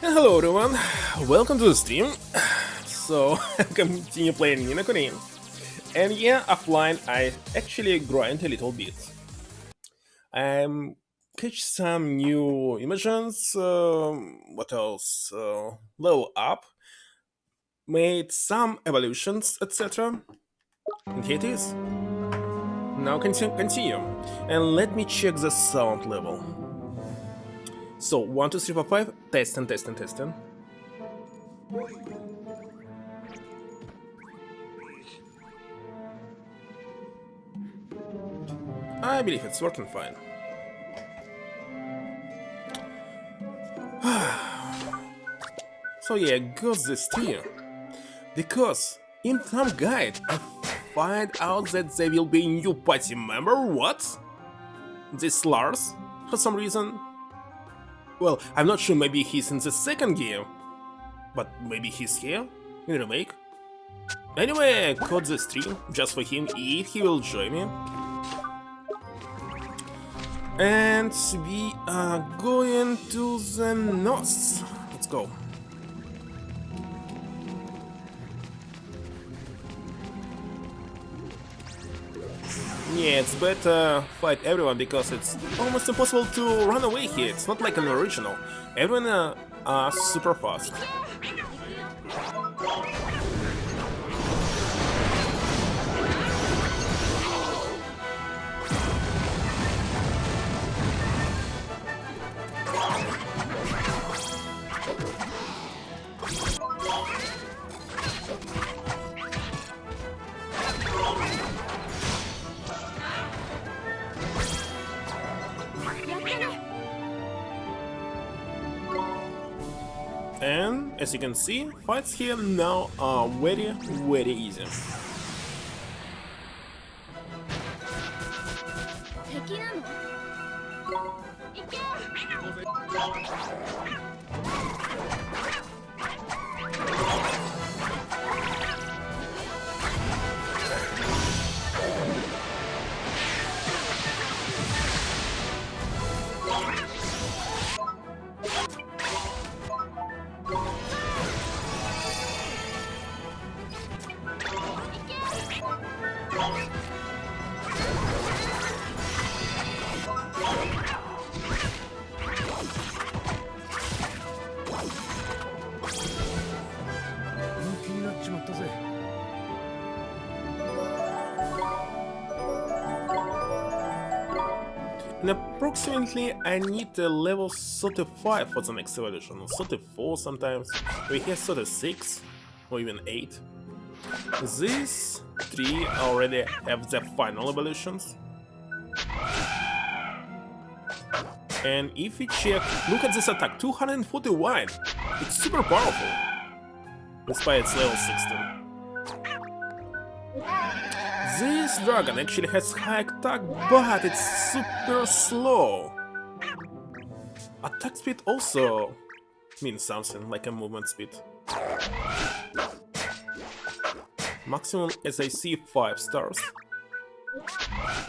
And hello everyone, welcome to the stream. So, I continue playing Kuni. And yeah, offline I actually grind a little bit. I'm catch some new emotions, what else? Level up, made some evolutions, etc. And here it is. Now continue. And let me check the sound level. So, 1, 2, 3, 4, 5, testing, testing, testing. I believe it's working fine. So yeah, got this too. Because in some guide, I find out that there will be a new party member. What? This Lars, for some reason. Well, I'm not sure. Maybe he's in the second game, but maybe he's here in the remake. Anyway, I caught the stream just for him if he will join me. And we are going to the north. Let's go. Yeah, it's better fight everyone because it's almost impossible to run away here. It's not like an original. Everyone are super fast. And as you can see, fights here now are very, very easy. And approximately I need a level 35 for the next evolution, 34 sometimes, we have 36 or even 8. These 3 already have the final evolutions. And if we check, look at this attack, 241, it's super powerful, despite its level 16. This dragon actually has high attack, but it's super slow. Attack speed also means something, like a movement speed. Maximum as I see 5 stars.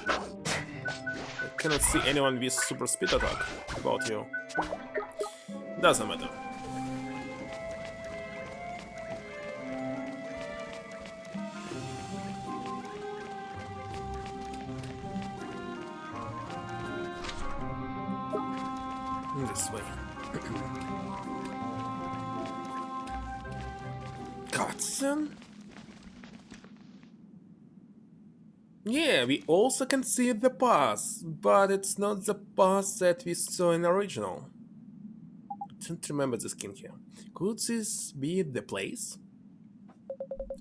I cannot see anyone with super speed attack. About you. Doesn't matter. This way. Cutscene? Yeah, we also can see the pass, but it's not the pass that we saw in the original. I don't remember the skin here. Could this be the place?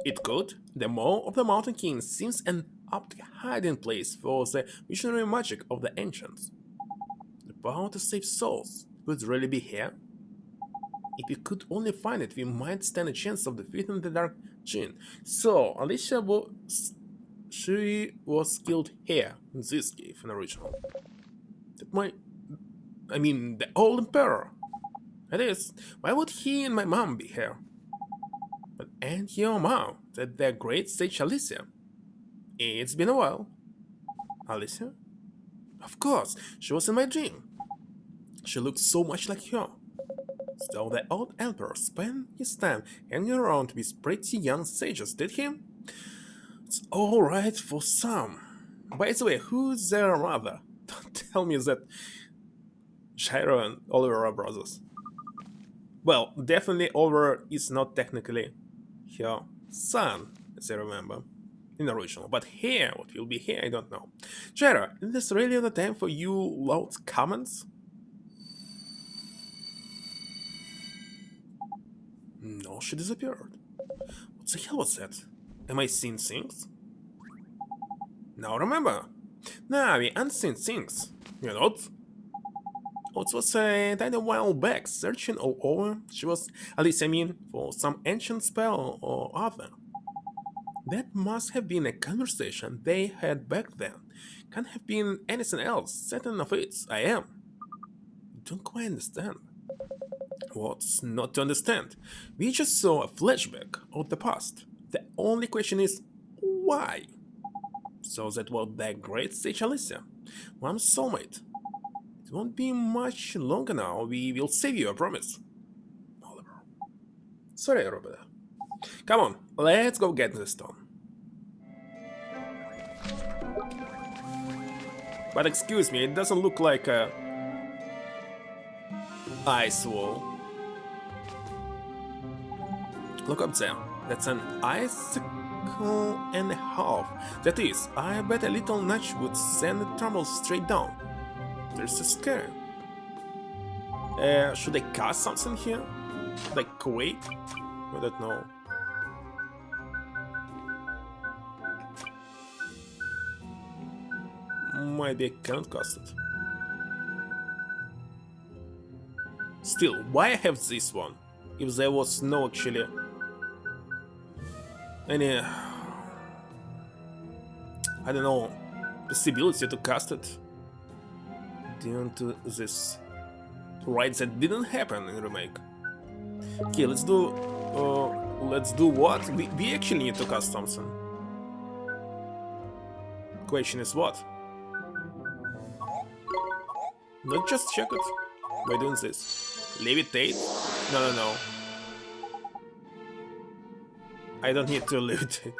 It could. The Maw of the Mountain King seems an apt hiding place for the visionary magic of the ancients. The power to save souls would really be here? If we could only find it, we might stand a chance of defeating the Dark Jinn. So, Alicia she was killed here, in this cave, in the original. The old Emperor. It is. Why would he and my mom be here? But and your mom, that the great sage Alicia. It's been a while. Alicia? Of course, she was in my dream. She looked so much like her. So the old emperor spent his time hanging around with pretty young sages, did he? It's alright for some. By the way, who's their mother? Don't tell me that Gyro and Oliver are brothers. Well, definitely Oliver is not technically her son, as I remember, in the original. But here, what will be here, I don't know. Gyro, is this really the time for you loud comments? No, she disappeared. What the hell was that? Am I seeing things? Now remember, nah, we unseen things. You're not? Oh, it was a tiny while back, searching all over. She was, at least I mean, for some ancient spell or other. That must have been a conversation they had back then. Can't have been anything else. Certain of it, I am. Don't quite understand. What's not to understand? We just saw a flashback of the past. The only question is, why? So that was the great sage Alicia, one soulmate. It won't be much longer now. We will save you, I promise. Oliver. Sorry, Robert. Come on, let's go get the stone. But excuse me, it doesn't look like a ice wall. Look up there. That's an icicle and a half. That is, I bet a little nudge would send it tumble straight down. There's a scare. Should I cast something here? Like Quake? I don't know. Maybe I can't cast it. Still, why I have this one? If there was no actually any, I don't know, possibility to cast it due to this right that didn't happen in remake. Okay, let's do what? We actually need to cast something. Question is what? Let's just check it by doing this. Levitate? No. I don't need to levitate.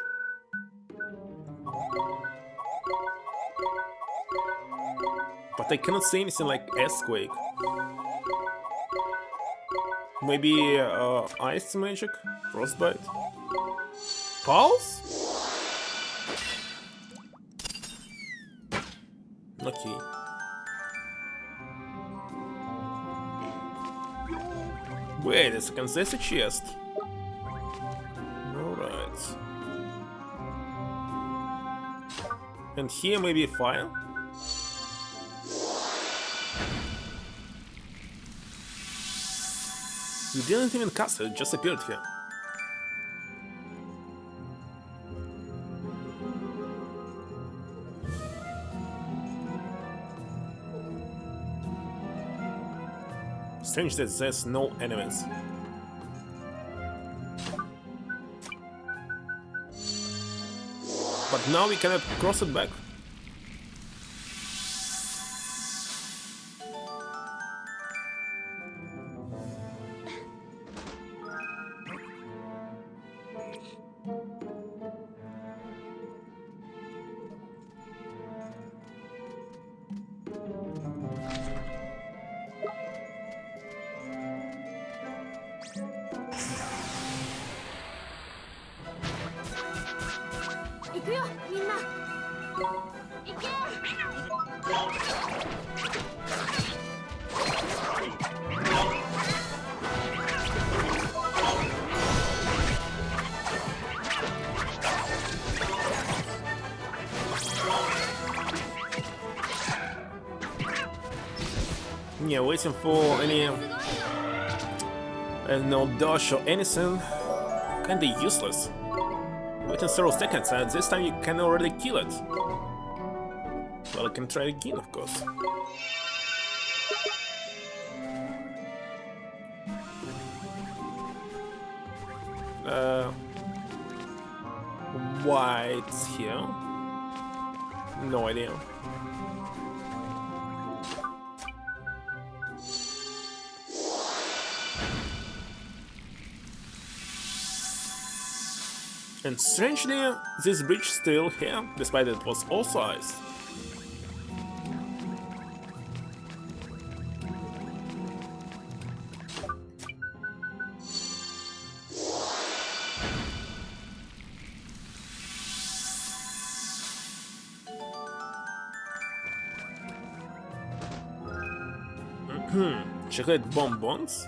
But I cannot say anything like S-Quake. Maybe ice magic? Frostbite? Pulse? Okay. Wait a second, there's a chest. Alright. And here maybe fire? You didn't even cast it, it just appeared here. Strange that there's no enemies. But now we cannot cross it back. Yeah, waiting for any no dash or anything kinda useless. Waiting several seconds and this time you can already kill it. Well, I can try again, of course. Why it's here? No idea. And strangely, this bridge still here, despite it was also ice. Chocolate bonbons.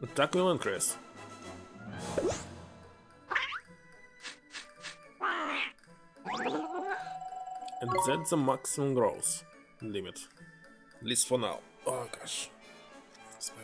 Attack will increase. And that's the maximum growth limit. At least for now. Oh gosh. Sorry.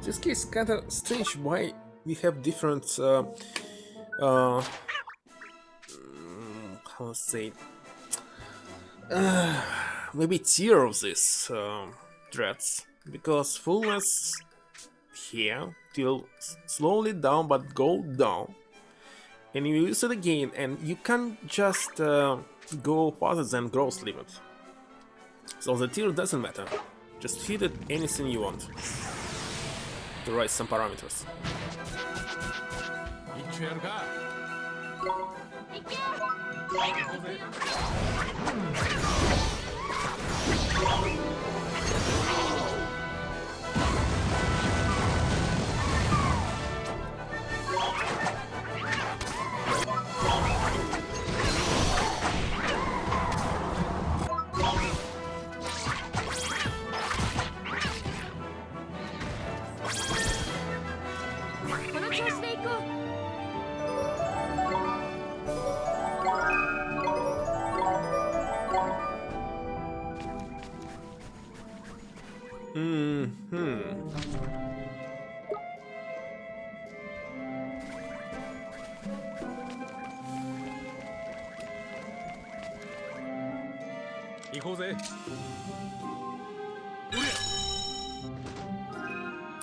This case kinda strange why we have different how to say maybe tier of these threats, because fullness here till slowly down but go down, and you use it again and you can't just go farther than growth limit. So the tier doesn't matter, just feed it anything you want to raise some parameters.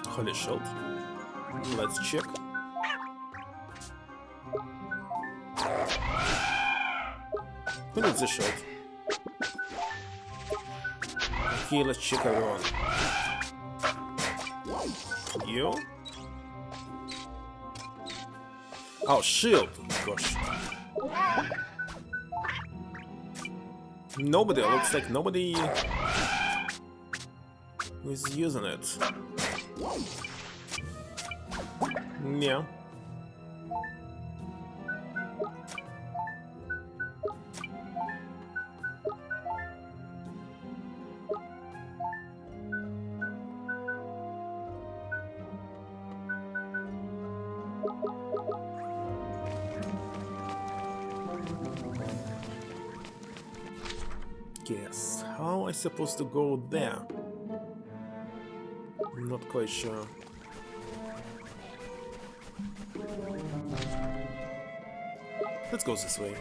Holy shield. Let's check. Who needs the shield? Okay, let's check everyone. You? Oh, shield! Gosh. Nobody, looks like nobody is using it. Yeah. Guess how am I supposed to go there? I'm not quite sure. Let's go this way.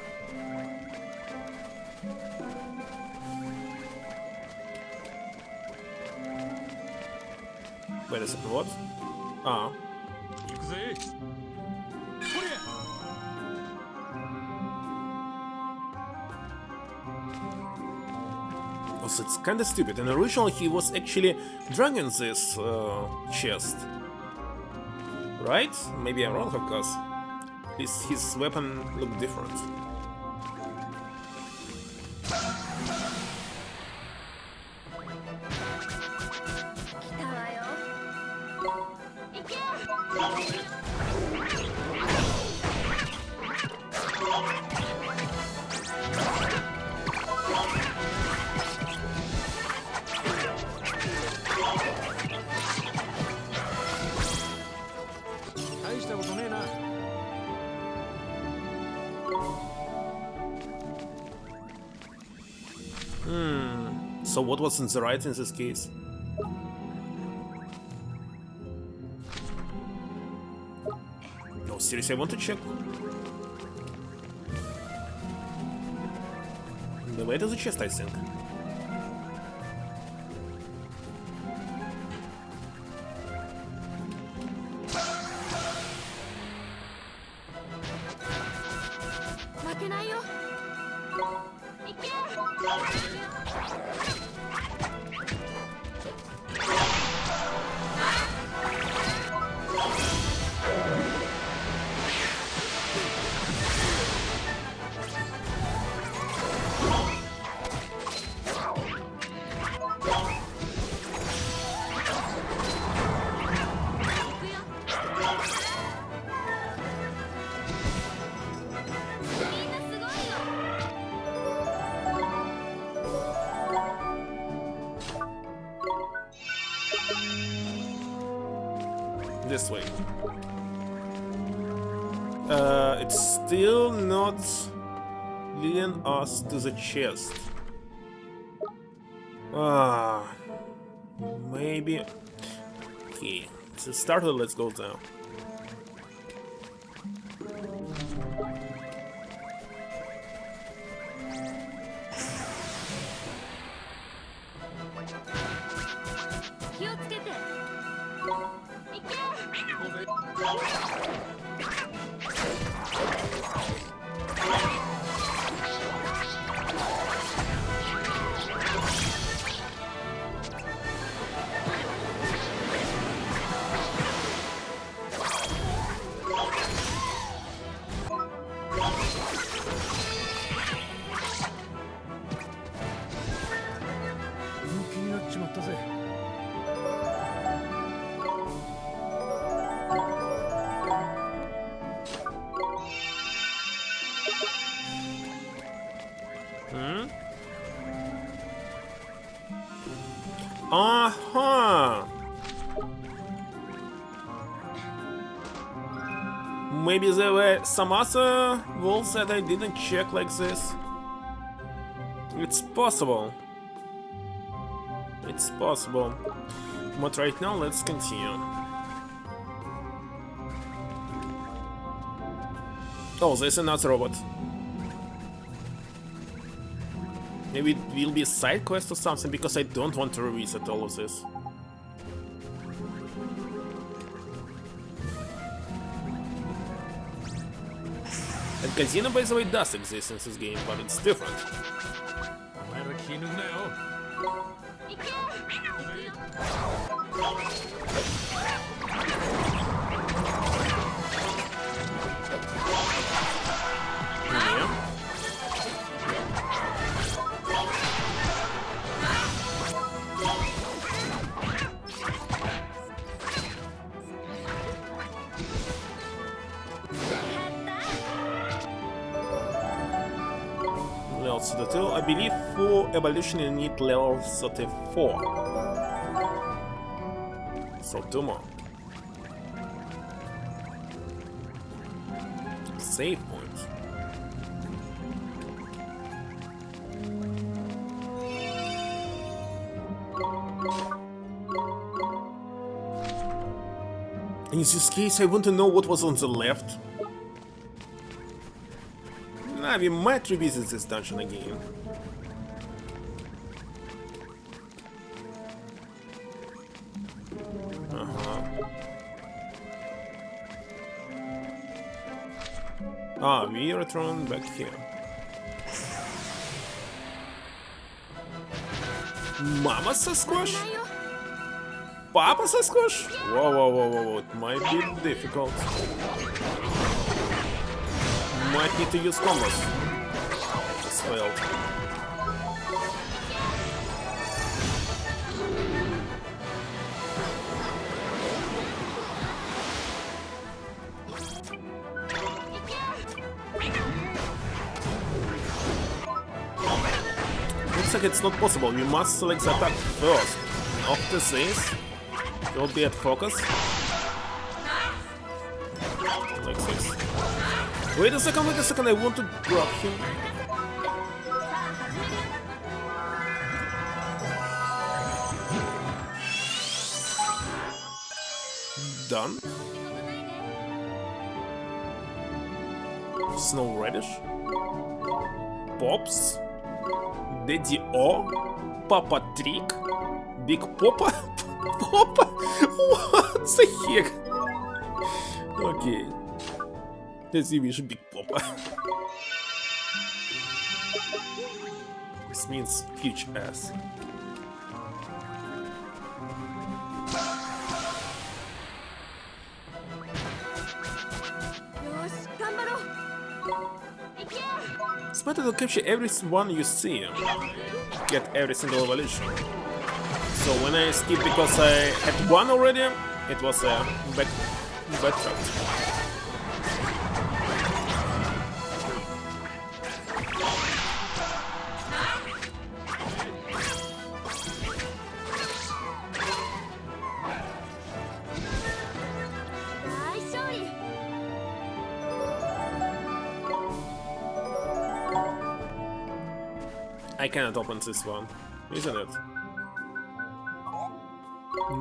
Wait a second, what? Ah. Also, it's kinda stupid. In the original, he was actually dragging this chest. Right? Maybe I'm wrong, of course. At least his weapon looked different. So what was in the right in this case? No, seriously, I want to check. The way to the chest, I think. This way. It's still not leading us to the chest. Maybe. Okay, so started. Let's go down. Maybe there were some other walls that I didn't check like this. It's possible. It's possible. But right now, let's continue. Oh, there's another robot. Maybe it will be a side quest or something, because I don't want to revisit all of this. And casino, by the way, does exist in this game, but it's different. I believe for evolution you need level 34. So 2 more. Save point. In this case, I want to know what was on the left. Nah, we might revisit this dungeon again. We return back here. Mama Sasquatch? Papa Sasquatch? Whoa, whoa, whoa, whoa, it might be difficult. Might need to use combos. Just failed. Looks like it's not possible. We must select the attack first. After this, it will be at focus. Like this. Wait a second, I want to drop him. Done. Snow Radish. Pops. Daddy O. Papa Trick. Big Papa. Papa? What the heck? Okay. Let's see, we should Big Papa. This means huge ass. It's better to capture everyone you see. Get every single evolution. So when I skipped because I had one already, it was a backtrack. I cannot open this one, isn't it?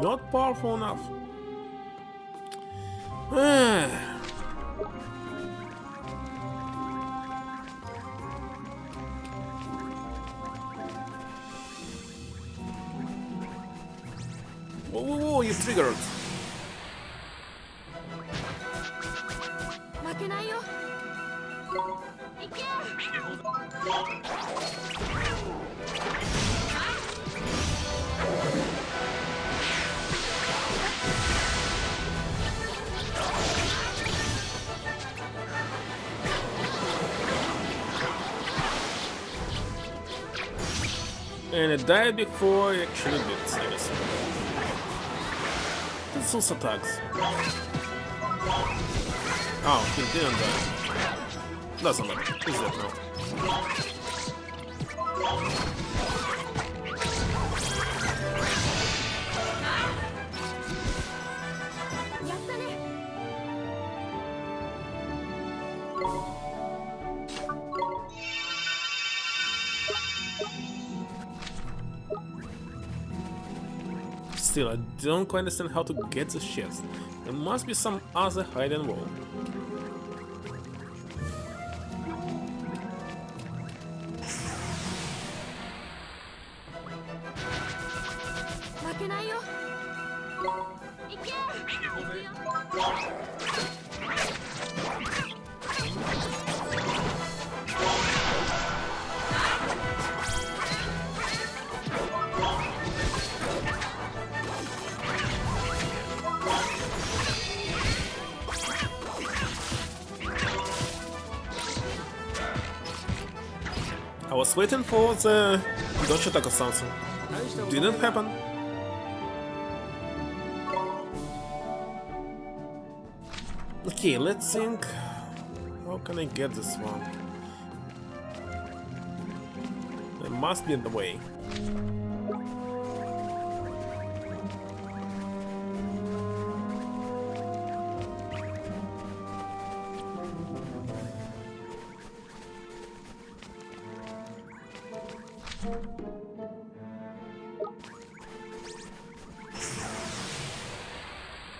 Not powerful enough. Whoa, whoa, whoa, you triggered. And it died before it actually did, seriously. This also attacks. Oh, he didn't die. Doesn't matter, he's dead now. Still, I don't quite understand how to get the chest. There must be some other hidden wall. I was waiting for the dodge attack or something. Didn't happen. Okay, let's think. How can I get this one? There must be the way.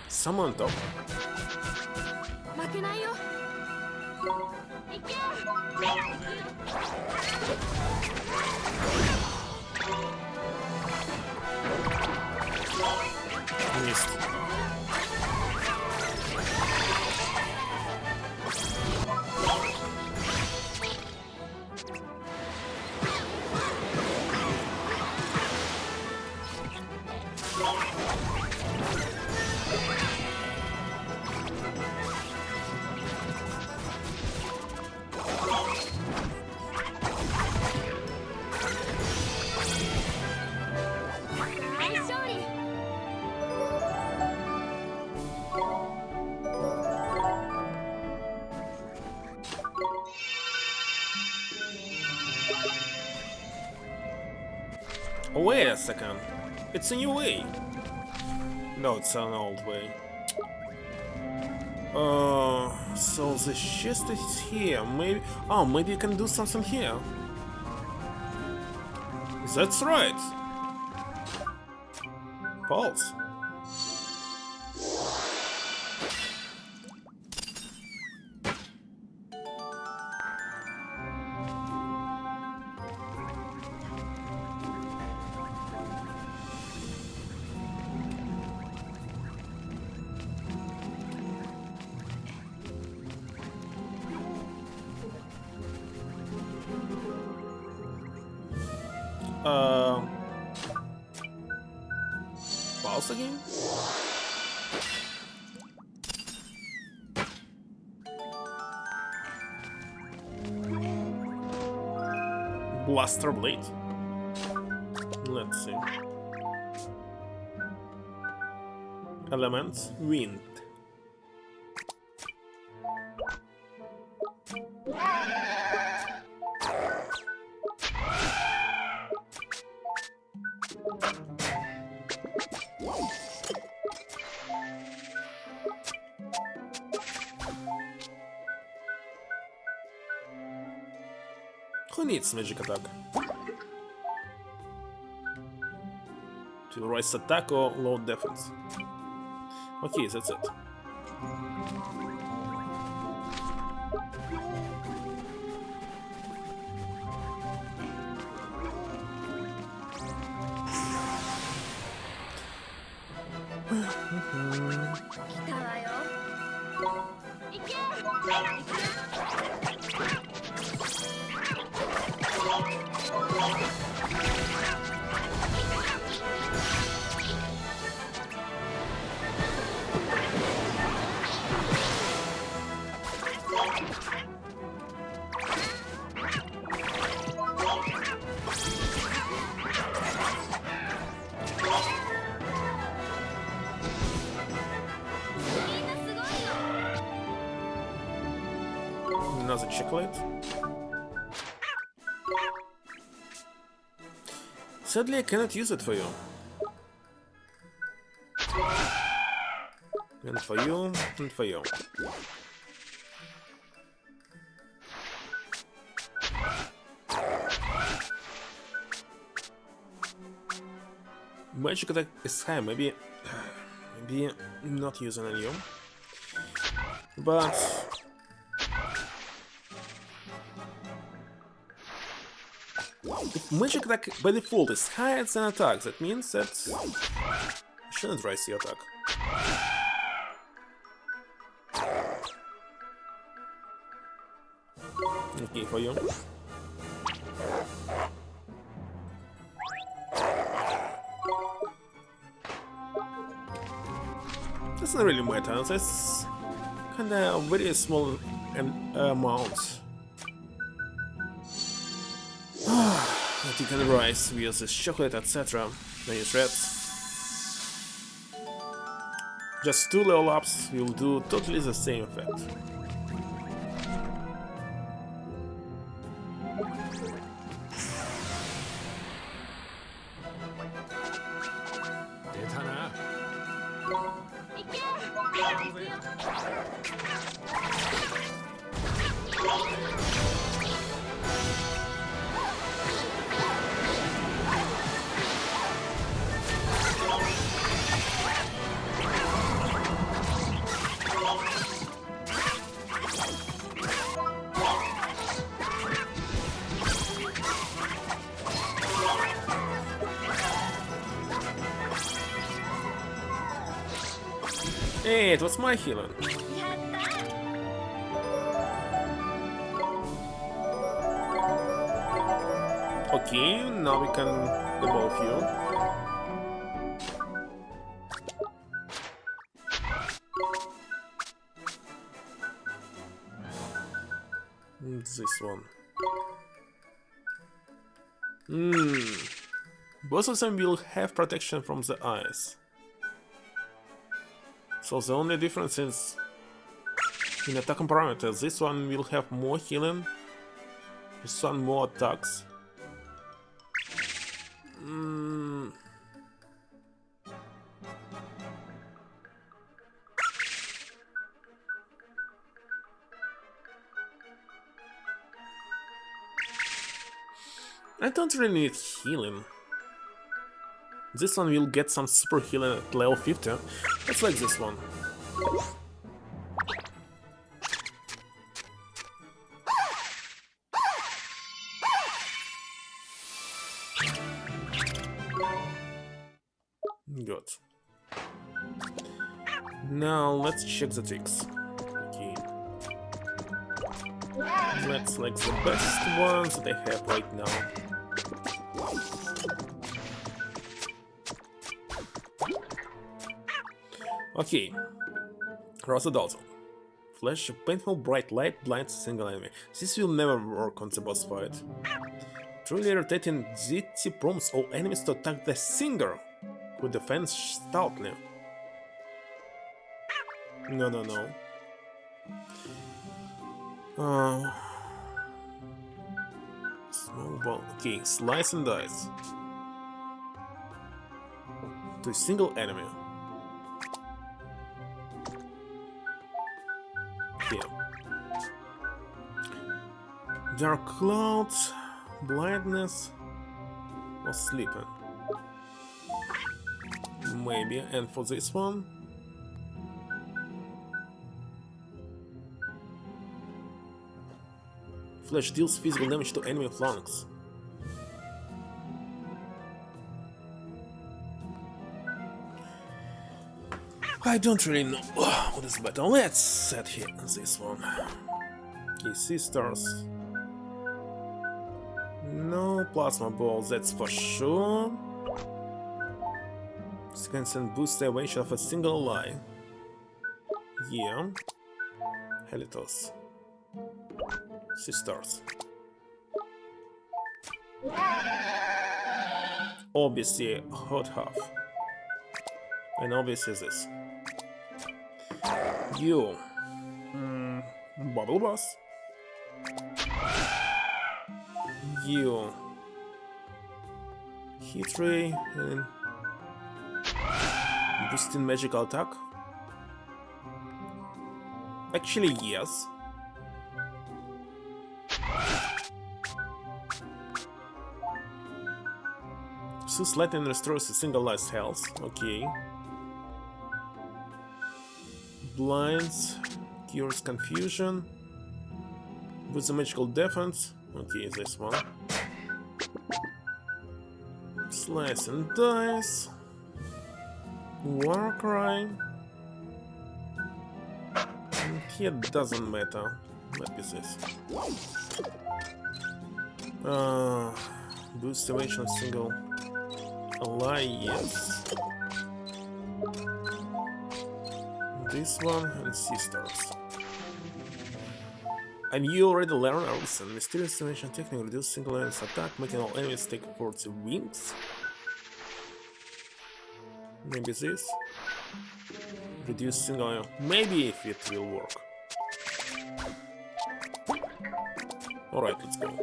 Someone top. Missed. Wait a second. It's a new way. No, it's an old way. So the chest is here. Maybe. Oh, maybe you can do something here. That's right. Pulse. Pulse again? Blaster blade? Let's see. Elements, wind. Who needs magic attack? will raise attack or low defense. Okay, that's it. Another chocolate. Sadly, I cannot use it for you. And for you, and for you. Magic attack is high, maybe not using on you. But if magic attack by default is higher than attack, that means that I shouldn't raise your attack. Okay, for you. Doesn't really matter, that's kinda very small amount. That you can rise with this chocolate, etc. Many threats. Just 2 level ups will do totally the same effect. Hey, it was my healing. Okay, now we can debuff you. This one. Both of them will have protection from the eyes. So the only difference is in attack parameters. This one will have more healing, this one more attacks. I don't really need healing. This one will get some super healing at level 50. Let's like this one. Good. Now let's check the tricks. Okay. Let's select the best ones that I have right now. Okay, Rosa Dalton. Flash of painful bright light blinds a single enemy. This will never work on the boss fight. Truly irritating, ZT prompts all enemies to attack the singer, who defends stoutly. No. Small ball. Okay, slice and dice. To a single enemy. Here. Dark clouds, blindness, or sleeping. maybe. And for this one, flash deals physical damage to enemy flanks. I don't really know what is better. Let's set here this one. Okay, sisters. No plasma balls, that's for sure. Seconds and boost the evasion of a single ally. Yeah. Helitos. Sisters. Obviously, hot half. And obviously this. You. Bubble Boss. You. Hit ray and boosting magical attack. Actually, yes. Sus lightning restores a single life's health. Okay. Blinds, cures confusion. With the magical defense. Okay, this one. Slice and dice. Warcry. Here doesn't matter. Maybe this. Boost evasion of single ally, yes. This one and sisters. And you already learned our lesson. Mysterious evasion technique reduce single enemy's attack, making all enemies take 40 wings. Maybe this. Reduce single enemy. Maybe if it will work. Alright, let's go.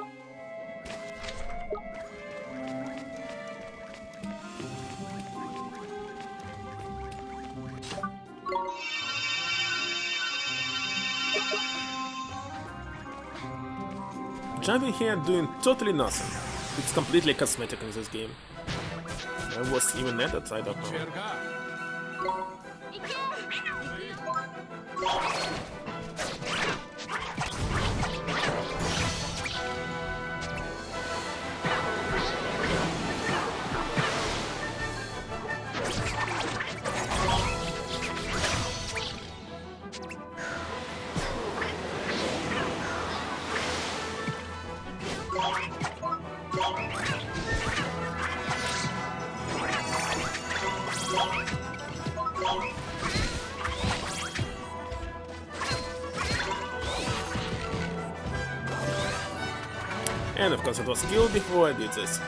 Jumping here doing totally nothing. It's completely cosmetic in this game. I was even at that, I don't know. And of course it was killed before I did this.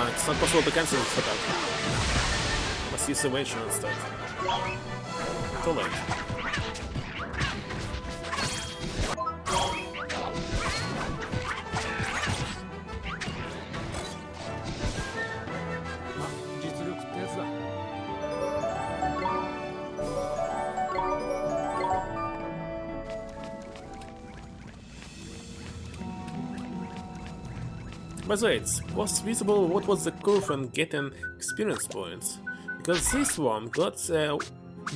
It's not possible to cancel this attack. Must use evasion instead. Too late. By the way, it was visible what was the curve and getting experience points, because this one got a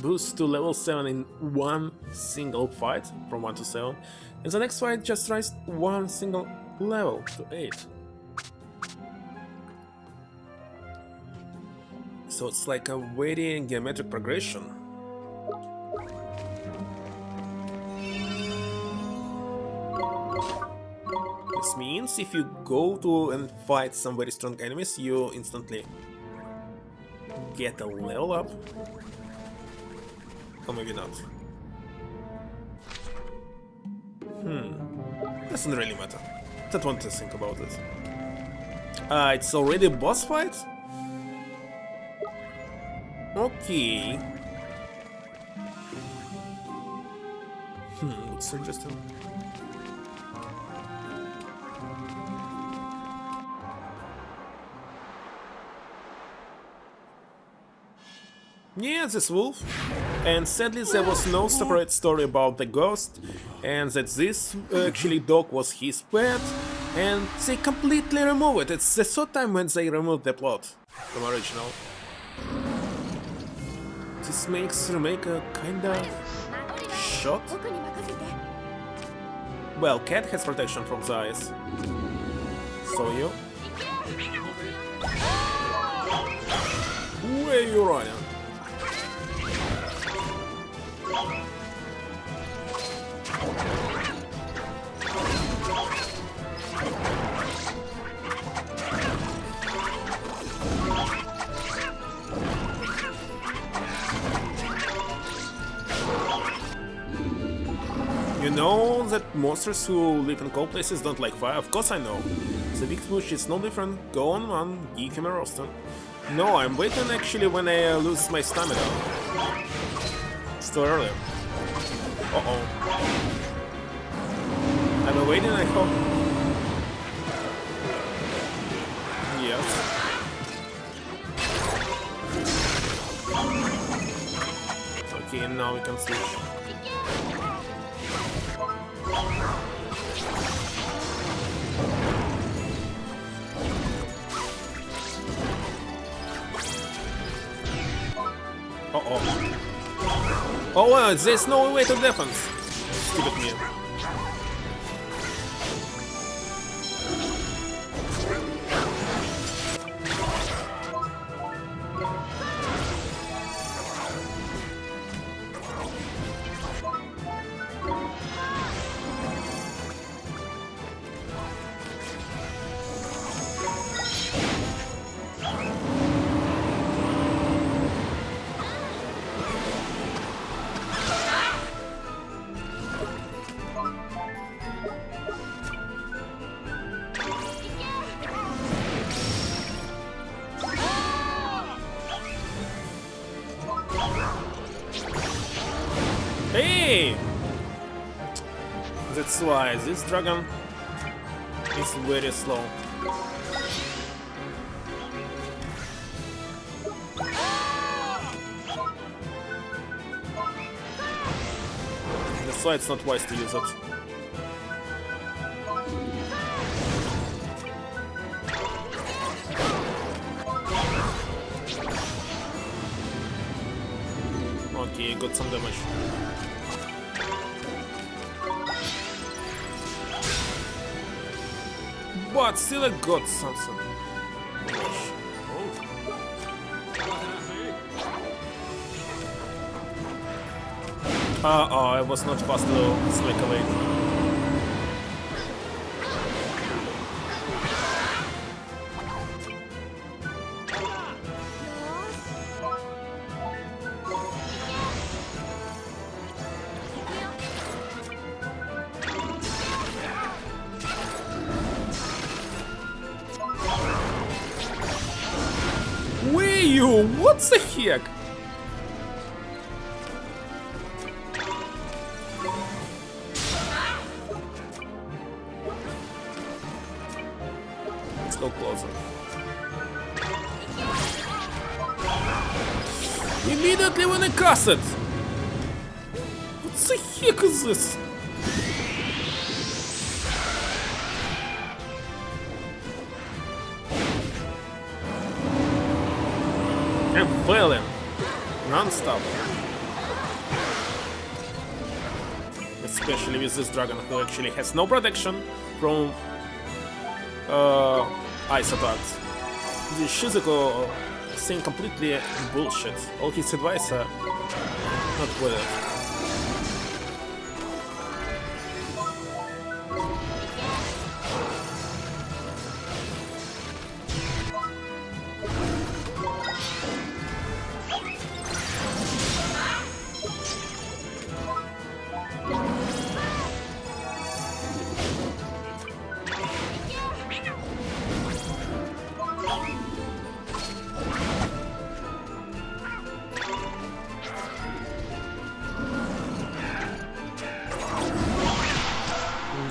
boost to level 7 in one single fight, from 1 to 7, and the next fight just raised one single level to 8. So it's like a very geometric progression. This means if you go to and fight some very strong enemies, you instantly get a level up. Or maybe not. Doesn't really matter. Don't want to think about it. It's already a boss fight? Okay. Looks interesting. Yeah, this wolf. And sadly there was no separate story about the ghost, and that this actually dog was his pet, and they completely remove it. It's the third time when they remove the plot from original. This makes remake a kinda shot. Well, cat has protection from the eyes. So you? Where you running? You know that monsters who live in cold places don't like fire? Of course I know. The White Witch is no different. Go on, give him a roaster. No, I'm waiting actually when I lose my stamina. It's too early. Uh-oh. I'm waiting, I hope. Yes. Okay, now we can switch. Uh-oh. Oh well, there's no way to defense. Stupid me. Hey! That's why this dragon is very slow. That's why it's not wise to use it. Okay, got some damage. But still I got something. I was not fast to smack away. What the heck? Let's go closer. Immediately when I cast it! What the heck is this? I'm failing non-stop. Especially with this dragon who actually has no protection from ice attacks. This Shizuko thing completely bullshit. All his advice are not with it.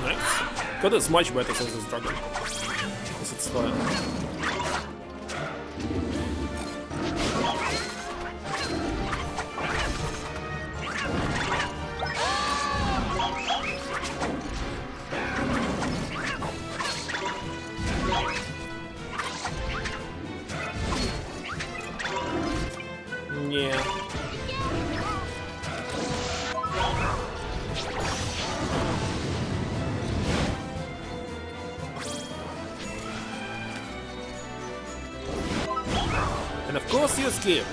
Nice. God is much better than this dragon. Because it's fire. Yeah. And of course you escaped.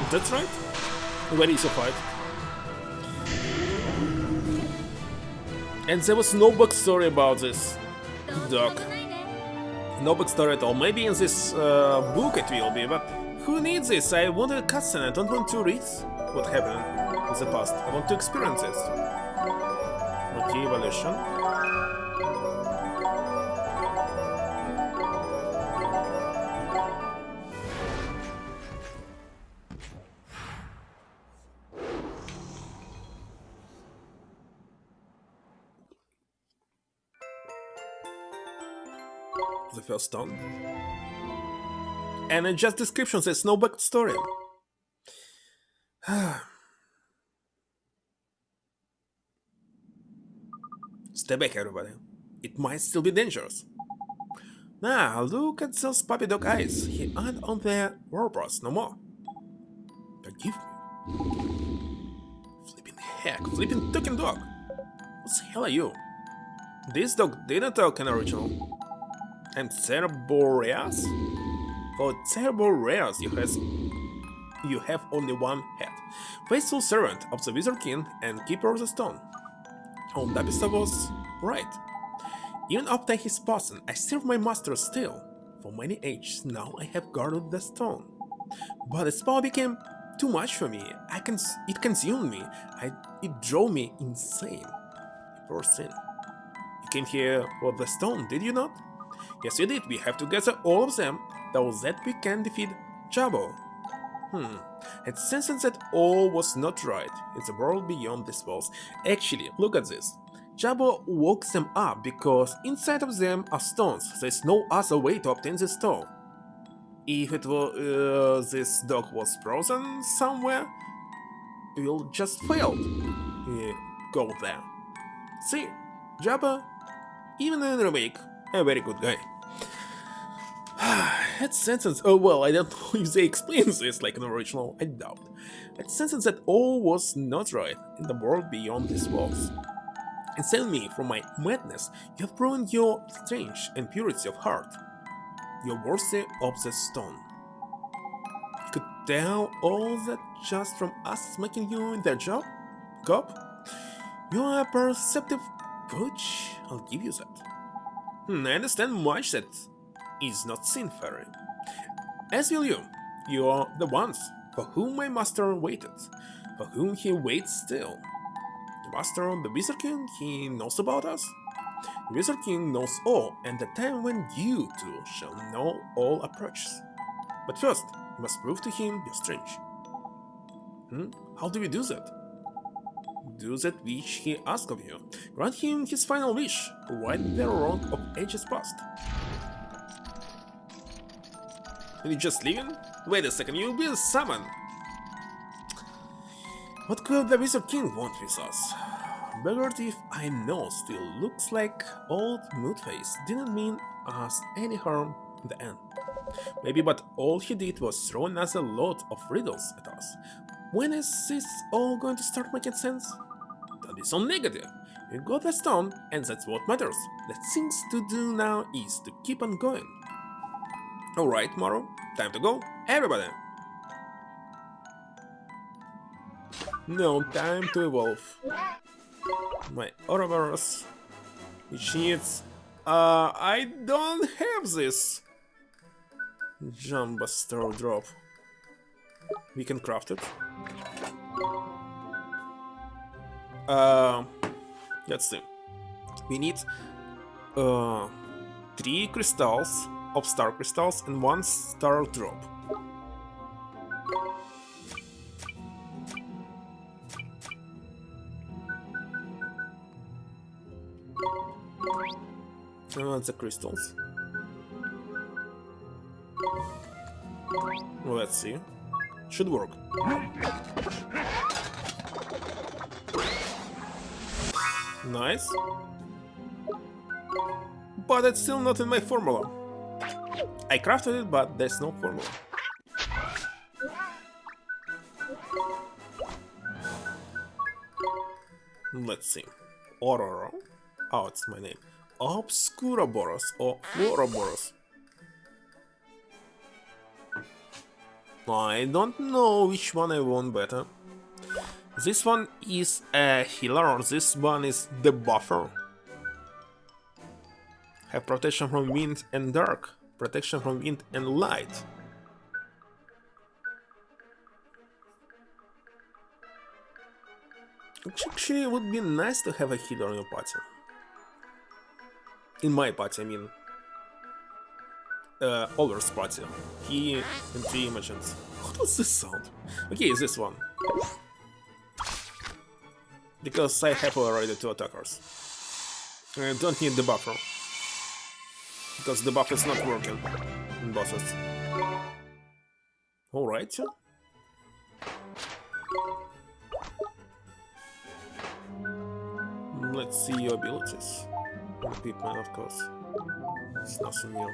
That's right. Where is your fight? And there was no backstory about this dog. No backstory at all. Maybe in this book it will be, but who needs this? I wanted a cutscene. I don't want to read what happened in the past. I want to experience this. Okay, evolution. The first stone. And in just description says no backstory. Stay back, everybody. It might still be dangerous. Now, look at those puppy dog eyes. He ain't on their warpaths no more. Forgive me. Flipping heck, flipping talking dog. What the hell are you? This dog didn't talk in original. And Cerberus? For Cerberus, you have only one head. Faithful servant of the Wizard King and keeper of the stone. Dabista was right. Even after his passing, I serve my master still. For many ages now I have guarded the stone. But its power became too much for me. It consumed me. It drove me insane. Poor sin. You came here for the stone, did you not? Yes, you did. We have to gather all of them, so that we can defeat Jabbo. It seems that all was not right in the world beyond these walls. Actually, look at this. Jabbo woke them up because inside of them are stones. There's no other way to obtain the stone. If it were this dog was frozen somewhere, we'll just fail. Go there. See, Jabba, even in a remake, a very good guy. That sentence, oh well, I don't know if they explain this like an original, I doubt. That sentence that all was not right in the world beyond these walls. And save me from my madness, you have proven your strength and purity of heart. You're worthy of the stone. You could tell all that just from us making you in their job? Cop? You are a perceptive coach, I'll give you that. I understand much that is not seen, Fairy. As will you. You are the ones for whom my master waited, for whom he waits still. The master, the Wizard King, he knows about us. The Wizard King knows all, and the time when you too shall know all approaches. But first, you must prove to him your strength. How do we do that? Do that which he asks of you. Grant him his final wish. Right the wrong of ages past. Are you just leaving? Wait a second, you'll be summoned. What could the Wizard King want with us? Beggared if I know still looks like old Moodface didn't mean us any harm in the end. Maybe, but all he did was throw us a lot of riddles at us. When is this all going to start making sense? Don't be so negative. You got the stone, and that's what matters. The things to do now is to keep on going. Alright, Moro, time to go, everybody! No time to evolve. My Ouroboros, which needs... I don't have this! Jumbuster drop. We can craft it. Uh, let's see. We need 3 crystals of star crystals and 1 star drop. The crystals. Let's see. Should work. Nice. But it's still not in my formula. I crafted it, but there's no formula. Let's see. Aurora. Oh, it's my name. Obscuraboros or Floroboros. I don't know which one I want better. This one is a healer or this one is the buffer. Have protection from wind and dark, protection from wind and light. Actually, it would be nice to have a healer in your party. In my party, I mean. Oliver's party. He and 3 imagines. What does this sound? Okay, it's this one. Because I have already 2 attackers. I don't need the buffer. Because the buff is not working in bosses. Alright. Let's see your abilities. Equipment, of course. It's nothing new.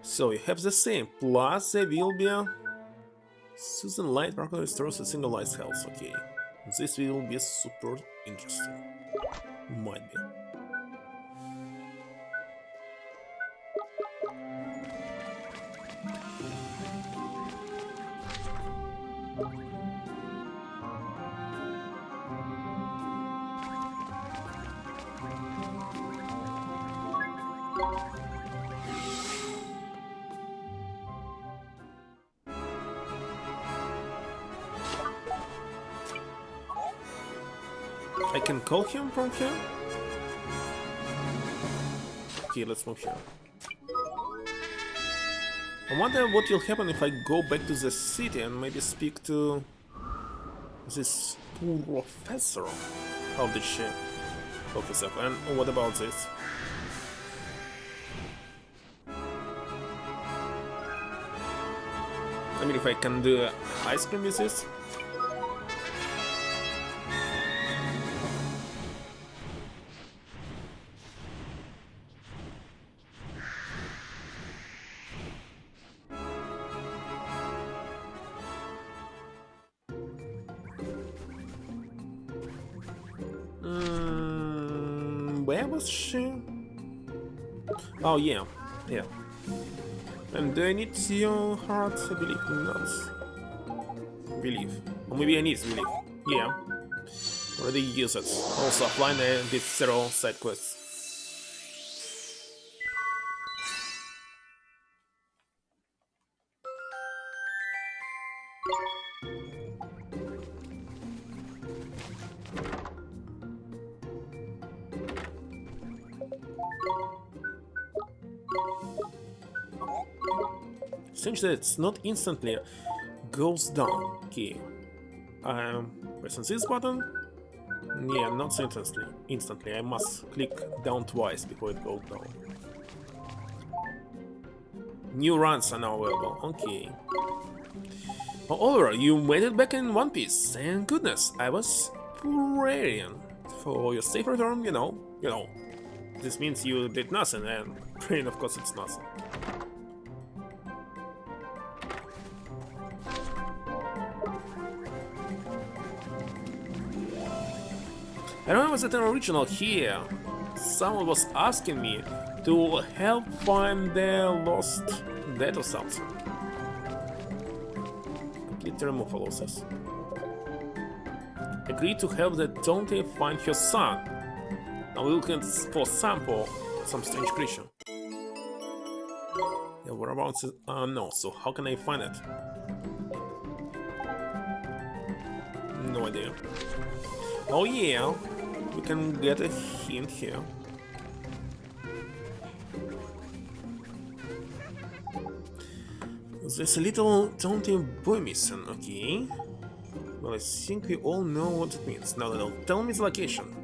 So you have the same, plus there will be a Susan Light Rocker restores a single light's health, okay. This will be super interesting. Might be. I can call him from here? Okay, let's move here. I wonder what will happen if I go back to the city and maybe speak to this professor. How did she help herself? And what about this? I mean, if I can do ice cream with this? Where was she? Oh yeah, yeah. And do I need your heart? I believe not. Believe. Or maybe I need believe. Yeah. Already use it. Also offline I did 0 side quests. Seems that it's not instantly goes down. Okay. I'm pressing this button. Yeah, not so instantly. I must click down twice before it goes down. New runs are now available. Okay. Oh, Oliver, you made it back in one piece. Thank goodness. I was praying for your safe return. You know. This means you did nothing, and praying, of course, it's nothing. I remember that in original here, someone was asking me to help find their lost dad or something. Complete the removal process. Agreed to help the Dante find her son. Now we're looking for sample some strange creature. Yeah, whereabouts is... no, so how can I find it? No idea. Oh yeah, we can get a hint here. There's a little taunting boy missing, okay. Well, I think we all know what it means. Now they'll tell me the location.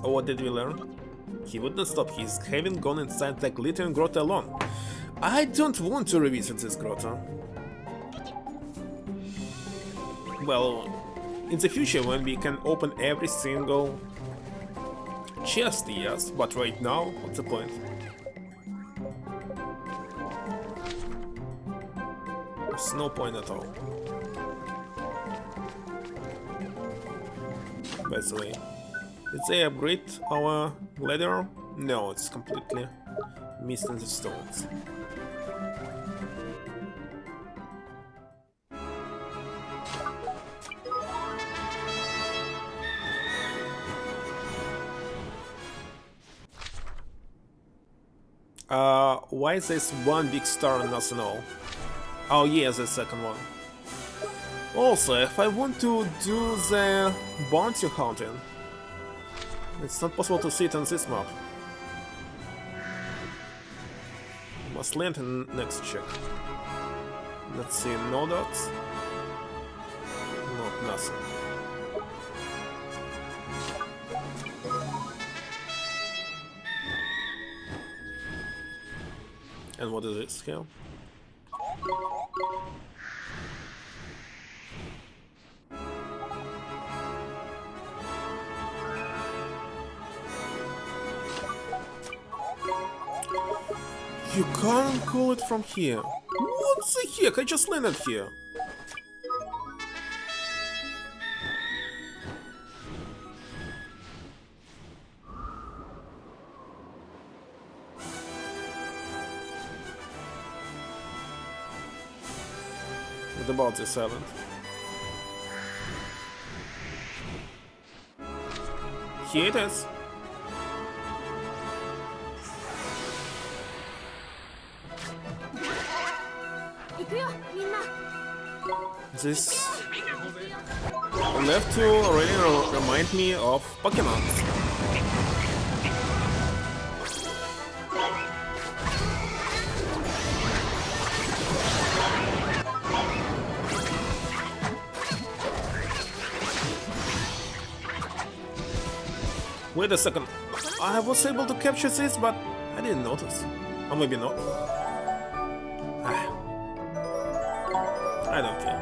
Oh, what did we learn? He wouldn't stop his having gone inside the glittering grotto alone. I don't want to revisit this grotto. Well, in the future when we can open every single chest, yes, but right now, what's the point? There's no point at all. By the way, did they upgrade our ladder? No, it's completely missing the stones. Why is this one big star and nothing all? Oh yeah, the second one. Also, if I want to do the bounty hunting, it's not possible to see it on this map. Must land in next check. Let's see, no dots. Not nothing. And what is this here? You can't call it from here. What the heck? I just landed here. What about this island? Here it is. This left to really remind me of Pokemon. Wait a second, I was able to capture this, but I didn't notice. Or maybe not. I don't care.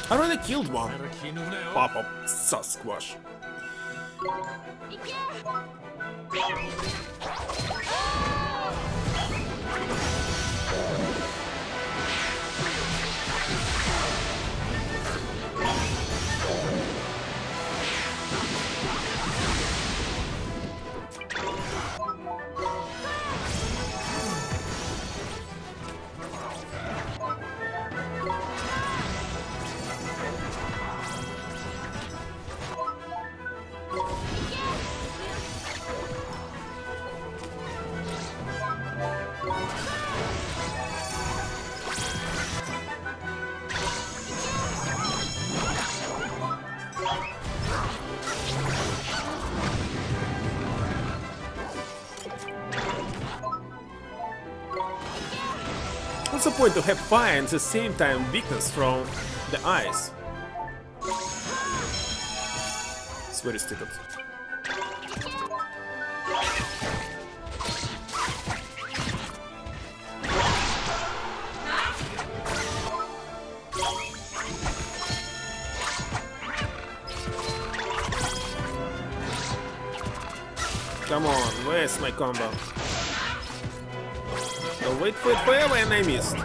I already killed one. Pop-up Sasquatch. What's the point to have fire and at the same time weakness from the eyes? It's very stupid. Come on, where's my combo? I'll wait for it forever and I missed.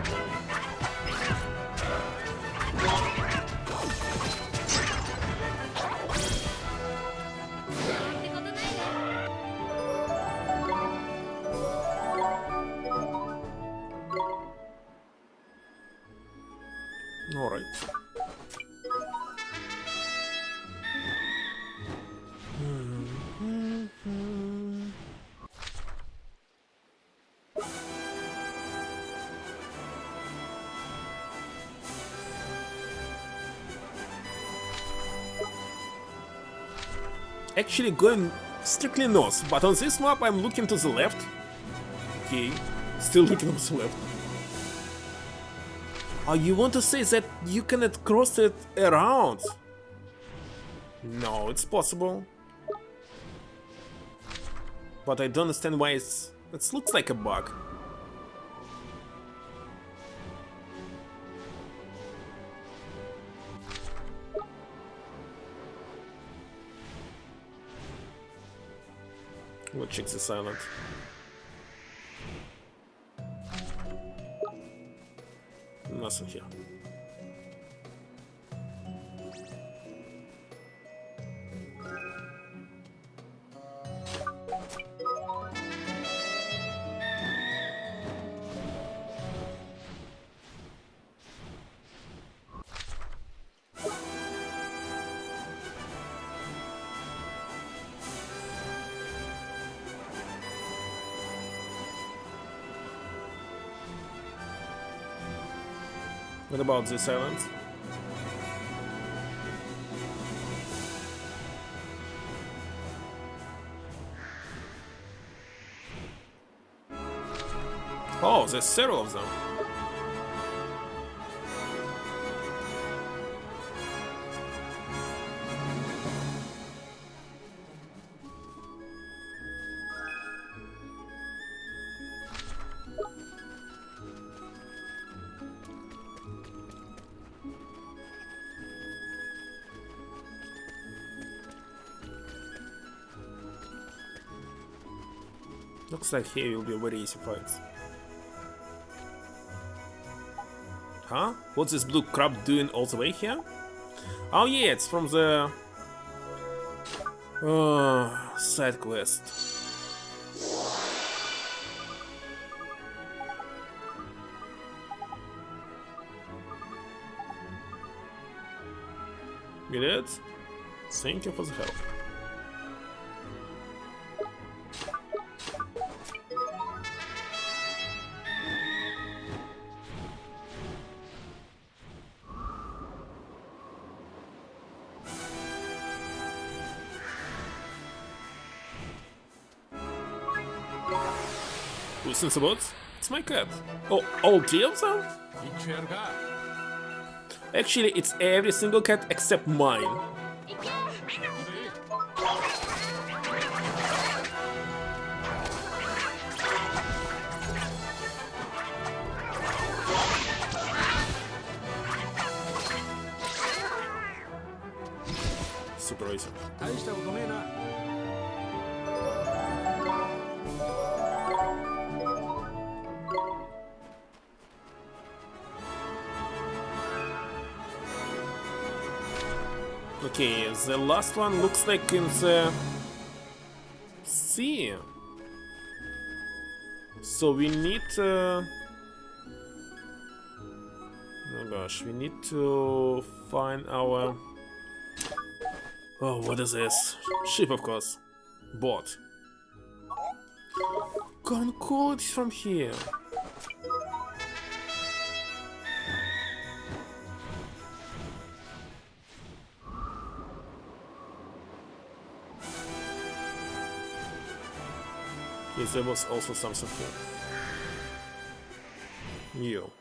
actually going strictly north, but on this map I'm looking to the left. Okay, still looking to the left. Oh, you want to say that you cannot cross it around? No, it's possible. But I don't understand why it looks like a bug. We'll check this island. Nothing here. What about this island? Oh, there's several of them. Looks like here will be a very easy fight. Huh? What's this blue crab doing all the way here? Oh yeah, it's from the side quest. You did? Thank you for the help. Listen, about it's my cat. Oh, all three of them? Actually, it's every single cat except mine. Super easy. Okay, the last one looks like in the sea. So we need oh gosh, we need to find our what is this? Ship, of course. Boat. Can't call it from here. Yes, there was also something here. You.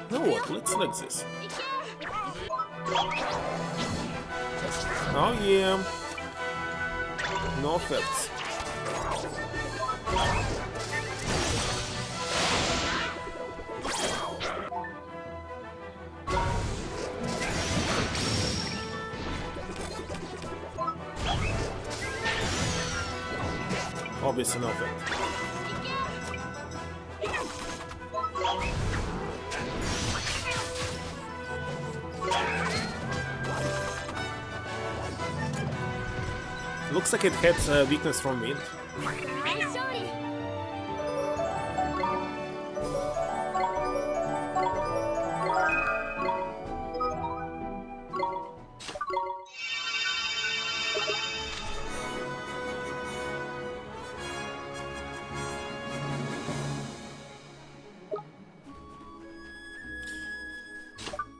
Now what? Let's like this. Oh yeah. No effects. Obviously no effect. Looks like it had weakness from wind.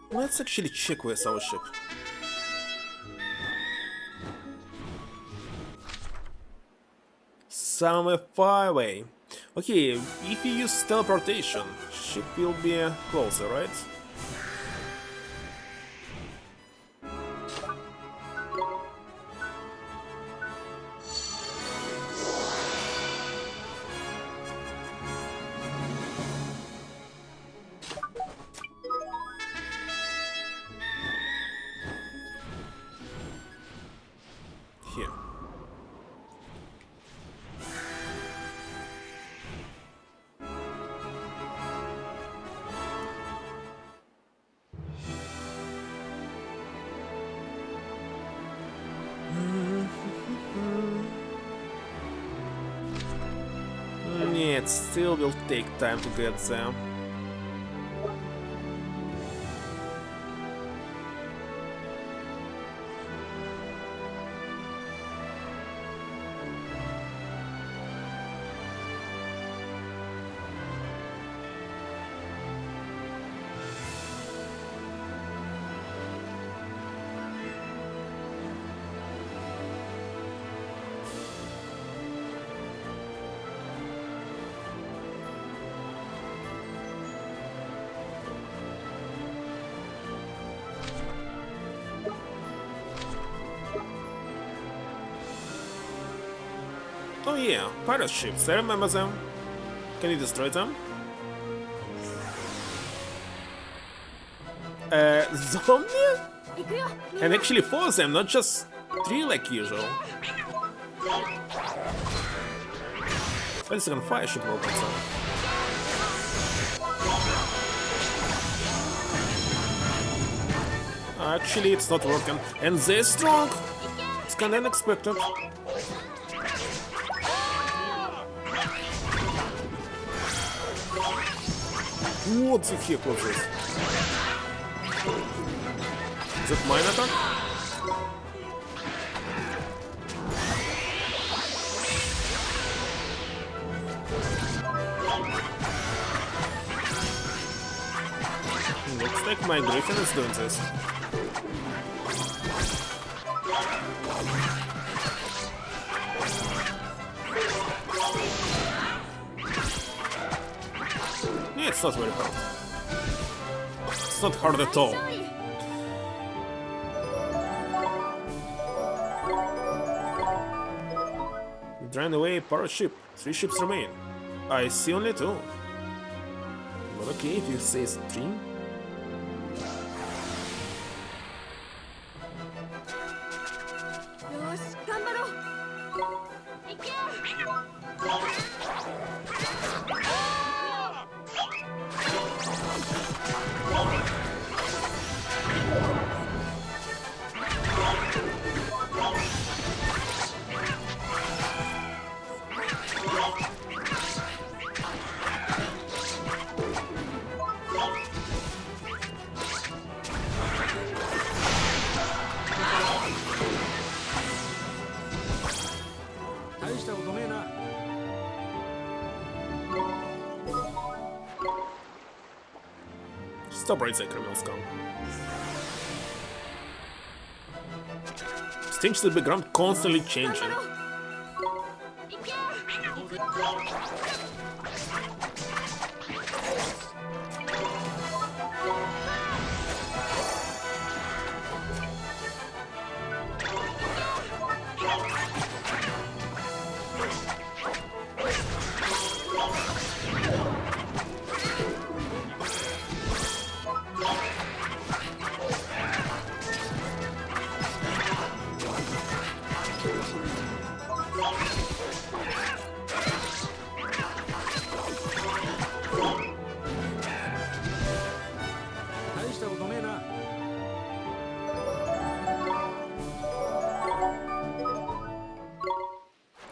Let's actually check where's our ship. Somewhere far away. Okay, if you use teleportation, ship will be closer, right? Here. Yeah, it still will take time to get there. Oh yeah, pirate ships, I remember them. Can you destroy them? Zombie? And actually 4 of them, not just 3 like usual. Wait a second, fire should work on some. Actually, it's not working. And they're strong! It's kinda unexpected. What the heck was this? Is that mine attack? Looks like my griffin is doing this. Yeah, it's not very hard. It's not hard at all. You drain away a pirate ship. 3 ships remain. I see only 2. But okay, if you say 3. Stop right there, criminal scum. Stinks the background constantly changing.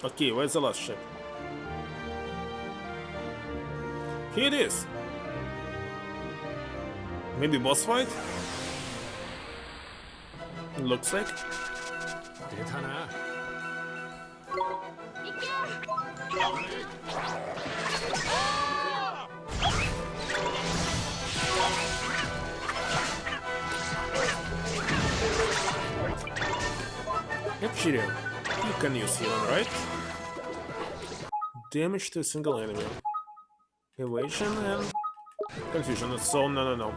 Okay, where's the last ship? Here it is. Maybe boss fight? Looks like. Shiryu. You can use healing, right? Damage to a single enemy. Evasion and confusion. So no.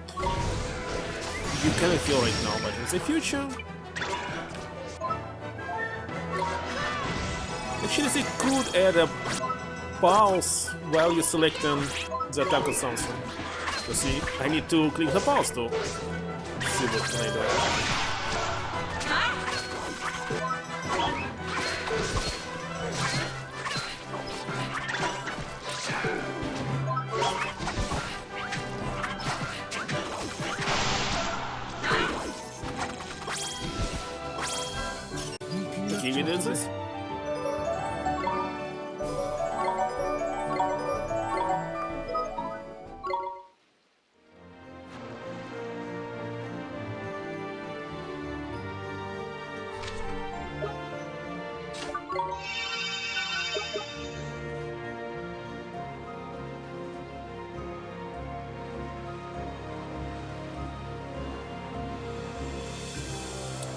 You cannot heal right now, but in the future. Actually, they could add a pulse while you're selecting the attack or something. You see, I need to click the pulse to see what can I do. Okay, we did this.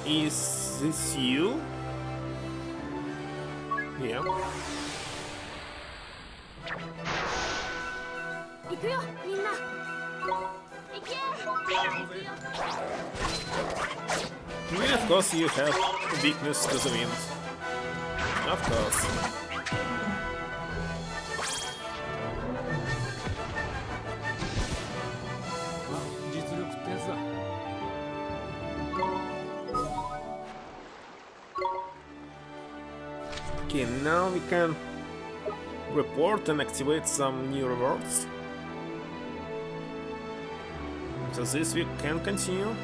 Is this you? Yeah. Yeah, of course you have weakness to the wind. Of course. Okay, now we can report and activate some new rewards. So this we can continue.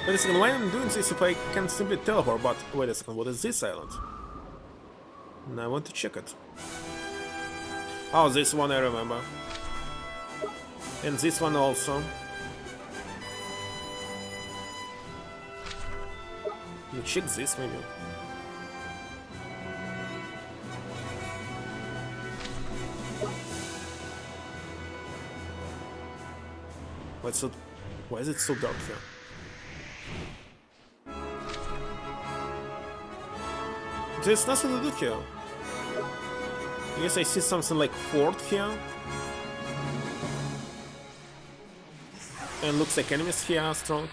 Wait a second, why I'm doing this if I can simply teleport? But wait a second, what is this island? Now I want to check it. Oh, this one I remember. And this one also. You check this maybe. Why is it so dark here? There's nothing to do here. Yes, I see something like fort here. And looks like enemies here are strong.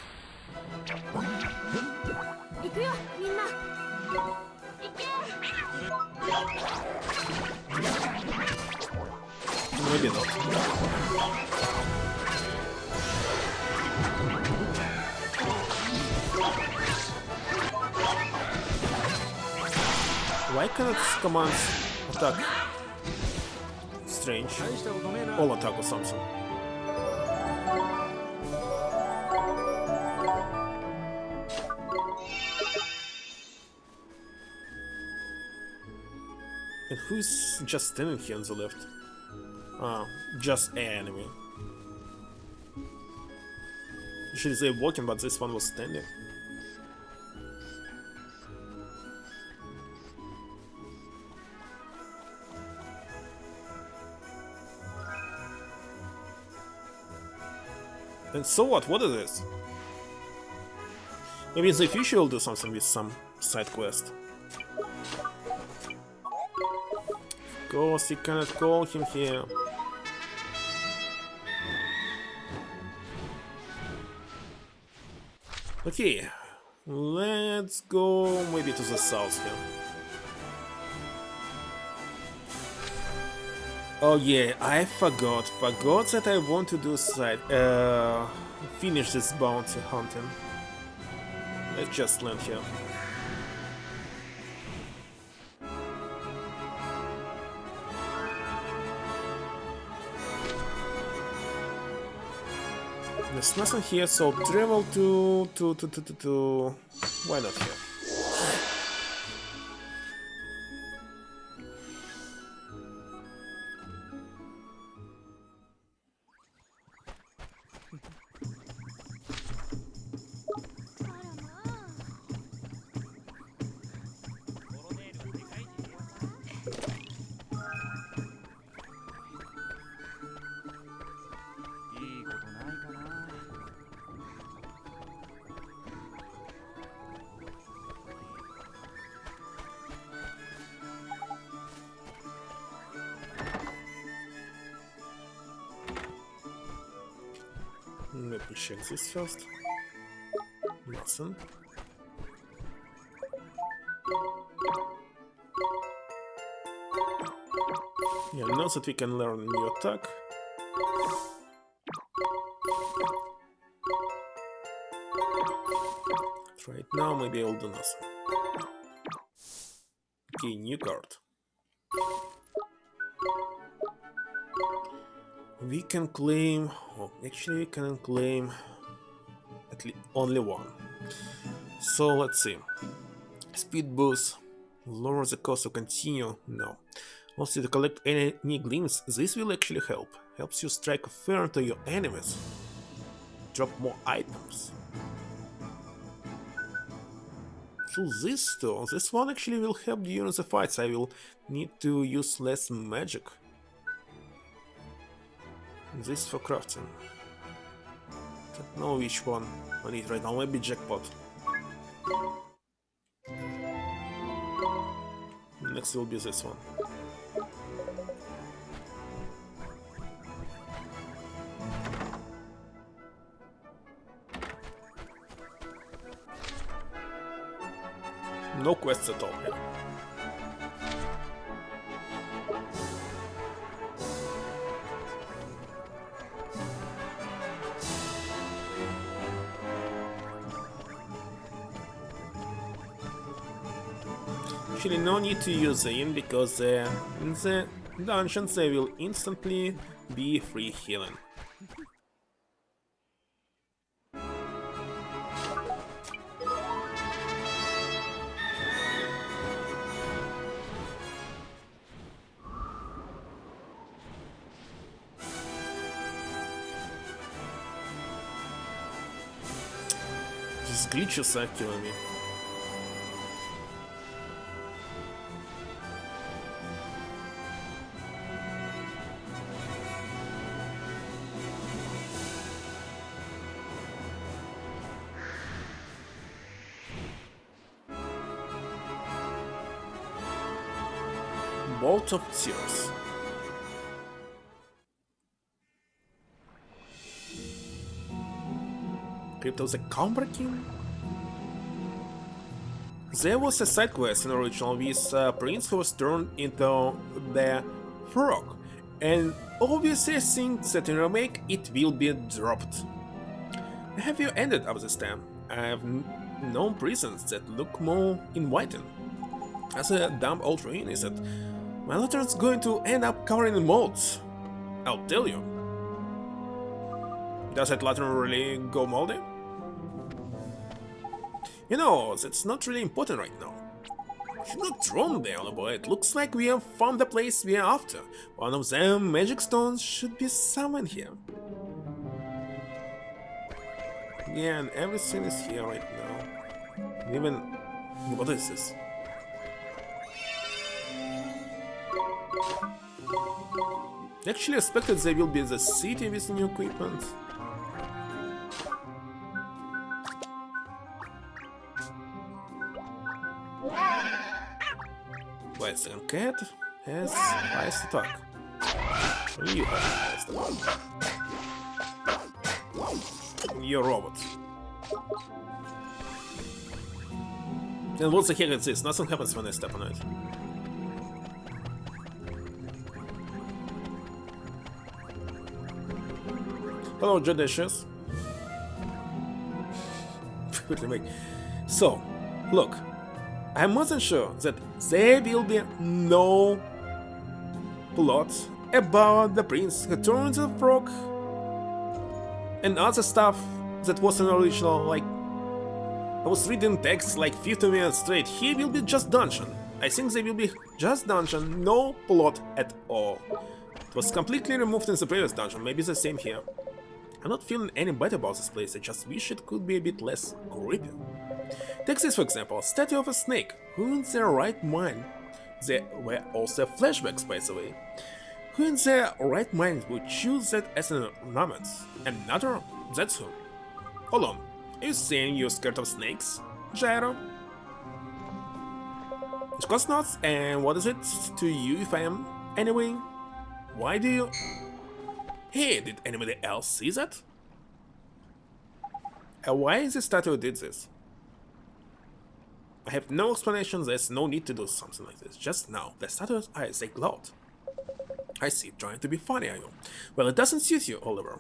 Maybe not. Why cannot commands attack? Strange. All attack or something. And who's just standing here on the left? Ah, just an enemy. Usually they're walking, but this one was standing. And so what? What is this? Maybe in the future we'll do something with some side quest. Of course, you cannot call him here. Okay, let's go maybe to the south here. Oh yeah, I forgot that I want to do finish this bounty hunting. Let's just land here. There's nothing here, so travel to why not here? check this first. Nothing. Yeah, now that we can learn new attack. Right now, maybe I'll do nothing. Okay, new card. We can claim... Oh, actually we can claim at least only one. So let's see. Speed boost. Lower the cost to continue. No. Also to collect any glimpse. This will actually help. Helps you strike fair to your enemies. Drop more items. So this one actually will help during the fights. I will need to use less magic. This for crafting. Don't know which one I need right now. Maybe jackpot. Next will be this one. No quests at all here. Actually, no need to use the inn because in the dungeons they will instantly be free healing. These glitches are killing me. Bolt of Tears. Crypto the Comber King? There was a side quest in the original with a prince who was turned into the frog, and obviously I think that in remake it will be dropped. Have you ended up this time? I have known prisons that look more inviting. As a dumb old ruin is that my letter's going to end up covered in molds. I'll tell you. Does that lantern really go moldy? You know, that's not really important right now. Should not drown there, boy. It looks like we have found the place we are after. One of them magic stones should be somewhere here. Yeah, and everything is here right now. Even... what is this? Actually expected they will be the city with new equipment. Wait a second, cat has highest attack. You have highest attack. You're a robot. And what the heck is this? Nothing happens when I step on it. Hello, jordacious. So, look, I wasn't sure that there will be no plot about the prince who turned into a frog and other stuff that wasn't original. Like, I was reading text like 50 minutes straight. Here will be just dungeon. I think they will be just dungeon, no plot at all. It was completely removed in the previous dungeon, maybe the same here. I'm not feeling any better about this place, I just wish it could be a bit less creepy. Take this for example, statue of a snake. Who in their right mind? There were also flashbacks, by the way. Who in their right mind would choose that as an ornament? Another? That's who. Hold on, are you saying you're scared of snakes, Gyro? Of course not, and what is it to you if I am? Anyway, why do you... Hey, did anybody else see that? Why the statue did this? I have no explanation, there's no need to do something like this. Just now, the statue's eyes, they glowed. I see, trying to be funny, are you? Well, it doesn't suit you, Oliver.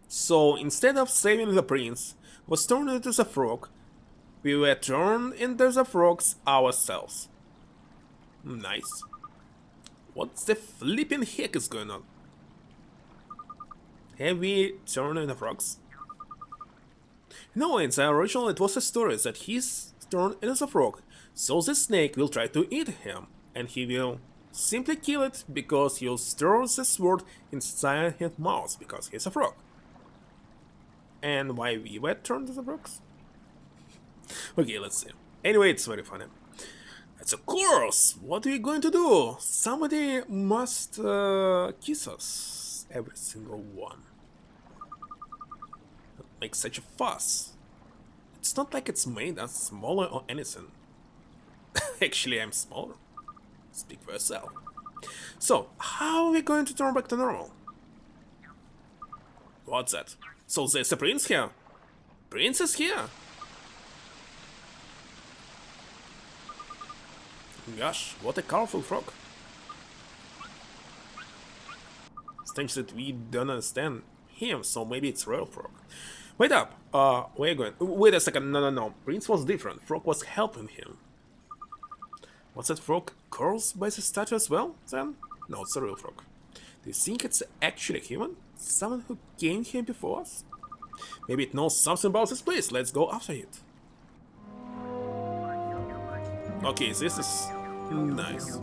So, instead of saving the prince, was turned into the frog, we were turned into the frogs ourselves. Nice. What the flipping heck is going on? Have we turned into frogs? No, in the original it was a story that he's turned into a frog, so the snake will try to eat him, and he will simply kill it because he'll stir the sword inside his mouth because he's a frog. And why we were turned into frogs? Okay, let's see. Anyway, it's very funny. It's a course! What are we going to do? Somebody must kiss us. Every single one. Don't make such a fuss. It's not like it's made us smaller or anything. Actually, I'm smaller. Speak for yourself. So, how are we going to turn back to normal? What's that? So there's a prince here? Prince is here! Gosh, what a colorful frog. Strange that we don't understand him, so maybe it's real frog. Wait up! Where are you going? Wait a second, no. Prince was different, frog was helping him. Was that frog cursed by the statue as well, then? No, it's a real frog. Do you think it's actually human? Someone who came here before us? Maybe it knows something about this place, let's go after it. Okay, this is nice.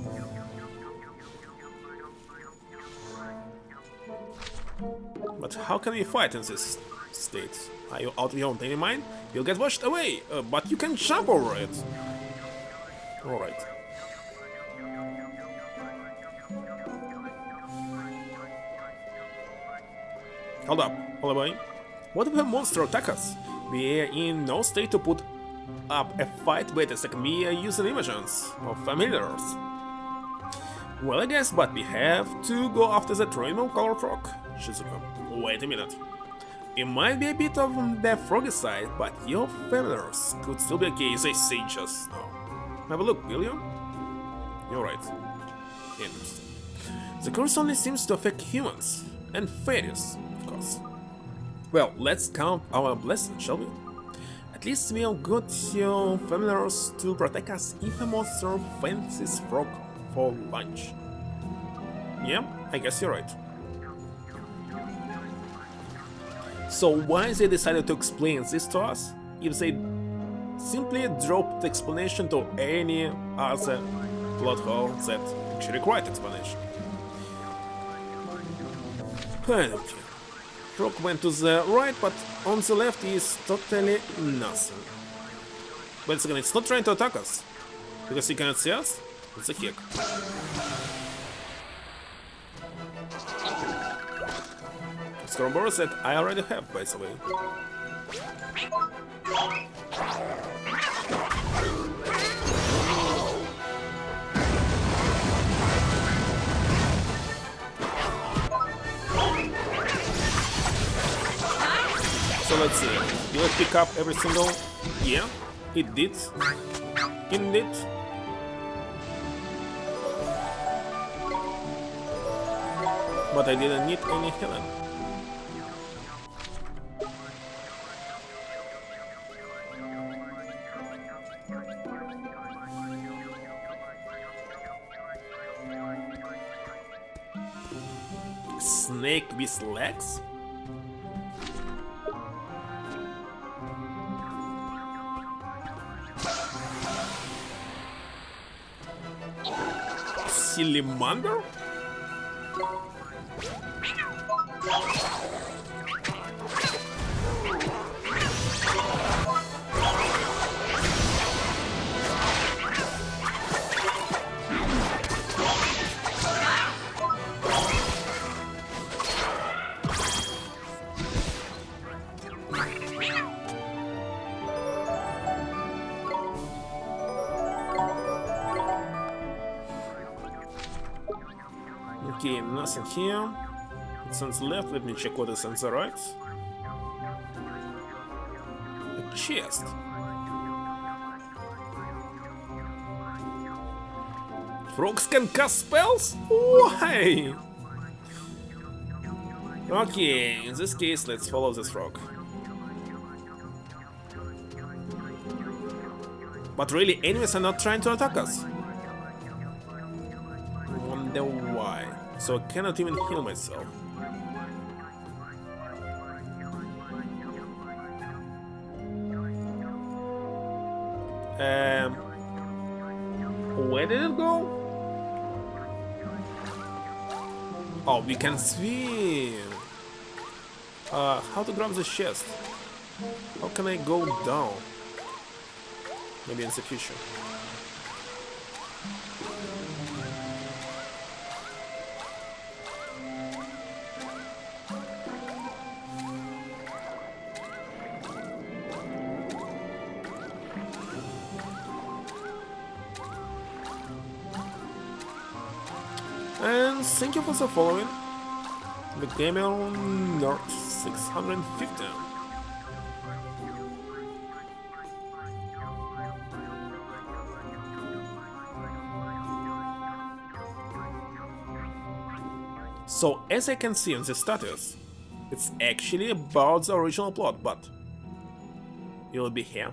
But how can we fight in this state? Are you out of your own mind? You'll get washed away, but you can jump over it. Alright. Hold up, Oliver. What if a monster attack us? We're in no state to put up a fight. Wait a second, we are using illusions of familiars. Well, I guess, but we have to go after that rainbow color frog. Shizuka, wait a minute. It might be a bit of the froggy side, but your familiars could still be okay, as I say just now. Have a look, will you? You're right. Interesting. The curse only seems to affect humans, and fairies, of course. Well, let's count our blessings, shall we? At least we'll got your familiars to protect us if a monster fancies frog for lunch. Yeah, I guess you're right. So why they decided to explain this to us if they simply dropped the explanation to any other plot hole that actually required explanation? Okay. Frog went to the right, but on the left is totally nothing. Wait a second, it's not trying to attack us. Because he cannot see us? What the heck? Strawberries that I already have, by the way. So let's see, will it pick up every single... Yeah, it did. Indeed. But I didn't need any healing. Snake with legs? Salamander? Okay, nothing here. It's on the left, let me check what is on the right. A chest. Frogs can cast spells? Why? Okay, in this case, let's follow this frog. But really, enemies are not trying to attack us. Wonder why. So I cannot even heal myself. Where did it go? Oh, we can swim. How to grab the chest? How can I go down? Maybe in the future. And thank you for the following. The Gamer North 650. So as I can see on the status, it's actually about the original plot, but you'll be here.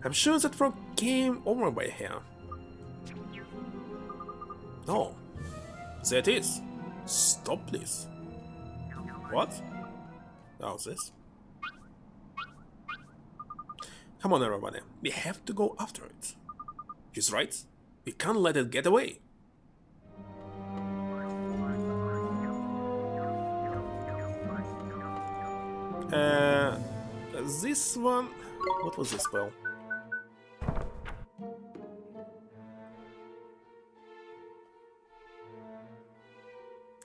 I'm sure that frog came over by here. No, that is. Stop, please. What? Oh, this. Come on, everybody. We have to go after it. He's right. We can't let it get away. This one... What was this spell?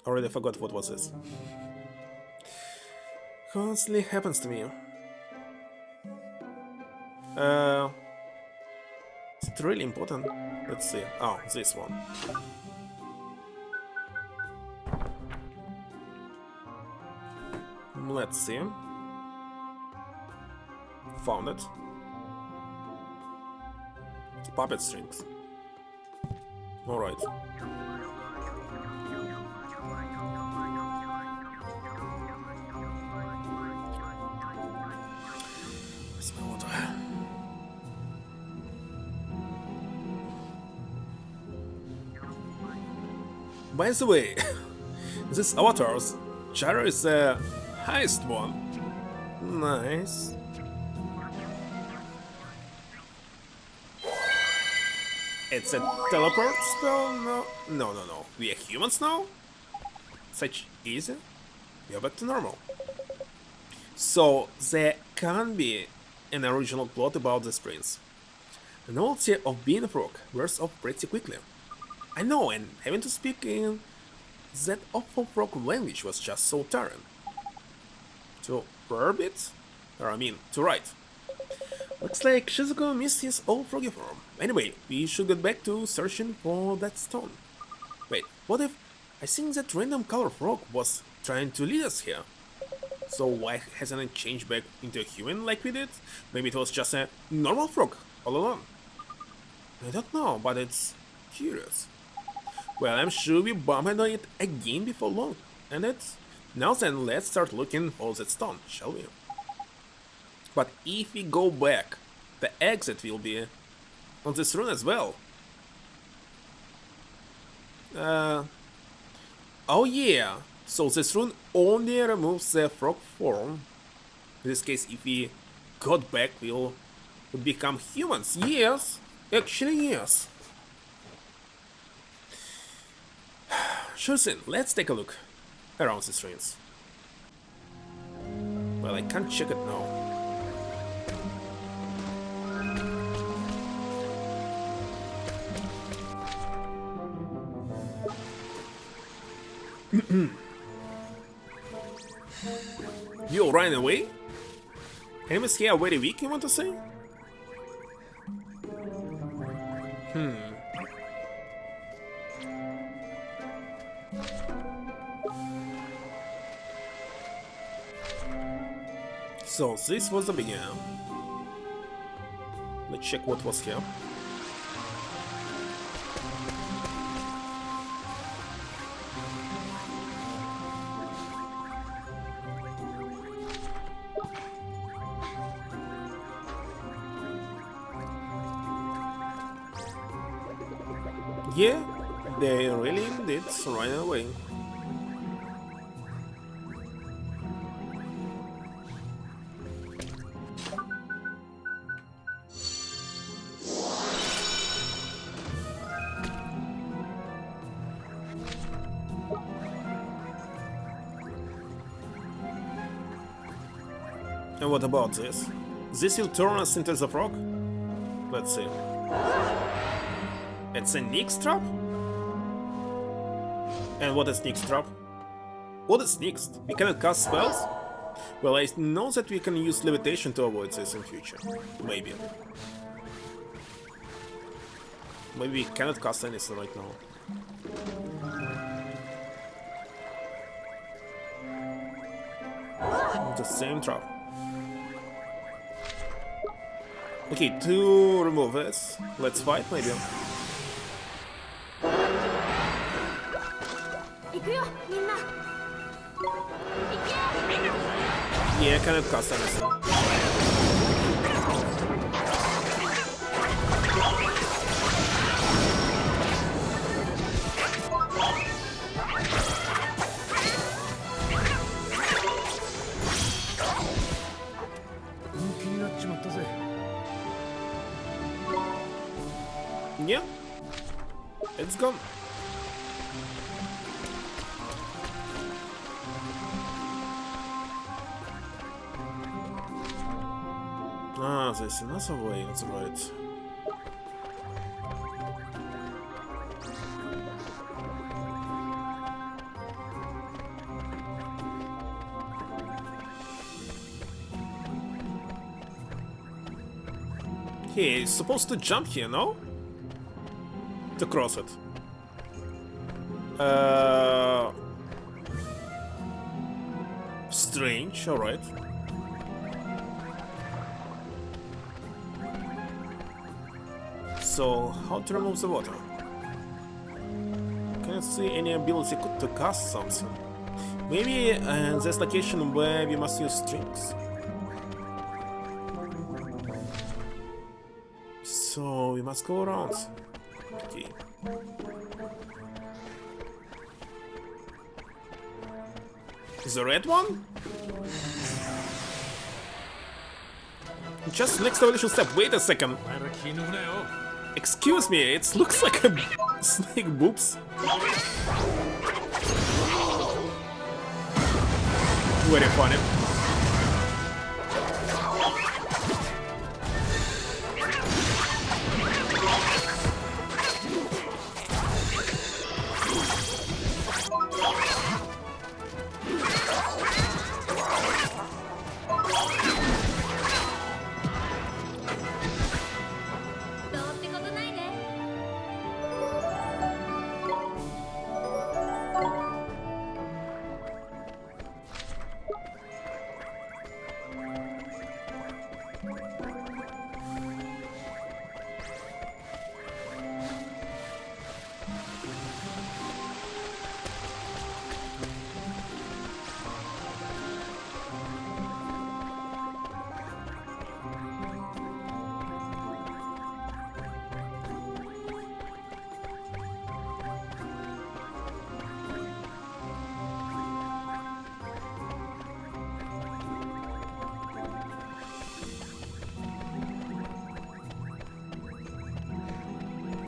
Already forgot what was this. Constantly happens to me. Is it really important? Let's see. Oh, this one. Let's see. Found it. Puppet strings. Alright. By the way, this avatar's chatter is the highest one. Nice. It's a teleport spell? No. We are humans now? Such easy? We are back to normal. So, there can be an original plot about this prince. The novelty of being a frog wears off pretty quickly. I know, and having to speak in that awful frog language was just so tiring. To verb it? Or I mean, to write. Looks like Shizuku missed his old froggy form. Anyway, we should get back to searching for that stone. Wait, what if... I think that random color frog was trying to lead us here. So why hasn't it changed back into a human like we did? Maybe it was just a normal frog all along. I don't know, but it's curious. Well, I'm sure we bumped into it again before long, and it's... Now then, let's start looking for that stone, shall we? But if we go back, the exit will be on this rune as well. Oh yeah, so this rune only removes the frog form. In this case, if we got back, we'll become humans. Yes, actually yes. Sure thing, let's take a look around these ruins. Well, I can't check it now. You ran away? Enemies here are very weak, you want to say? So this was the beginning. Let's check what was here. Yeah, they really did run away. And what about this? This will turn us into the frog? Let's see. It's a Nyx trap? And what is Nyx trap? What is Nyx? We cannot cast spells? Well, I know that we can use levitation to avoid this in future. Maybe. Maybe we cannot cast anything right now. The same trap. Okay, to remove this, let's fight maybe. Yeah, I cannot cast anything. Yeah, it's gone. Ah, there's another way, that's right. Hey, he's supposed to jump here, no? To cross it. Strange, alright. So, how to remove the water? Can't see any ability to cast something. Maybe this location where we must use strings. So, we must go around. Okay. The red one? Just next evolution step. Wait a second. Excuse me, it looks like a snake boobs. Very funny.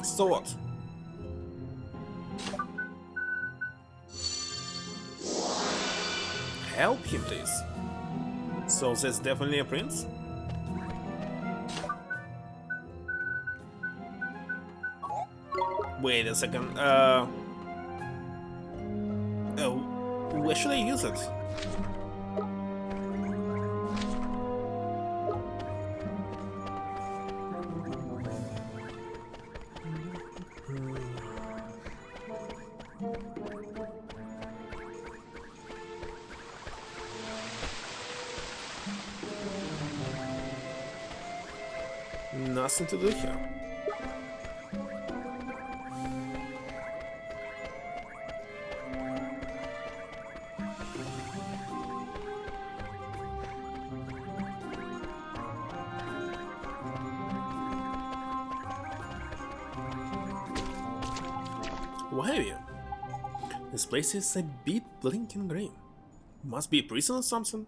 So what? Help him, please. So that's definitely a prince? Wait a second, oh, where should I use it? Nothing to do here. Why are you? This place is a bit blinking green. Must be a prison or something.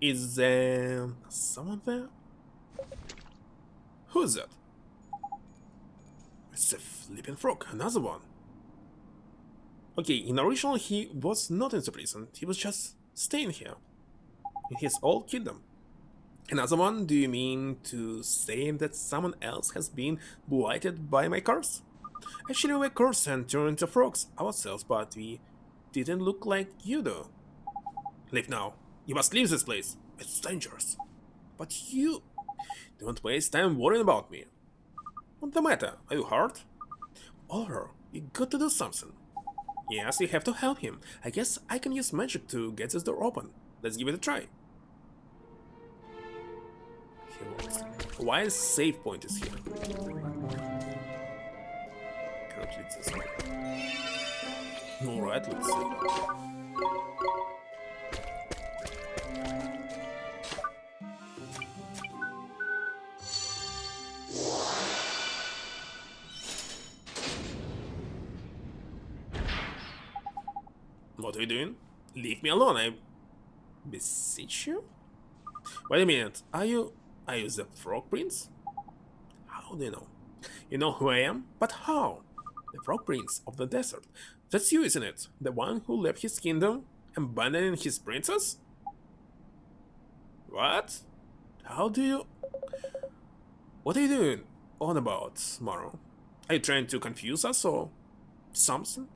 Is there someone there? Who's that? It's a flipping frog, another one. Okay, in the original he was not in the prison, he was just staying here. In his old kingdom. Another one? Do you mean to say that someone else has been blighted by my curse? Actually, we were cursed and turned into frogs ourselves, but we didn't look like you do. Leave now. You must leave this place. It's dangerous. But you... Don't waste time worrying about me. What's the matter? Are you hurt? Oliver, you got to do something. Yes, you have to help him. I guess I can use magic to get this door open. Let's give it a try. He works. Why is save point is here? Cannot lead this way. Alright, let's see. What are you doing? Leave me alone, I beseech you? Wait a minute, are you the Frog Prince? How do you know? You know who I am? But how? The Frog Prince of the desert. That's you, isn't it? The one who left his kingdom, abandoning his princess? What? How do you... What are you doing on about, Morrow? Are you trying to confuse us or something?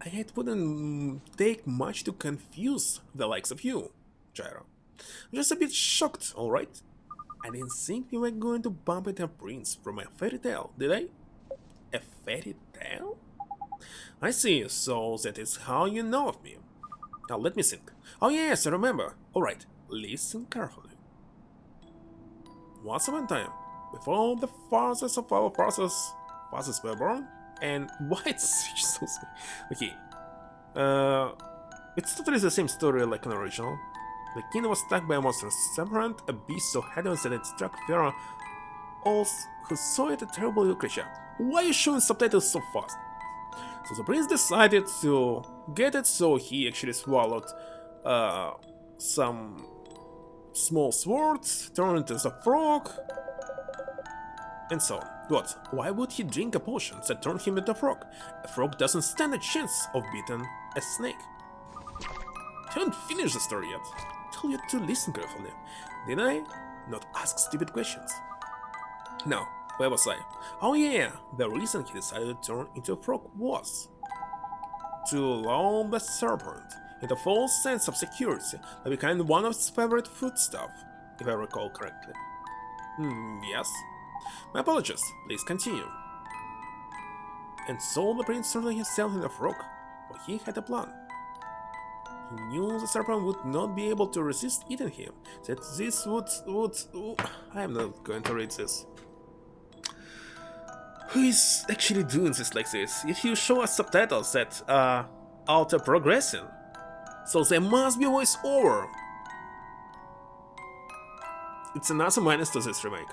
It wouldn't take much to confuse the likes of you, Gyro. I'm just a bit shocked, alright? I didn't think we were going to bump into a prince from a fairy tale, did I? A fairy tale? I see, so that is how you know of me. Now let me think. Oh yes, I remember. Alright, listen carefully. Once upon a time, before the fathers of our fathers were born, and White Witch so sweet. Okay. It's totally the same story like an original. The king was struck by a monster separate, a beast so hideous that it struck Pharaoh, all who saw it a terrible creature. Why are you showing subtitles so fast? So the prince decided to get it, so he actually swallowed some small swords, turned into a frog, and so on. What? Why would he drink a potion that turned him into a frog? A frog doesn't stand a chance of beating a snake. I haven't finished the story yet. I told you to listen carefully. Didn't I? Not ask stupid questions. Now, where was I? Oh yeah, the reason he decided to turn into a frog was to lull the serpent into a false sense of security by becoming one of his favorite foodstuff, if I recall correctly. Yes? My apologies, please continue. And so the prince turned himself into a frog, for he had a plan. He knew the serpent would not be able to resist eating him, that this would... I am not going to read this. Who is actually doing this like this? If you show us subtitles that are auto-progressing, so there must be a voice-over. It's another minus to this remake.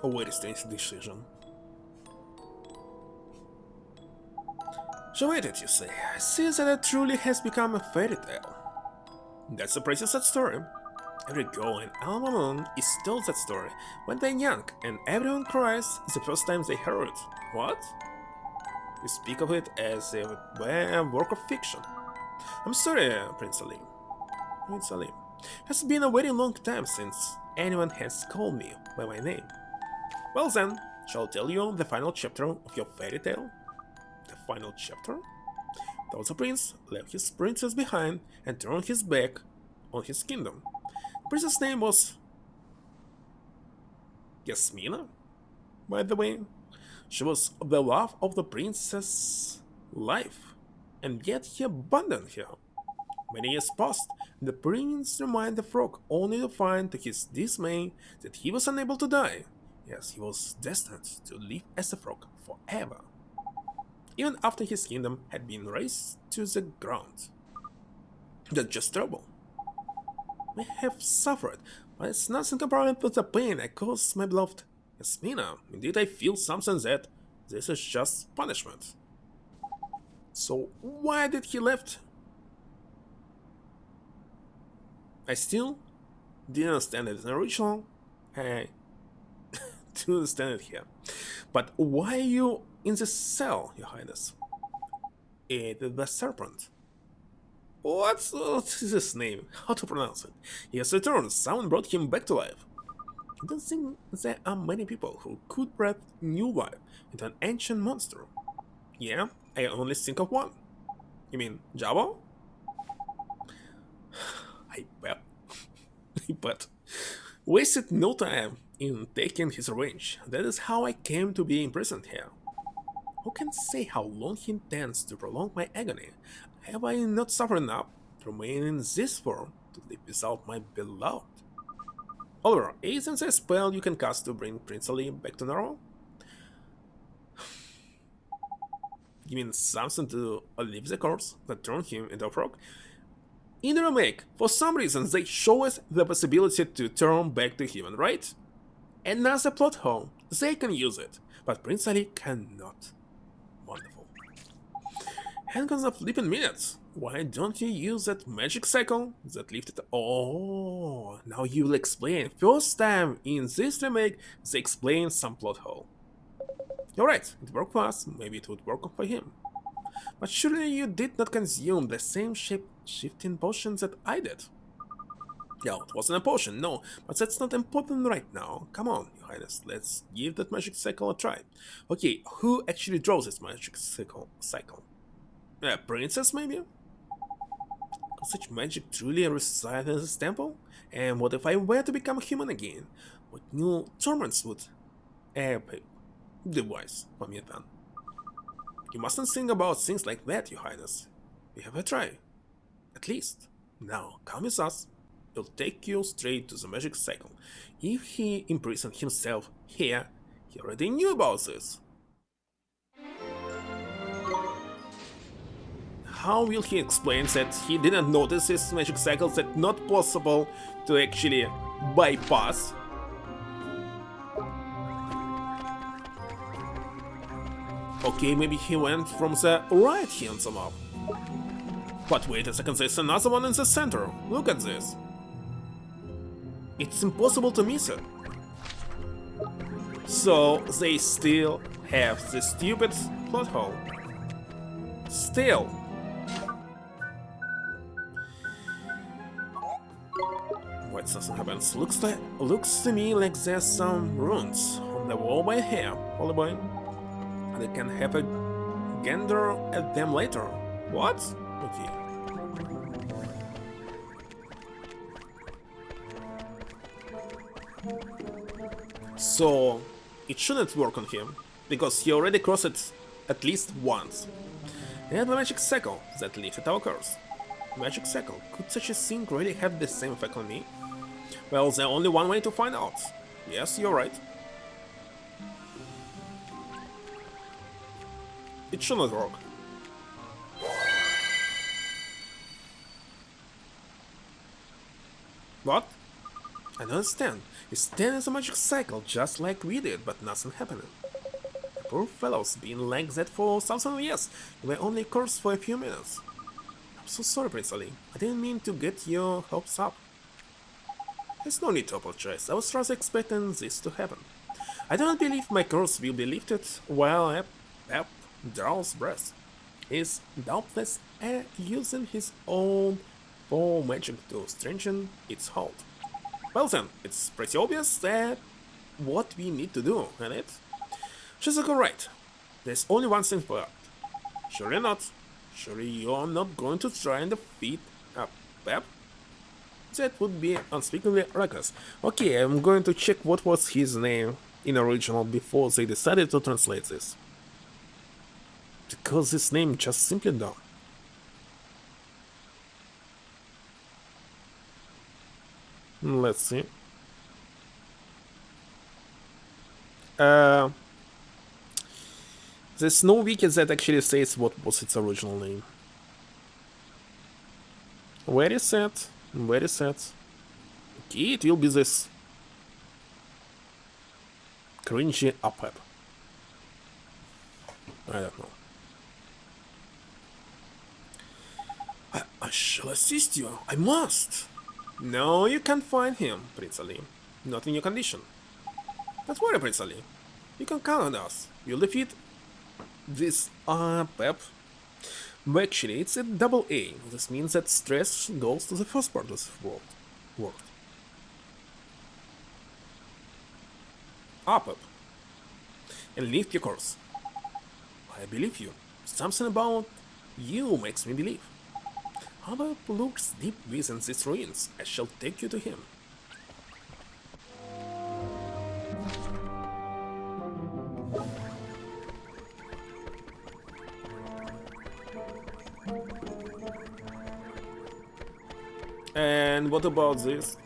A very strange decision. So wait, you say, I see that it truly has become a fairy tale. That's a pretty sad story. Every girl in Alma Moon is told that story when they're young, and everyone cries the first time they hear it. What? You speak of it as a work of fiction. I'm sorry, Prince Alim. Prince Alim. It has been a very long time since anyone has called me by my name. Well then, shall I tell you the final chapter of your fairy tale? The final chapter? Thus the prince left his princess behind and turned his back on his kingdom. The princess' name was Yasmina, by the way. She was the love of the princess' life, and yet he abandoned her. Many years passed, and the prince remained the frog, only to find to his dismay that he was unable to die. Yes, he was destined to live as a frog forever, even after his kingdom had been razed to the ground. That's just terrible. I have suffered, but it's nothing compared to the pain I caused my beloved Yasmina. Indeed, I feel something that this is just punishment. So why did he left? I still didn't understand it in the original. I do understand it here. But why are you in the cell, Your Highness? The serpent. What's his name? How to pronounce it? He has returned. Someone brought him back to life. I don't think there are many people who could breathe new life into an ancient monster. Yeah, I only think of one. You mean Java? I bet. But wasted no time in taking his revenge. That is how I came to be imprisoned here. Who can say how long he intends to prolong my agony? Have I not suffered enough to remain in this form to live without my beloved? Oliver, isn't there a spell you can cast to bring Prince Ali back to normal? You mean something to leave the corpse that turned him into a frog? In the remake, for some reason they show us the possibility to turn back to human, right? Another plot hole, they can use it, but Prince Ali cannot. Wonderful. Handguns of flipping minutes. Why don't you use that magic cycle that lifted? Oh, now you'll explain. First time in this remake, they explain some plot hole. You're right, it worked for us, maybe it would work for him. But surely you did not consume the same shape-shifting potions that I did. Yeah, it wasn't a potion, no, but that's not important right now. Come on, Your Highness, let's give that magic cycle a try. Okay, who actually draws this magic cycle? A princess, maybe? Could such magic truly reside in this temple? And what if I were to become human again? What new torments would devise for me then? You mustn't think about things like that, Your Highness. We have a try. At least. Now, come with us. We'll take you straight to the magic cycle. If he imprisoned himself here, he already knew about this. How will he explain that he didn't notice his magic cycles that not possible to actually bypass? Okay, maybe he went from the right hand somehow. But wait a second, there's another one in the center. Look at this. It's impossible to miss it. So they still have this stupid plot hole. Still. Wait, something happens. Looks to me like there's some runes on the wall by here, Holy Boy. And I can have a gander at them later. What? Okay. So, it shouldn't work on him, because he already crossed it at least once. And the magic cycle that lifted our curse. Magic cycle, could such a thing really have the same effect on me? Well, there's only one way to find out. Yes, you're right. It should not work. What? I don't understand. He stands a magic cycle just like we did, but nothing happening. The poor fellow's been like that for 1,000 years. You were only cursed for a few minutes. I'm so sorry, Prince Ali. I didn't mean to get your hopes up. There's no need to apologize. I was rather expecting this to happen. I do not believe my curse will be lifted while Ep draws breath. He's doubtless using his own magic to strengthen its hold. Well then, it's pretty obvious that what we need to do, isn't it? Shizuko right. There's only one thing for that. Surely not. Surely you're not going to try and defeat a Pep? That would be unspeakably reckless. Okay, I'm going to check what was his name in original before they decided to translate this. Because this name just simply dumb. Let's see. There's no wiki that actually says what was its original name. Very sad. Very sad. Okay, it will be this. Cringy Apep. I don't know. I shall assist you. I must. No, you can't find him, Prince Ali. Not in your condition. Don't worry, Prince Ali. You can count on us. You'll defeat this Pep. But actually, it's a double A. This means that stress goes to the first part of the word. Pep. And lift your course. I believe you. Something about you makes me believe. Pep looks deep within these ruins. I shall take you to him. And what about this?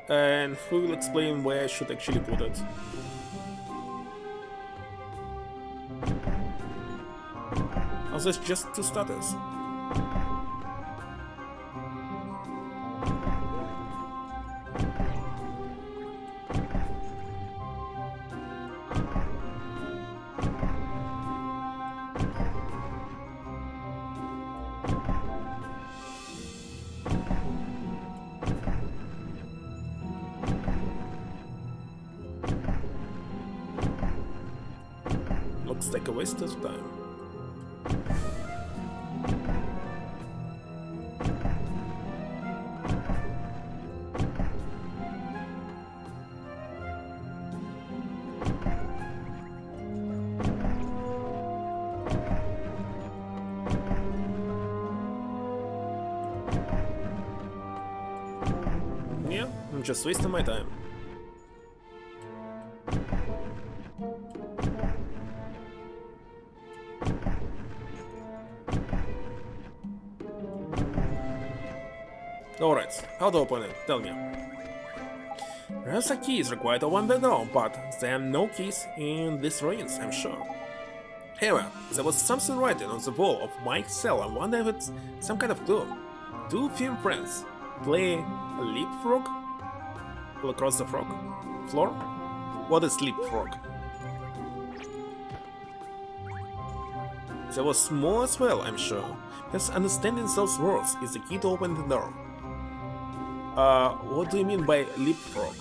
And who will explain where I should actually put it? Are these just two status? Looks like a waste of time. Yeah, I'm just wasting my time. Alright, how to open it? Tell me. There's a key is required to open the door, but there are no keys in these ruins, I'm sure. However, there was something written on the wall of Mike's cell. I wonder if it's some kind of clue. Two film friends play a leapfrog across the floor? What is leapfrog? There was more as well, I'm sure. Because understanding those words is the key to open the door. What do you mean by leapfrog?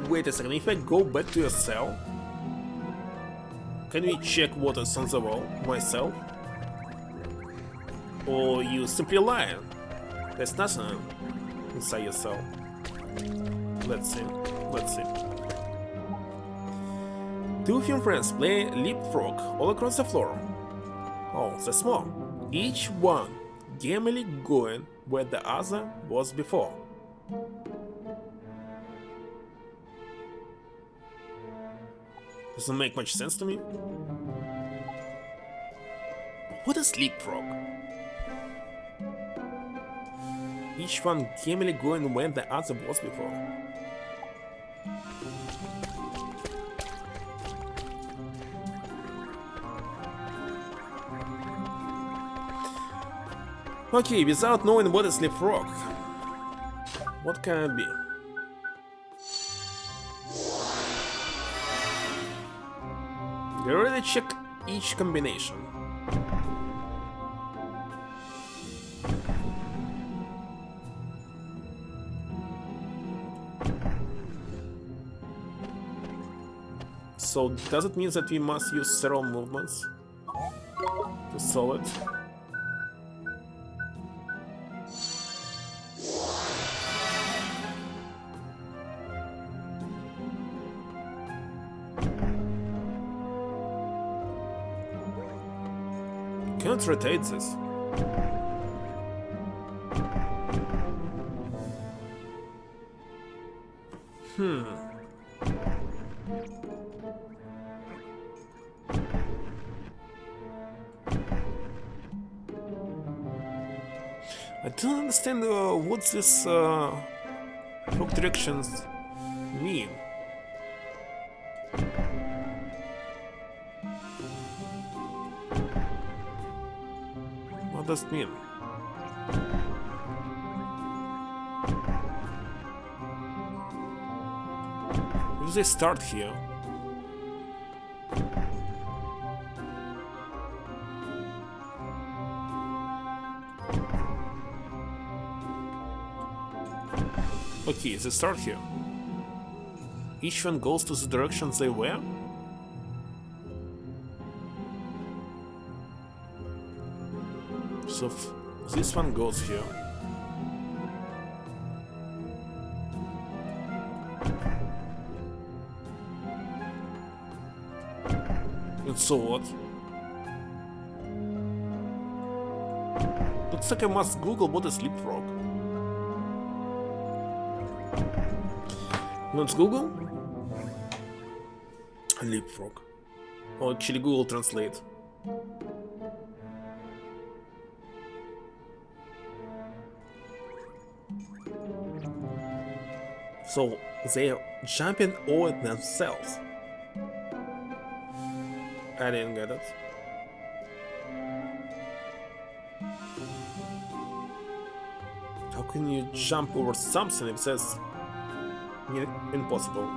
Wait a second, if I go back to your cell, can we check what is on the wall myself? Or you simply lying? There's nothing inside your cell. Let's see, let's see. Two film friends play leapfrog all across the floor. Oh, that's more. Each one gamely going where the other was before. Doesn't make much sense to me. What is leapfrog? Each one gamely going where the other was before. Okay, without knowing what is leapfrog, what can it be? We already checked each combination. So does it mean that we must use several movements to solve it? Can't rotate this. I don't understand what this rock directions mean. What does it mean? If they start here. Okay, they start here. Each one goes to the direction they were? So this one goes here. And so what? Looks like I must Google what is leapfrog. Let's Google leapfrog. Or actually Google Translate. So they're jumping over themselves. I didn't get it. How can you jump over something if that's impossible?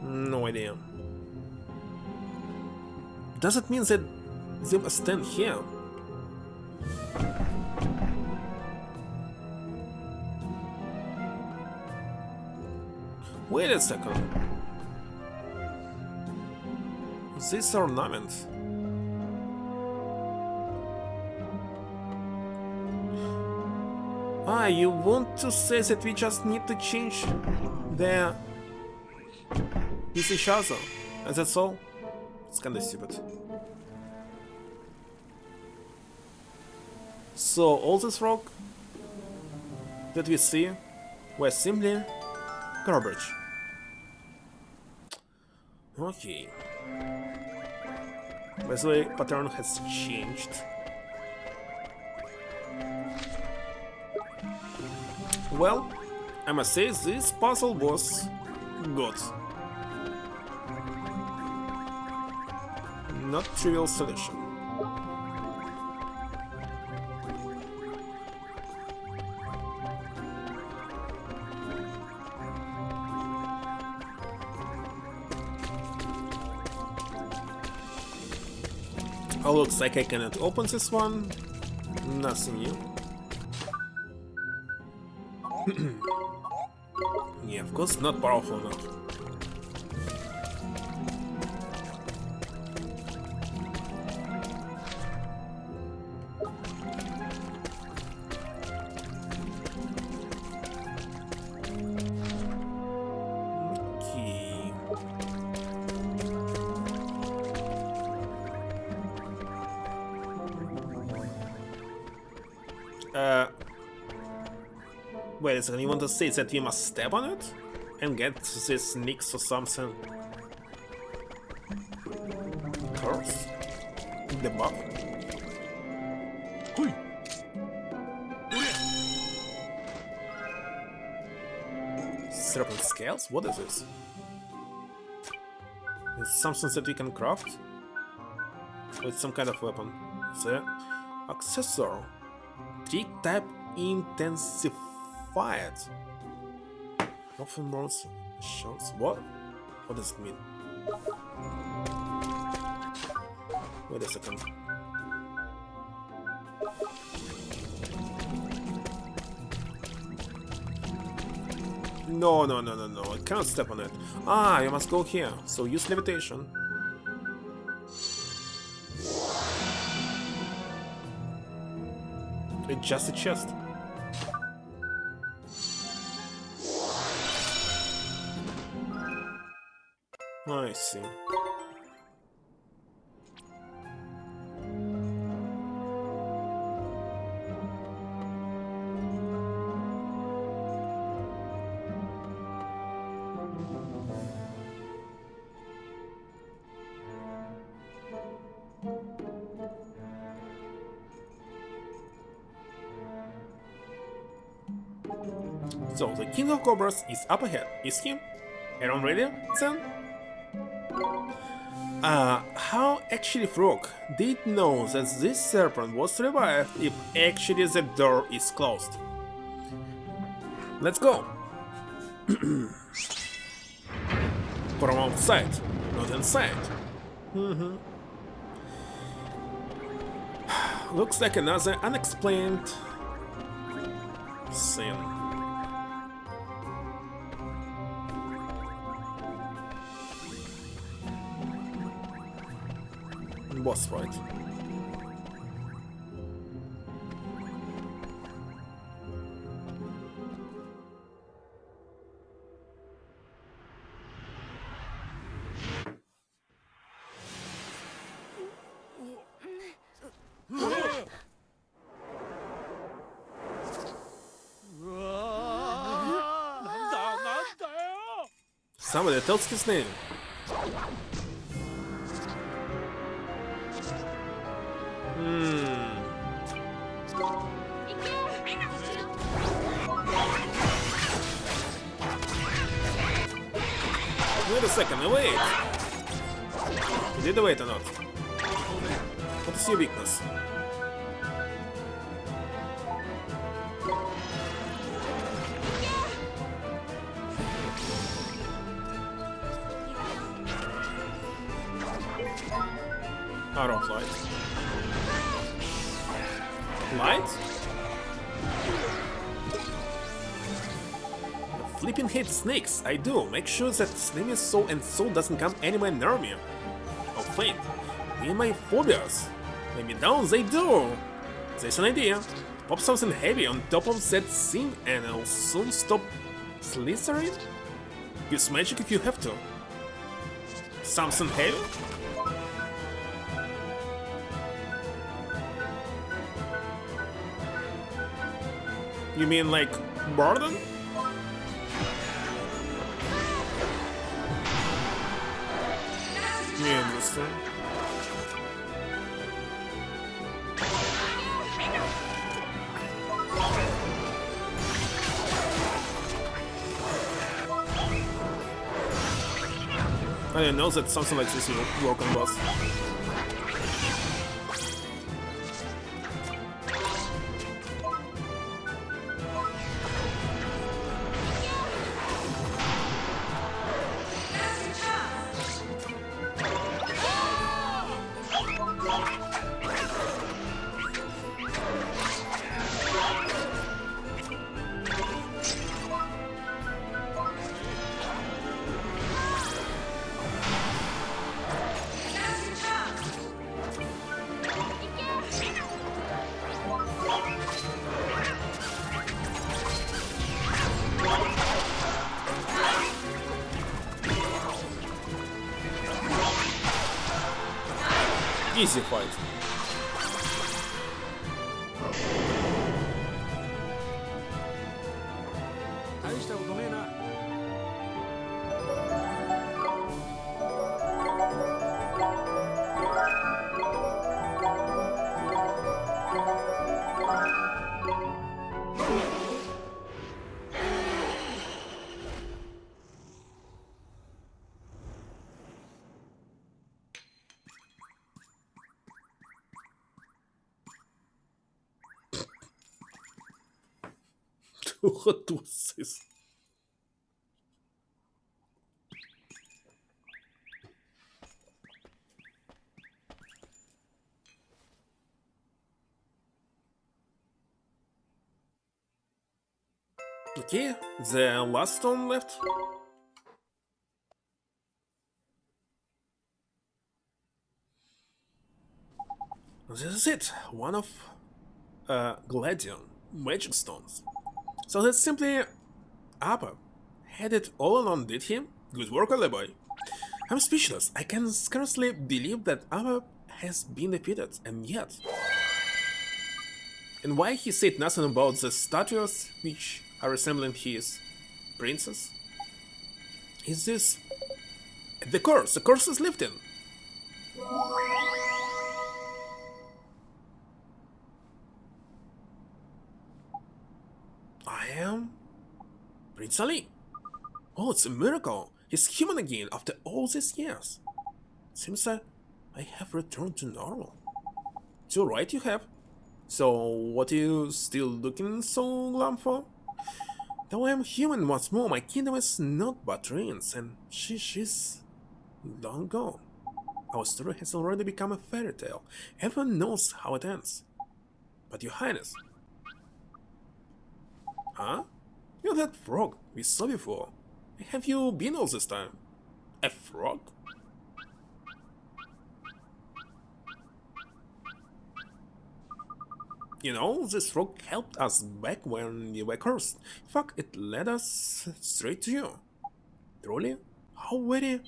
No idea. Does it mean that they must stand here? Wait a second. This ornament. Ah, you want to say that we just need to change the with each other, and that's all? It's kinda stupid. So all this rock that we see were simply garbage. Okay. By the way, pattern has changed. Well, I must say this puzzle was good. Not trivial solution. Oh, looks like I cannot open this one. Nothing new. Yeah, of course, not powerful enough. Wait a second, you want to say that we must step on it? And get this mix or something? Curse? The buff? Serpent scales? What is this? It's something that we can craft? With some kind of weapon. The accessor. Trick type intensifier. fight. Often more shots. What? What does it mean? Wait a second. No, I can't step on it. Ah, you must go here, so use levitation. It's just a chest. I see. So, the King of Cobras is up ahead. Is he? Everyone ready, then? How actually Frog did know that this serpent was revived if actually the door is closed? Let's go! From outside, not inside. Looks like another unexplained sin. Boss fight. Somebody tells his name. Wait a second, wait! You did wait or not? What is your weakness? Out of light. Light? Flipping hate snakes, I do. Make sure that slimy soul and soul doesn't come anywhere near me. Oh, faint. In my phobias. Lay me down, they do. There's an idea. Pop something heavy on top of that thing and I'll soon stop slithering? Use magic if you have to. Something heavy? You mean like burden? You understand? I didn't know that something like this will work on boss. Easy fight. What was this? Okay, the last stone left. This is it. One of Gladion magic stones. So that's simply Appa. Had it all along, did he? Good work, Alibi. I'm speechless. I can scarcely believe that Appa has been defeated, and yet. And why he said nothing about the statues which are resembling his princess? Is this the curse? The curse is lifting. I am Prince Ali. Oh, it's a miracle. He's human again after all these years. Seems that I have returned to normal. Too right you have. So, what are you still looking so glum for? Though I am human once more, my kingdom is not but ruins, and she's long gone. Our story has already become a fairy tale. Everyone knows how it ends. But your highness... Huh? You're that frog we saw before. Where have you been all this time? A frog? You know, this frog helped us back when we were cursed. In fact, it led us straight to you. Truly? How very...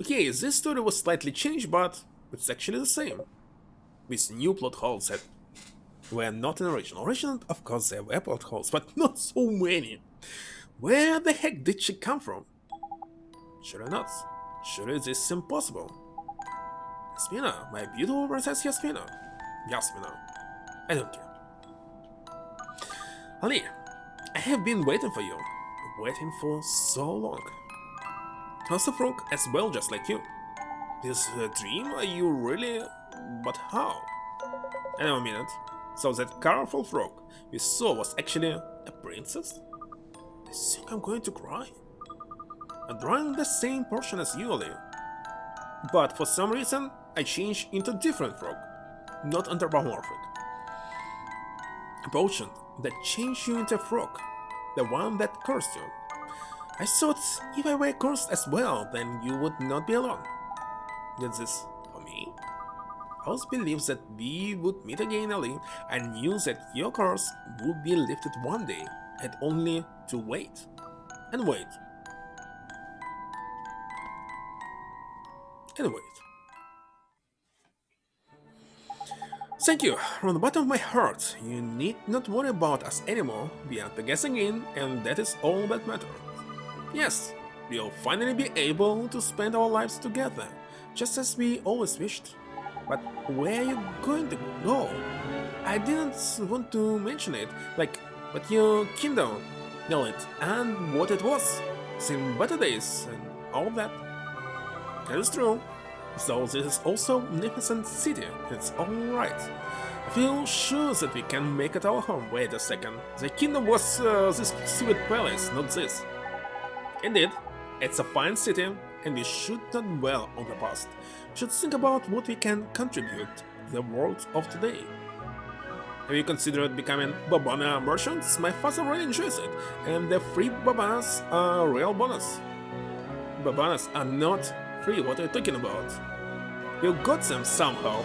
Okay, this story was slightly changed, but it's actually the same. With new plot holes that were not in original. Original, of course, there were plot holes, but not so many. Where the heck did she come from? Surely not. Surely this is impossible. Yasmina, my beautiful princess Yasmina. Yasmina. I don't care. Ali, I have been waiting for you. Waiting for so long. Also frog as well, just like you. This dream, are you really... But how? I know a minute. So that colorful frog we saw was actually a princess? I think I'm going to cry. I'm drawing the same portion as you, Ali. But for some reason, I changed into a different frog. Not anthropomorphic. A potion that changed you into a frog. The one that cursed you. I thought if I were cursed as well, then you would not be alone. Did this for me? I always believed that we would meet again, Ali. I knew that your curse would be lifted one day. I had only to wait. And wait. And wait. Thank you, from the bottom of my heart. You need not worry about us anymore. We are together again, and that is all that matters. Yes, we'll finally be able to spend our lives together, just as we always wished. But where are you going to go? I didn't want to mention it, but your kingdom, know it, and what it was, seen better days, and all that. That is true. So this is also a magnificent city, it's alright. I feel sure that we can make it our home. Wait a second, the kingdom was this stupid palace, not this. Indeed, it's a fine city, and we should not dwell on the past. We should think about what we can contribute to the world of today. Have you considered becoming Babana merchants? My father really enjoys it, and the free Babanas are a real bonus. Babanas are not free, what are you talking about? You got them somehow.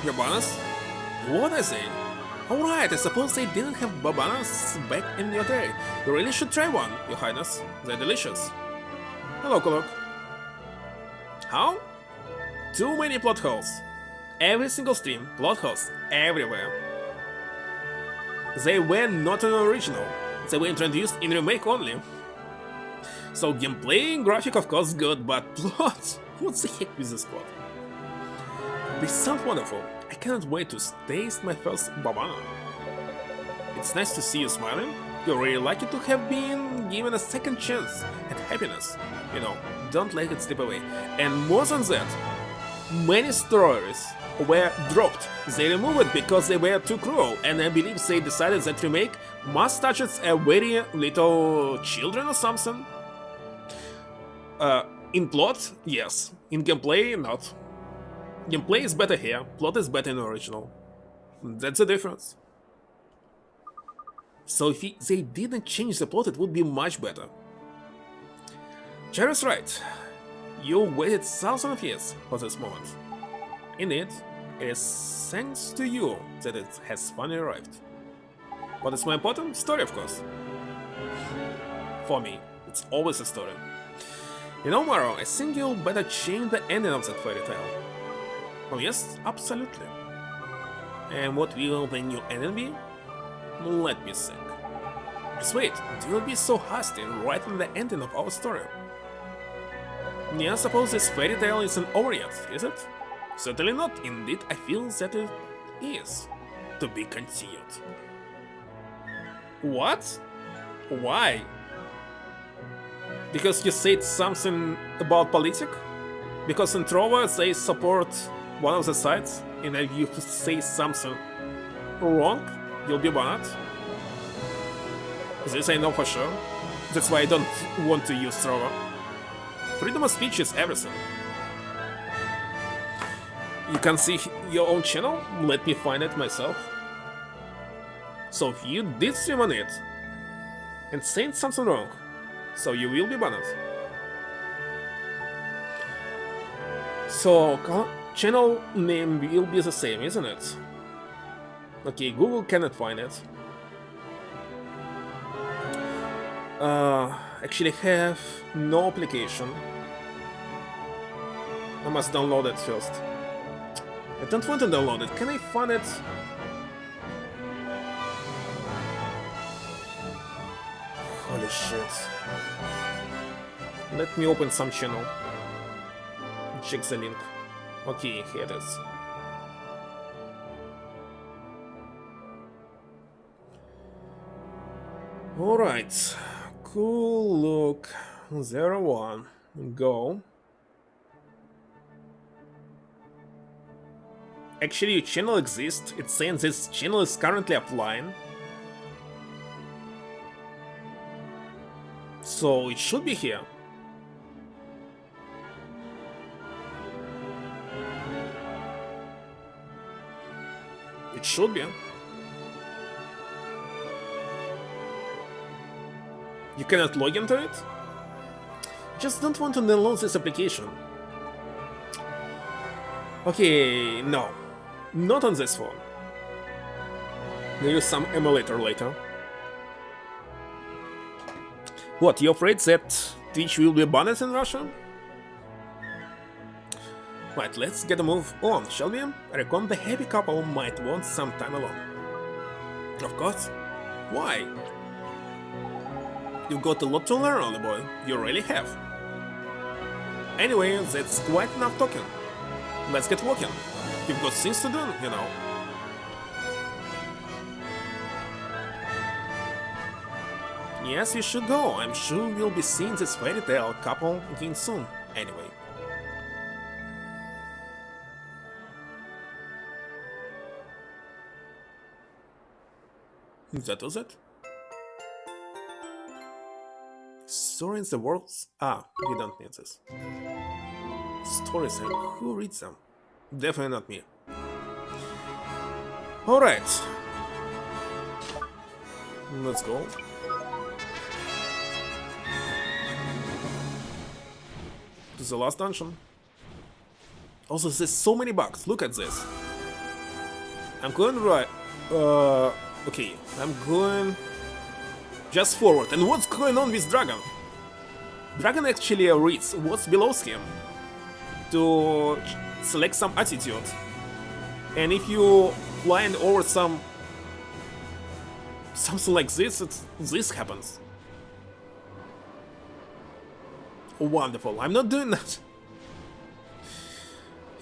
Babanas? What I say? Alright, I suppose they didn't have babanas back in your day. You really should try one, your highness. They're delicious. Hello, Kolok. How? Too many plot holes. Every single stream, plot holes everywhere. They were not an original. They were introduced in remake only. So gameplay, graphic of course good, but plot? What the heck with this plot? They sound wonderful. I cannot wait to taste my first babana. It's nice to see you smiling. You're really lucky to have been given a second chance at happiness. You know, don't let it slip away. And more than that, Many stories were dropped. They removed it because they were too cruel, and I believe they decided that remake must touch its very little children or something. In plot, yes. In gameplay, not. Gameplay is better here, plot is better in the original. That's the difference. So if they didn't change the plot, it would be much better. Jerry's right. You waited thousands of years for this moment. Indeed, it is thanks to you that it has finally arrived. What is more important? Story, of course. For me, it's always a story. You know, Maro, I think you'll better change the ending of that fairy tale. Oh yes, absolutely. And what will the new ending be? Let me think. Just wait, do not be so hasty in writing the ending of our story. Yeah, I suppose this fairy tale isn't over yet, is it? Certainly not. Indeed, I feel that it is. To be continued. What? Why? Because you said something about politics? Because in Trova they support one of the sides, and if you say something wrong, you'll be banned. This I know for sure. That's why I don't want to use Trova. Freedom of speech is everything. You can see your own channel? Let me find it myself. So if you did stream on it and said something wrong, so you will be banned. So channel name will be the same, isn't it? Okay, Google cannot find it. Actually have no application. I must download it first. I don't want to download it. Can I find it? Holy shit. Let me open some channel. Check the link. Okay, here it is. Alright. Cool look. 01. Go. Actually, your channel exists. It's saying this channel is currently offline. So it should be here. It should be. You cannot log into it? Just don't want to download this application. Okay, no. Not on this phone. We'll use some emulator later. What, you afraid that Twitch will be banned in Russia? Right, let's get a move on, shall we? I reckon the happy couple might want some time alone. Of course. Why? You've got a lot to learn, old boy. You really have. Anyway, that's quite enough talking. Let's get walking. You've got things to do, you know. Yes, you should go. I'm sure we'll be seeing this fairy tale couple again soon. Anyway. That was it. Story in the worlds? Ah, we don't need this. Stories, and who reads them? Definitely not me. Alright. Let's go. To the last dungeon. Also, there's so many bugs. Look at this. I'm going right. Okay, I'm going just forward. And what's going on with Dragon? Dragon actually reads what's below him to select some attitude. And if you flying over something like this, this happens. Wonderful. I'm not doing that.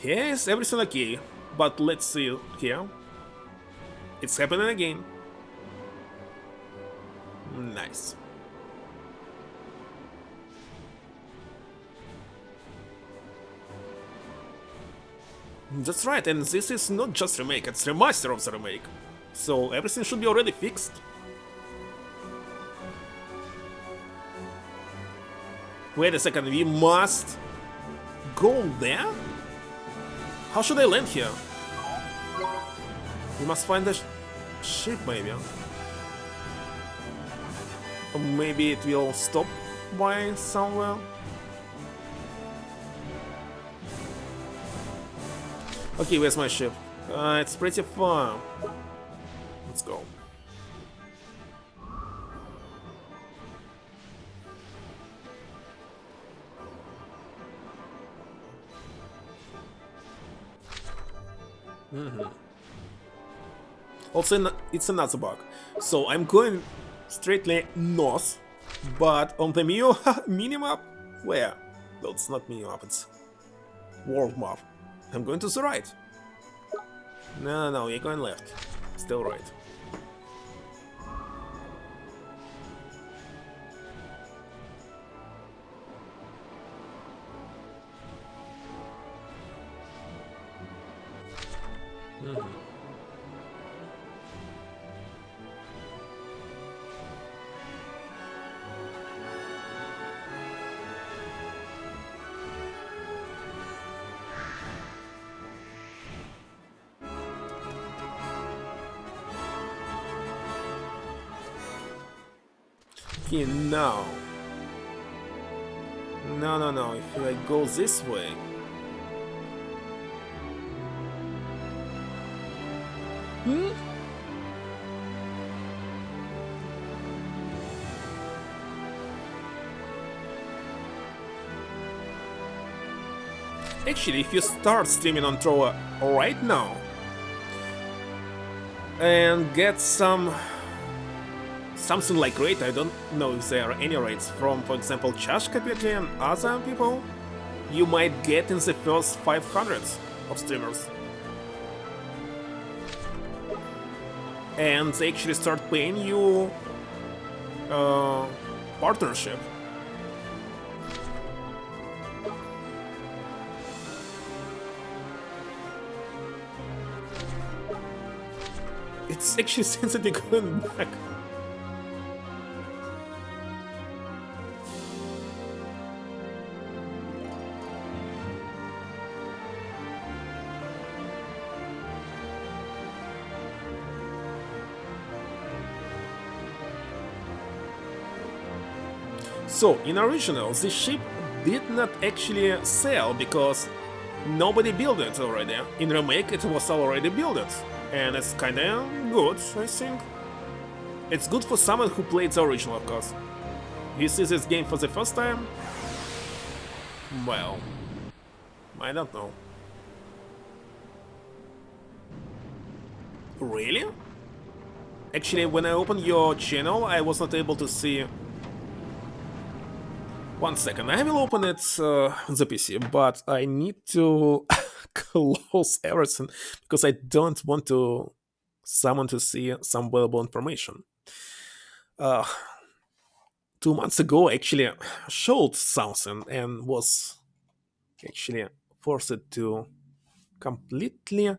Yes, everything okay. But let's see here. It's happening again. Nice. That's right, and this is not just remake, it's remaster of the remake. So everything should be already fixed. Wait a second, we must go there? How should I land here? We must find the ship, maybe. Or maybe it will stop by somewhere. Okay, where's my ship? It's pretty far. Let's go. Also, it's another bug. So I'm going straightly north, but on the minimap, where? Well, it's not minimap, it's world map. I'm going to the right. No, you're going left. Still right. Okay, now. No. If I go this way. Actually, if you start streaming on Troa right now and get something like rate, I don't know if there are any rates from, for example, Chashkapeti and other people, you might get in the first 500 of streamers. And they actually start paying you partnership. It's actually sensitive going back. So, in original, the ship did not actually sell because nobody built it already. In remake, it was already built, and it's kinda good, I think. It's good for someone who played the original, of course. You see this game for the first time? Well, I don't know. Really? Actually, when I opened your channel, I was not able to see. One second, I will open it the PC, but I need to close everything because I don't want someone to see some valuable information. 2 months ago, I actually showed something and was actually forced to completely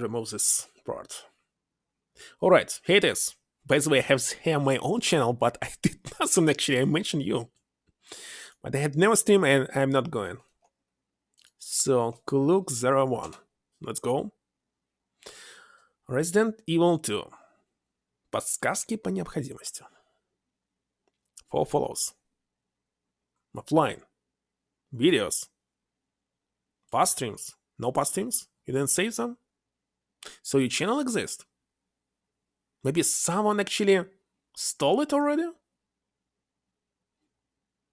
remove this part. Alright, here it is. By the way, I have here my own channel, but I did nothing actually. I mentioned you. But I had never streamed and I'm not going. So, Kuluk01. Let's go. Resident Evil 2. Подсказки по необходимости. 4 follows. Offline. Videos. Past streams. No past streams? You didn't save them? So your channel exists? Maybe someone actually stole it already?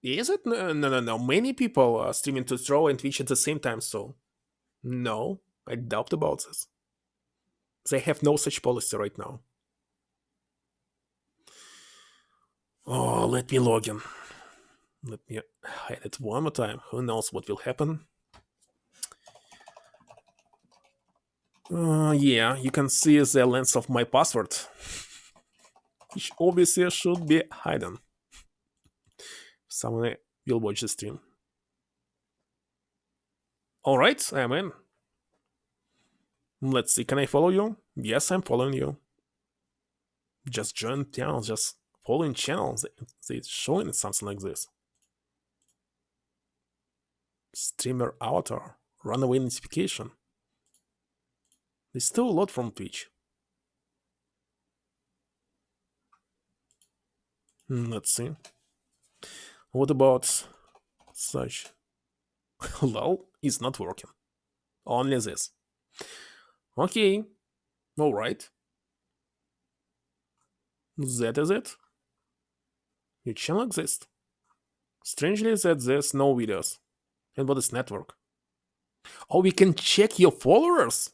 Is it? No. Many people are streaming to Throw and Twitch at the same time, so... No, I doubt about this. They have no such policy right now. Oh, let me log in. Let me hide it one more time. Who knows what will happen? Yeah, you can see the length of my password. which obviously should be hidden. Someone will watch the stream. Alright, I'm in. Let's see, can I follow you? Yes, I'm following you. Just join channel, just following channels. They showing something like this. Streamer avatar, runaway notification. There's still a lot from Twitch. Let's see. What about such? Lol, it's not working. Only this. Okay. Alright. That is it. Your channel exists. Strangely that there's no videos. And what is network? Oh, we can check your followers?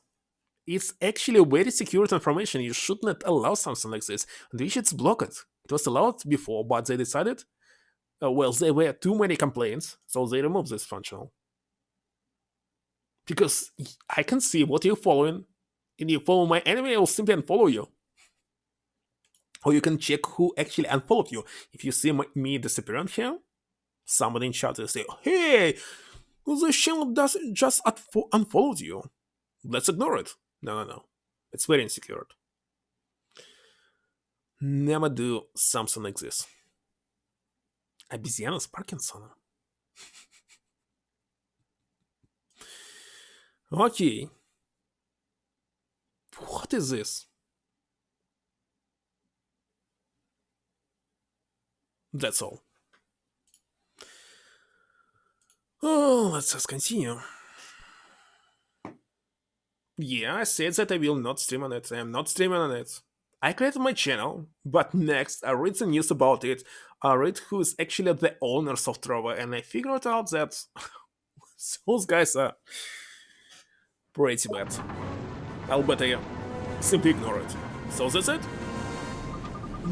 It's actually very secure information. You should not allow something like this. And we should block it. It was allowed before, but they decided, well, there were too many complaints, so they removed this function. Because I can see what you're following, and you follow my enemy, I will simply unfollow you. Or you can check who actually unfollowed you. If you see me disappearing here, somebody in chat will say, hey, the channel does just unfollowed you. Let's ignore it. No. It's very insecure. Never do something like this. Обезьяна с Паркинсоном. Okay. What is this? That's all. Oh, let's just continue. Yeah, I said that I will not stream on it. I am not streaming on it. I created my channel, but next I read the news about it. I read who is actually the owners of Trova, and I figured out that those guys are pretty bad. I'll bet I simply ignore it. So that's it.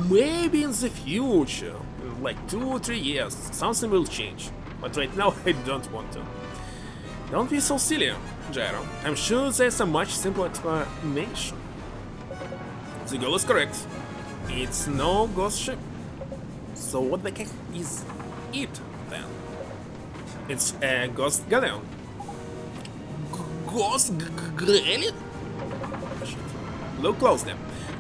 Maybe in the future, in like 2 or 3 years, something will change. But right now I don't want to. Don't be so silly, Gyro. I'm sure there's a much simpler explanation. The girl is correct. It's no ghost ship. So what the heck is it then? It's a ghost galleon. Ghost galleon? Look closely.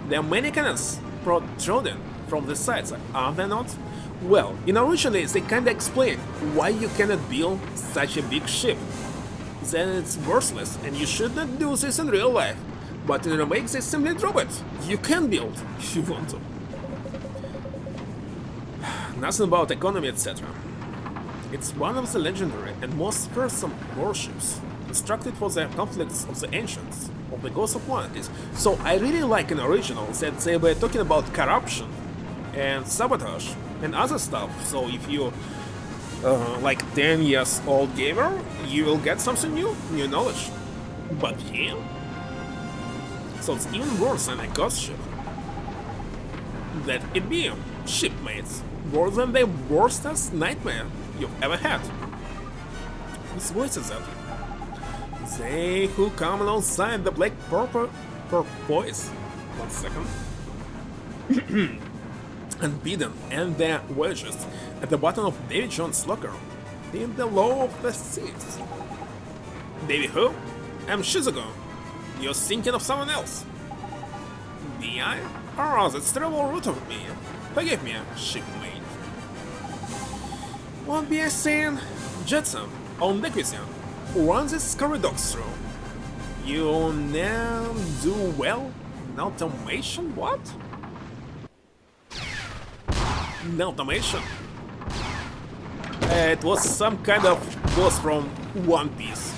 There are many cannons protruding from the sides, are there not? Well, in originally they kinda explain why you cannot build such a big ship. Then it's worthless, and you should not do this in real life. But in remake they simply drop it. You can build, if you want to. Nothing about economy, etc. It's one of the legendary and most fearsome warships, constructed for the conflicts of the ancients, of the ghosts of planets. So I really like in original that they were talking about corruption and sabotage and other stuff. So if you like 10 years old gamer, you will get something new knowledge. But here, so it's even worse than a ghost ship. That it be shipmates, worse than the worstest nightmare you've ever had. Whose voice is that? They who come alongside the black purple boys. 1 second. Unbeaten and their wedges at the bottom of Davy Jones' locker in the low of the seas. Davy who? I'm Shizuko. You're thinking of someone else. Be I? Oh, that's terrible root of me. Forgive me, shipmate. What be I saying? Jetsam, on deck with you. Run this corridors through. You now do well? Automation? What? Automation? It was some kind of boss from One Piece.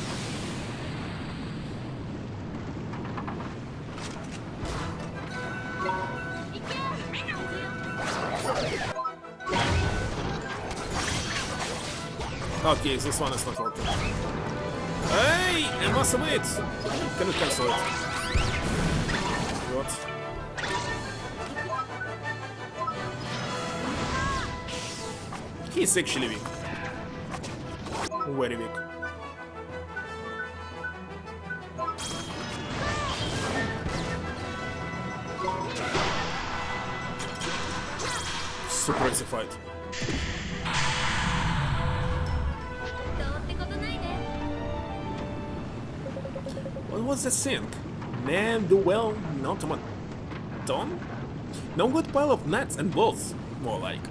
Okay, this one is not working. Hey, I must wait. Can you cancel it? What? He's actually weak. Very weak. super easy fight. What was the sync? Man, do well, not automaton? No good pile of nuts and bolts, more like.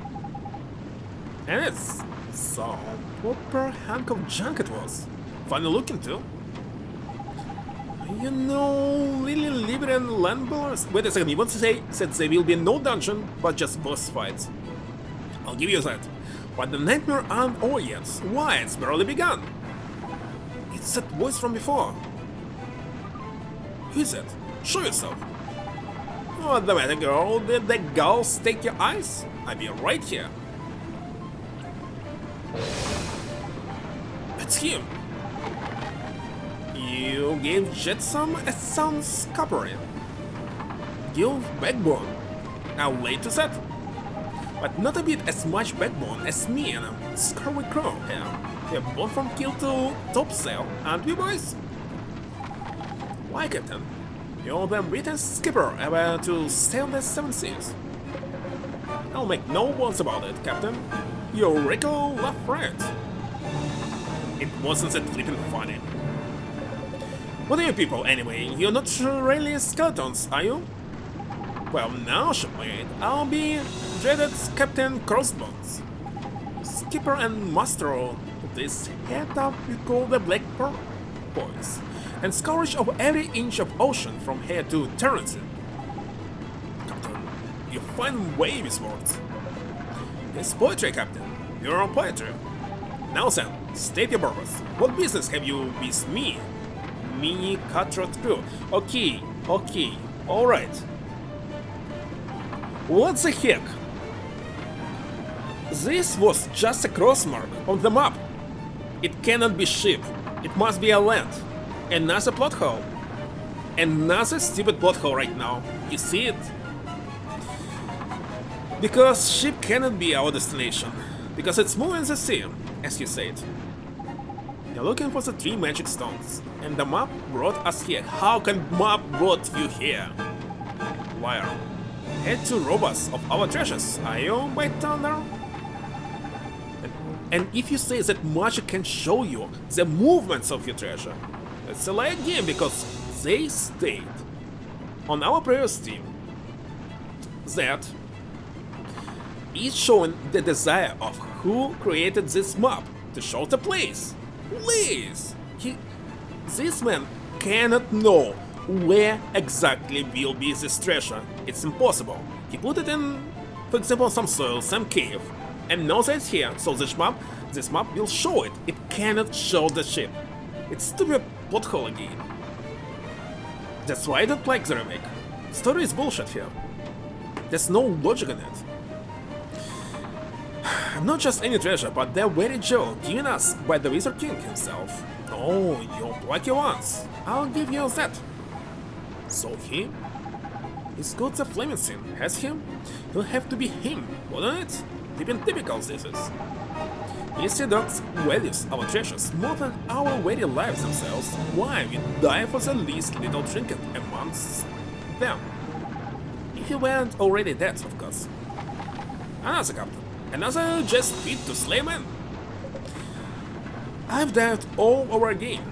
And it's so proper hunk of junk it was. Funny looking too. You know, Lily Liberian Landballers. Wait a second, you want to say that there will be no dungeon, but just boss fights? I'll give you that. But the nightmare aren't over yet. Why? It's barely begun. It's that voice from before. Who is it? Show yourself. What's the matter, girl? Did the gulls take your eyes? I'll be right here. It's him. You gave Jetsam a sound scuppery. Give backbone. I'll lay to that. But not a bit as much backbone as me and a scurvy crow have. We're both from kill to topsail, aren't we, boys? Why, Captain? You're the British skipper ever to sail the seven seas. I'll make no bones about it, Captain. You recall left right. It wasn't that flippin' funny. What are you people, anyway? You're not really skeletons, are you? Well, now, shipmate, I'll be dreaded Captain Crossbones. Skipper and master of this head up we call the Black Boys, and scourge of every inch of ocean from here to eternity. Captain, you find way with words. It's poetry, Captain. You're a poetry. Now then, state your purpose. What business have you with me? Me, cutthroat crew. Okay, alright. What the heck? This was just a cross mark on the map. It cannot be ship. It must be a land. Another plot hole. Another stupid plot hole right now. You see it? Because ship cannot be our destination. Because it's moving the sea, as you said. You're looking for the 3 magic stones, and the map brought us here. How can map brought you here? Liar. Head to rob us of our treasures, are you, White Thunder? And if you say that magic can show you the movements of your treasure, it's a lie again, because they state on our previous stream that is showing the desire of who created this map to show the place. Please! This man cannot know where exactly will be this treasure. It's impossible. He put it in, for example, some soil, some cave, and knows that it's here, so this map will show it. It cannot show the ship. It's stupid plot hole again. That's why I don't like the remake. Story is bullshit here. There's no logic in it. Not just any treasure, but the very jewel given us by the Wizard King himself. Oh, you lucky ones. I'll give you that. So he's got the flaming sin, has him? It'll have to be him, wouldn't it? Typical this is. He seducts values our treasures more than our very lives themselves. Why we die for the least little trinket amongst them? If you weren't already dead, of course. Another captain. Another just fit to slay man. I've died all over again.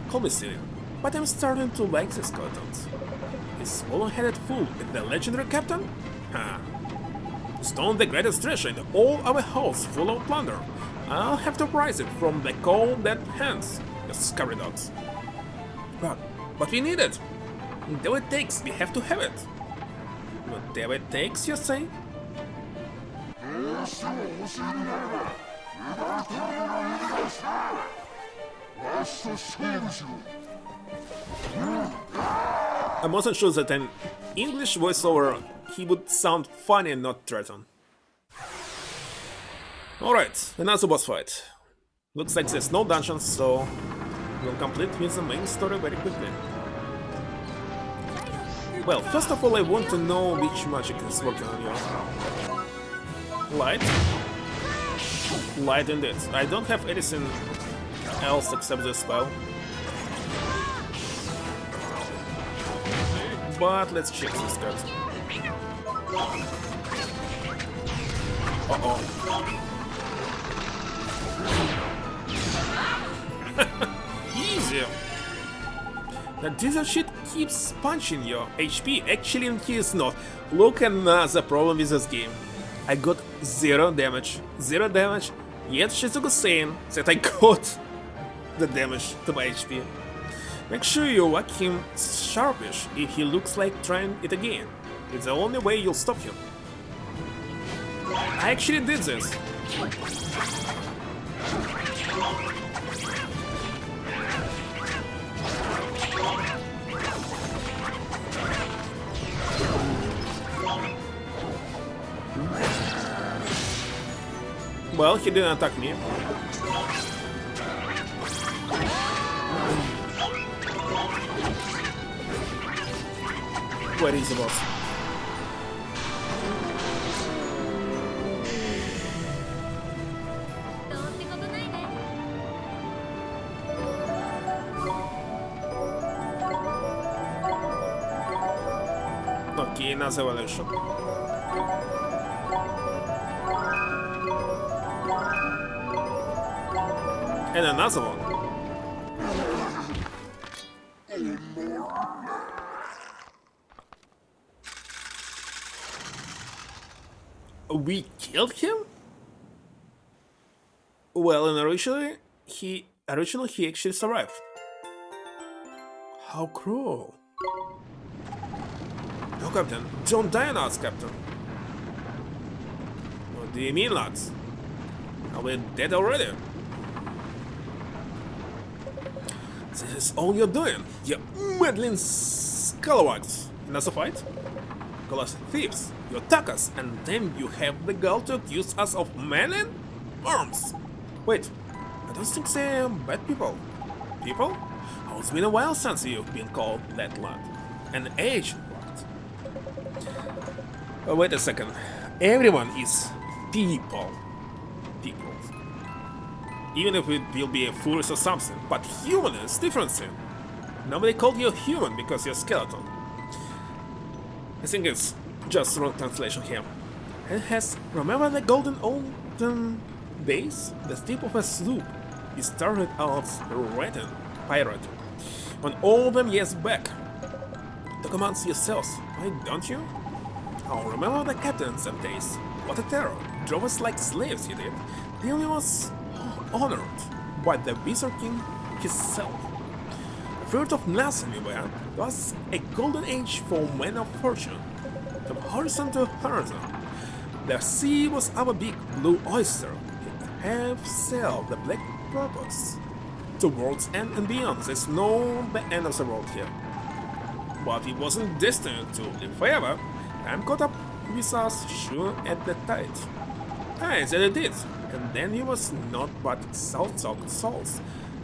Call me silly, but I'm starting to like these skeletons. Is swollen-headed fool with the legendary captain? Huh. Stone the greatest treasure in all our halls full of plunder. I'll have to prize it from the cold dead hands, the scurry dogs. But we need it. Whatever it takes, we have to have it. Whatever it takes, you say? I wasn't sure that an English voiceover he would sound funny and not threaten. Alright, another boss fight. Looks like there's no dungeons, so we'll complete with the main story very quickly. Well, first of all I want to know which magic is working on you. Light? Light indeed. I don't have anything else except this spell. But let's check this card. Uh-oh. Easy. The diesel shit keeps punching your HP. Actually, he is not. Look, another problem with this game. I got 0 damage. 0 damage. Yet Shizuku saying that I got the damage to my HP. Make sure you whack him sharpish if he looks like trying it again. It's the only way you'll stop him. I actually did this. Well, he didn't attack me. Where is the boss? Okay, another evolution. And another one. We killed him? Well, and originally he actually survived. How cruel. No, Captain, don't die on us, Captain. What do you mean, lads? Are we dead already? This is all you're doing, you meddling scalawags. Another fight? Call us thieves, you attack us, and then you have the gall to accuse us of meddling arms. Wait, I don't think they're bad people. People? Oh, it's been a while since you've been called that, lad. An ancient part. Oh, wait a second. Everyone is people. People. Even if it will be a foolish or something, but human is different thing. Nobody called you human because you're a skeleton. I think it's just wrong translation here. And remember the golden olden days? The tip of a sloop. It started out pirate. On all them years back. Document yourselves, why don't you? Oh, remember the captain some days. What a terror. Drove us like slaves, he did. He only was honored by the Wizard King himself. Fruit of nothing we were, was a golden age for men of fortune. From horizon to horizon. The sea was our big blue oyster. It have sailed the black purpose. To world's end and beyond. There's no the end of the world here. But it wasn't destined to live forever. Time caught up with us sure at the tide. Aye, that it did. And then he was not but salt-soaked souls.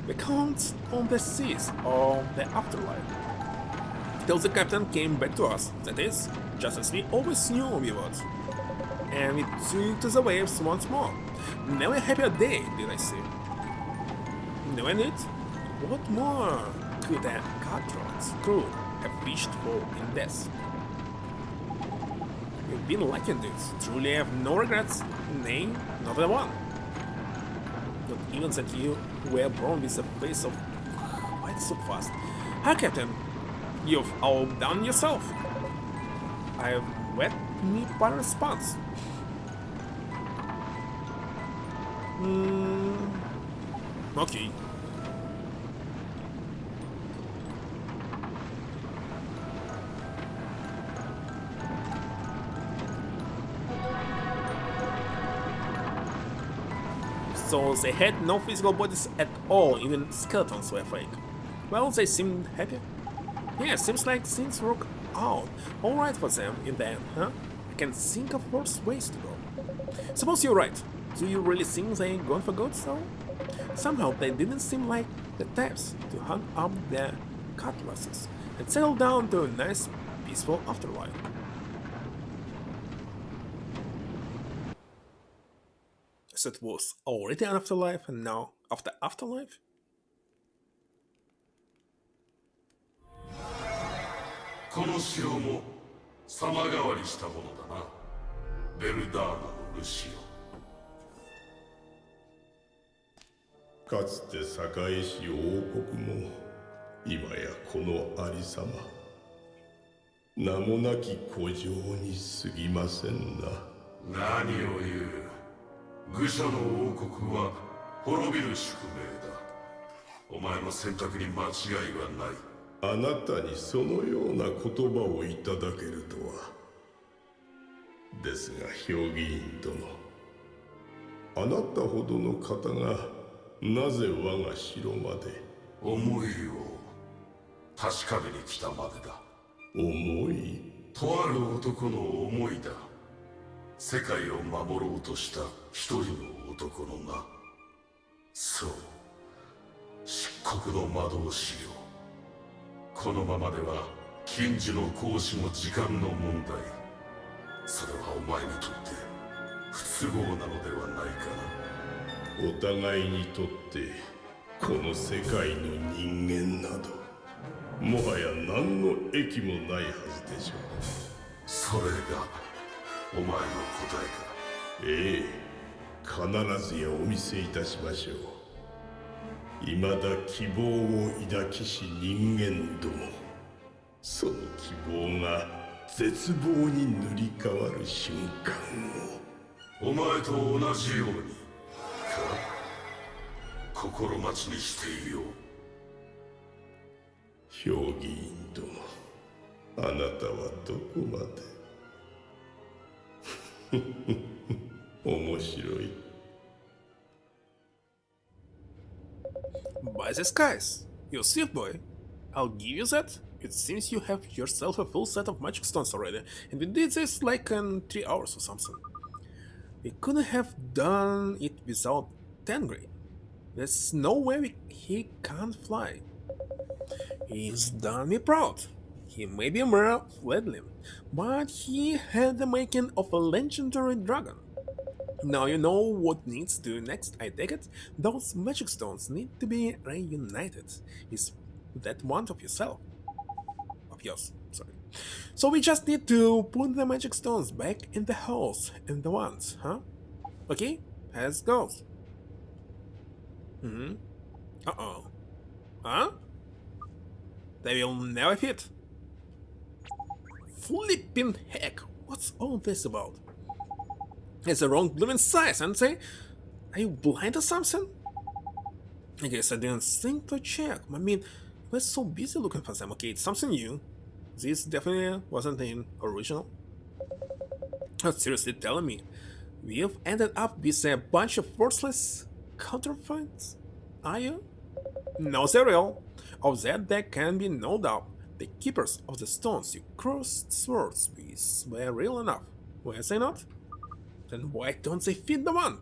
We count on the seas of the afterlife. Till the captain came back to us, that is, just as we always knew we would. And we took to the waves once more. Never a happier day, did I see. No, and it? What more could a cutthroat's crew have wished for in death? We've been lucky indeed. Truly have no regrets, nay, not a one. Not even that you were born with a face of quite so fast. Ah, Captain, you've outdone yourself. I've wet me by response. Okay. So they had no physical bodies at all, even skeletons were fake. Well, they seemed happy. Yeah, seems like things work out alright for them in the end, huh? I can think of worse ways to go. Suppose you're right. Do you really think they're gone for good, though? Somehow they didn't seem like the types to hang up their cutlasses and settle down to a nice, peaceful afterlife. So it was already an afterlife and now after afterlife? この城も様変わりしたものだな。ベルダーナのルシオ。かつて栄し王国も今やこのありさま、名もなき古城に過ぎませんな。何を言う。愚者の王国は滅びる宿命だ。お前の選択に間違いはない。あなたにそのような言葉をいただけるとは。ですが評議員殿、あなたほどの方がなぜ我が城まで。思いを確かめに来たまでだ。思い？とある男の思いだ。世界を守ろうとした一人の男のな。そう、漆黒の魔導士よ。このままでは近所の行使も時間の問題。それはお前にとって不都合なのではないかな。お互いにとってこの世界の人間などもはや何の益もないはずでしょう。それがお前の答えか。ええ、必ずやお見せいたしましょう。未だ希望を抱きし人間ども、その希望が絶望に塗り替わる瞬間を。お前と同じようにか。心待ちにしていよう。評議員殿、あなたはどこまで面白い。By the skies! You see, boy? I'll give you that. It seems you have yourself a full set of magic stones already, and we did this like in 3 hours or something. We couldn't have done it without Tengri. There's no way he can't fly. He's done me proud. He may be a mere fledgling, but he had the making of a legendary dragon. Now you know what needs to do next, I take it? Those magic stones need to be reunited. Is that one of yourself? Of yours, sorry. So we just need to put the magic stones back in the holes and the ones, huh? Okay, as goes. Uh-oh. Huh? They will never fit. Flippin' heck, what's all this about? It's the wrong blooming size, aren't they? Are you blind or something? I guess I didn't think to check. I mean, we're so busy looking for them. Okay, it's something new. This definitely wasn't an original. Oh, seriously telling me, we've ended up with a bunch of worthless counterfeits? Are you? No, they're real. Of that there can be no doubt. The keepers of the stones you crossed swords with were real enough, were they not? Then why don't they fit the one?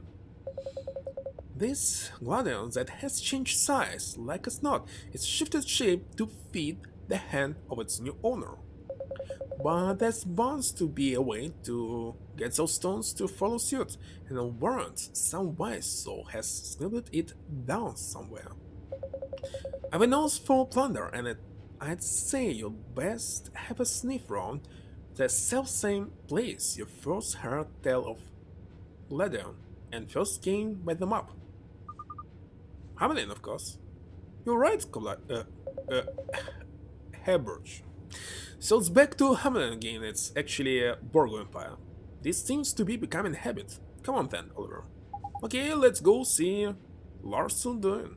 This gladion that has changed size, like as not, it's shifted shape to fit the hand of its new owner. But there's bound to be a way to get those stones to follow suit, and a warrant, some wise soul has scribbled it down somewhere. I've a nose for plunder, and I'd say you'd best have a sniff round the selfsame place you first heard tell of Gladion and first came by the map. Hamelin, of course. You're right, Heberge. So it's back to Hamelin again, it's actually a Borgo Empire. This seems to be becoming a habit. Come on then, Oliver. Okay, let's go see Larson doing.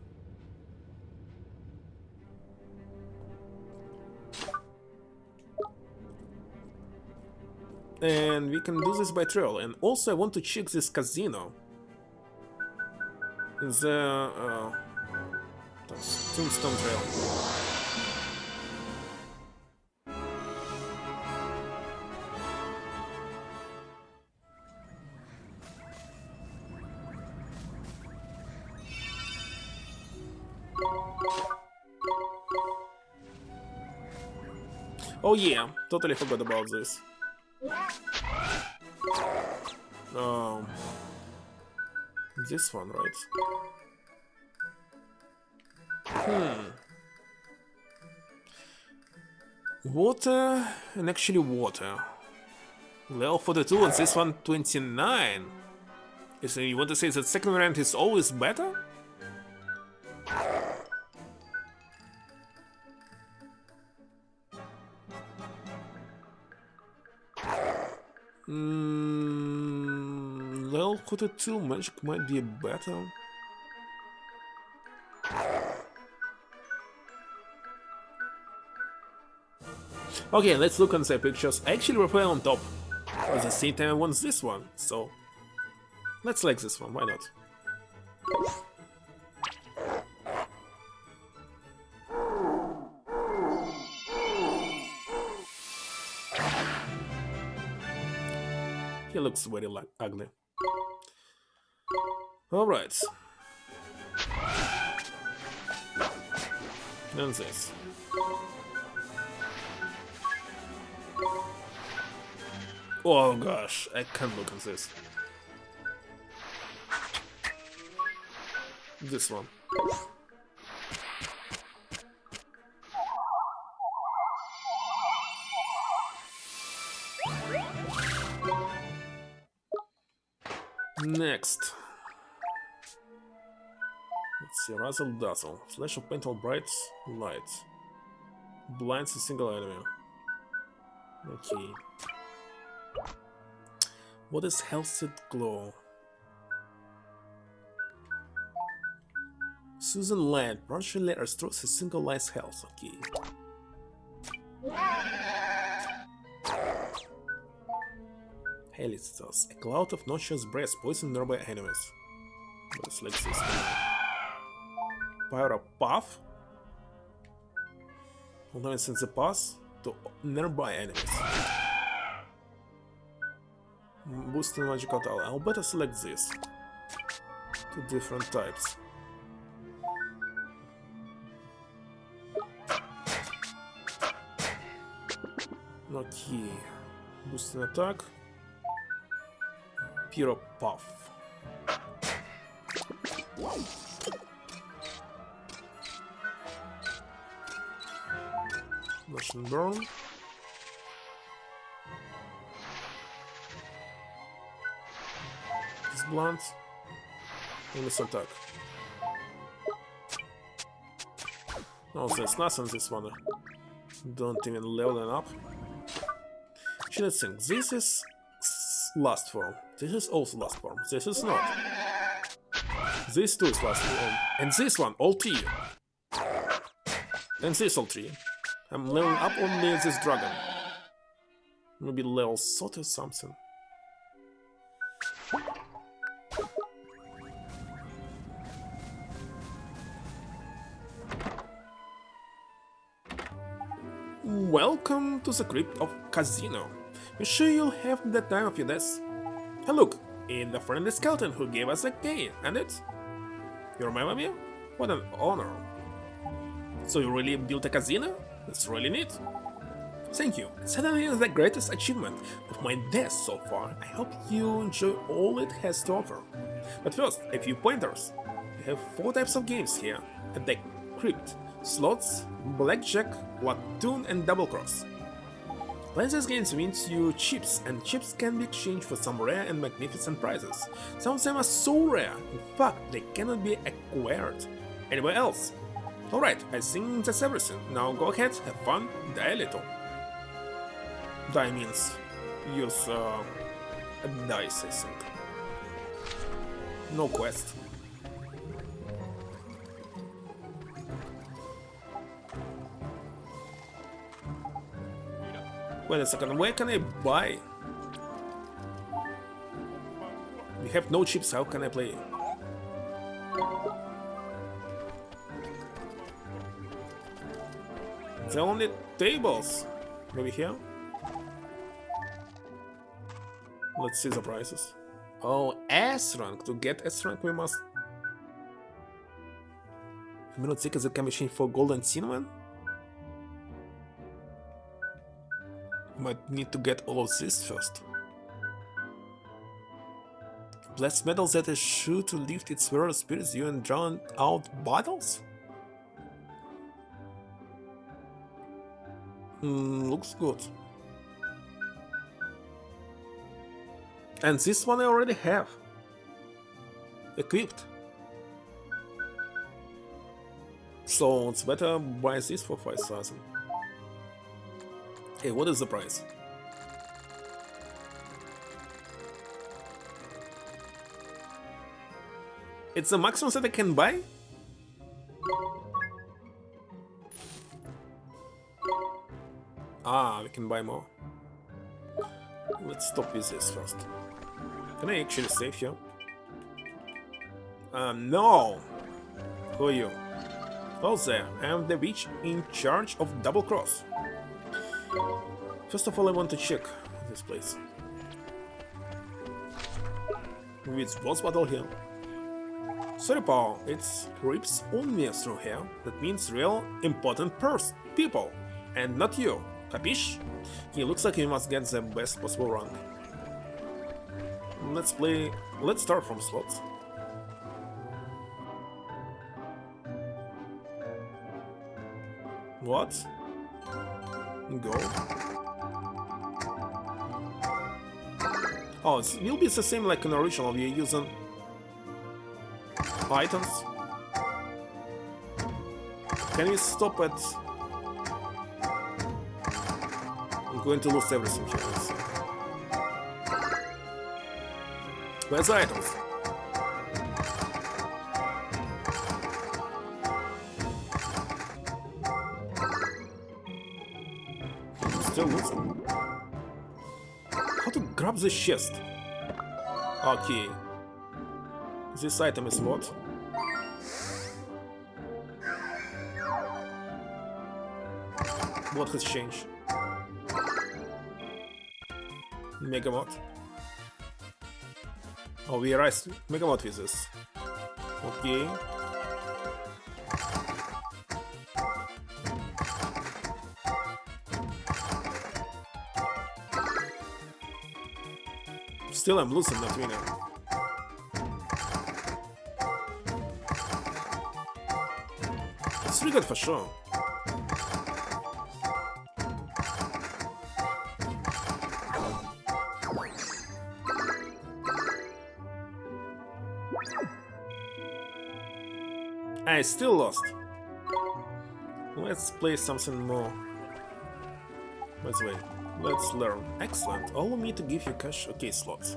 And we can do this by trail, and also I want to check this casino. The Tombstone Trail. Oh yeah, totally forgot about this. This one, right? Water and actually water. Level 42 and this one 29. So you want to say that second variant is always better? Level 42 magic might be better. Okay, let's look on the pictures. I actually prefer on top. At the same time I want this one, so let's select this one, why not? He looks very ugly. Alright. And this. Oh gosh, I can't look at this. This one. Next. Let's see, Razzle Dazzle. Flash of paint all bright light. Blinds a single enemy. Okay. What is Healthy Glow? Susan Light partially restores a single light's health. Okay. Halistos. A cloud of noxious breath poison nearby enemies. Let's select this. Pyro Puff. Although since the pass to nearby enemies. Boosting magical tower. I'll better select this. Two different types. Okay. Boosting attack. Pyro Puff. Russian Burn. This blunt. And this attack. No, there's nothing this one. Don't even level it up. Actually, let's think. This is last form. This is also last form. This is not. This too is last form. And this one, all 3. And this all 3. I'm leveling up only this dragon. Maybe level 30 or something. Welcome to the crypt of Casino. We're sure you'll have the time of your days. And look, it's the friendly skeleton who gave us a key, and it? You remember me? What an honor. So you really built a casino? That's really neat. Thank you. It certainly is the greatest achievement of my days so far. I hope you enjoy all it has to offer. But first, a few pointers. We have 4 types of games here at the crypt. Slots, Blackjack, Platoon and Double Cross. Playing these games wins you chips, and chips can be exchanged for some rare and magnificent prizes. Some of them are so rare, in fact, they cannot be acquired anywhere else. Alright, I think that's everything. Now go ahead, have fun, die a little. Die means use a dice, I think. No quest. Wait a second, where can I buy? We have no chips, how can I play? There are only tables. Maybe here? Let's see the prices. Oh, S rank. To get S rank we must... Minute tickets that can be changed for gold and cinnamon? Might need to get all of this first. Blessed metal that is sure to lift its wearer spirits during drown out battles? Looks good. And this one I already have. Equipped. So it's better buy this for 5,000. Hey, what is the price? It's the maximum that I can buy? Ah, we can buy more. Let's stop with this first. Can I actually save here? No! Who are you? Well there, I'm the witch in charge of Double Cross. First of all, I want to check this place. With boss battle here. Sorry, Paul, it's creeps only through here. That means real important people, and not you. Capish? He looks like he must get the best possible rank. Let's start from slots. What? Go. Oh, it will be the same like in original, we're using items. Can we stop at... I'm going to lose everything here. Where's the items? Still losing. How to grab this chest? Okay. This item is what? What has changed? Megamod. Oh, we erased Megamod with this. Okay. Still, I'm losing, not winning. It's really good for sure. I still lost. Let's play something more. Let's wait. Let's learn. Excellent. Allow me to give you cash. Okay, slots.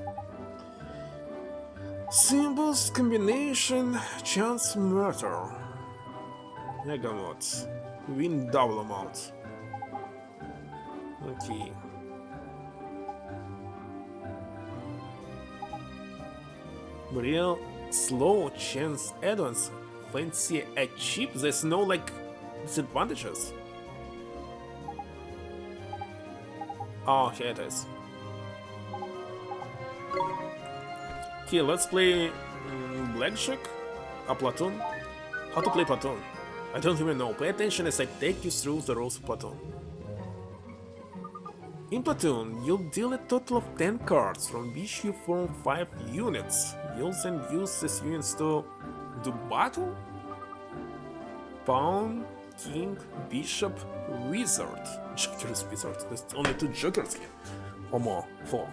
Symbols, combination, chance murder. Megamods. Win double amount. Okay. Real slow chance add-ons. Fancy a chip? There's no like disadvantages. Oh, here it is. Okay, let's play Blackjack? A Platoon? How to play Platoon? I don't even know. Pay attention as I take you through the rules of Platoon. In Platoon, you'll deal a total of 10 cards, from which you form 5 units. You'll then use these units to do battle? Pawn, King, Bishop, Wizard. Joker's Wizard. There's only 2 Jokers here. Or more. 4.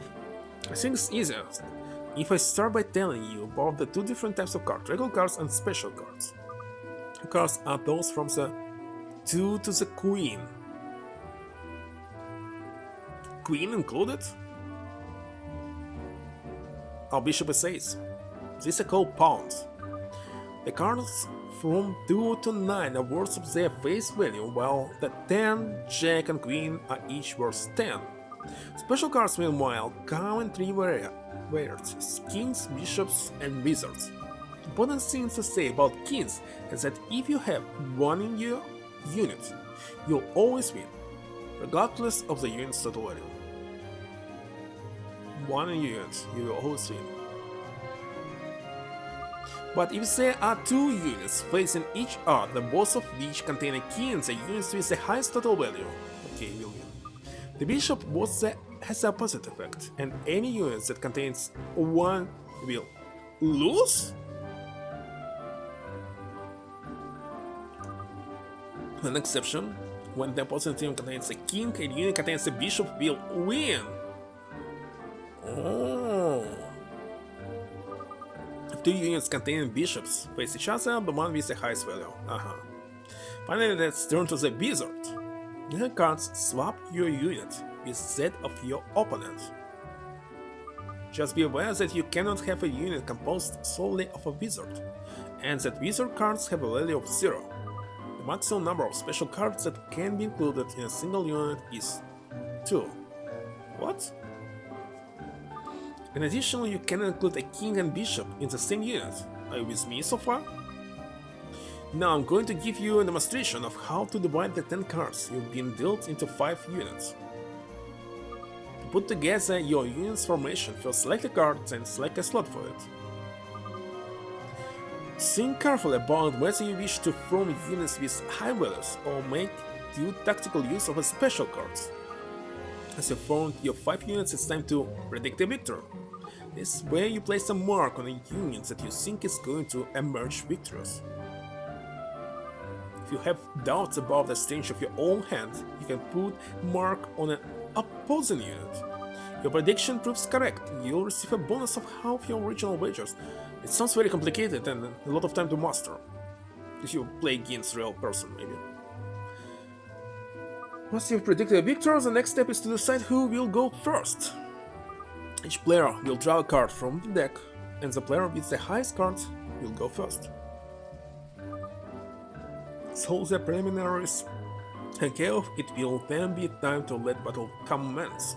I think it's easiest if I start by telling you about the 2 different types of cards, regular cards and special cards. Cards are those from the 2 to the Queen. Queen included? Our Bishop is 8. These are called pawns. The cards from 2 to 9 are worth of their face value, while the 10, Jack and Queen are each worth 10. Special cards, meanwhile, come in 3 varieties: Kings, Bishops, and Wizards. Important thing to say about Kings is that if you have 1 in your unit, you'll always win, regardless of the unit's total value. 1 in your unit, you will always win. But if there are 2 units facing each other, both of which contain a king, the units with the highest total value, okay, will win. The bishop has the opposite effect, and any unit that contains 1 will lose? An exception, when the opposite team contains a king and unit contains a bishop, will win. Oh. If 2 units containing bishops face each other, the one with the highest value. Finally, let's turn to the wizard. Your cards swap your unit with that of your opponent. Just be aware that you cannot have a unit composed solely of a wizard, and that wizard cards have a value of 0. The maximum number of special cards that can be included in a single unit is 2. What? In addition, you can include a king and bishop in the same unit. Are you with me so far? Now I'm going to give you a demonstration of how to divide the 10 cards you've been dealt into 5 units. To put together your unit's formation, first select a card and select a slot for it. Think carefully about whether you wish to form units with high values or make due tactical use of a special cards. As you formed your 5 units, it's time to predict a victor. This is where you place a mark on a unit that you think is going to emerge victorious. If you have doubts about the strength of your own hand, you can put mark on an opposing unit. If your prediction proves correct, you'll receive a bonus of half your original wagers. It sounds very complicated and a lot of time to master. If you play against a real person, maybe. Once you've predicted a victor, the next step is to decide who will go first. Each player will draw a card from the deck, and the player with the highest cards will go first. So the preliminaries take care of, it will then be time to let battle commence.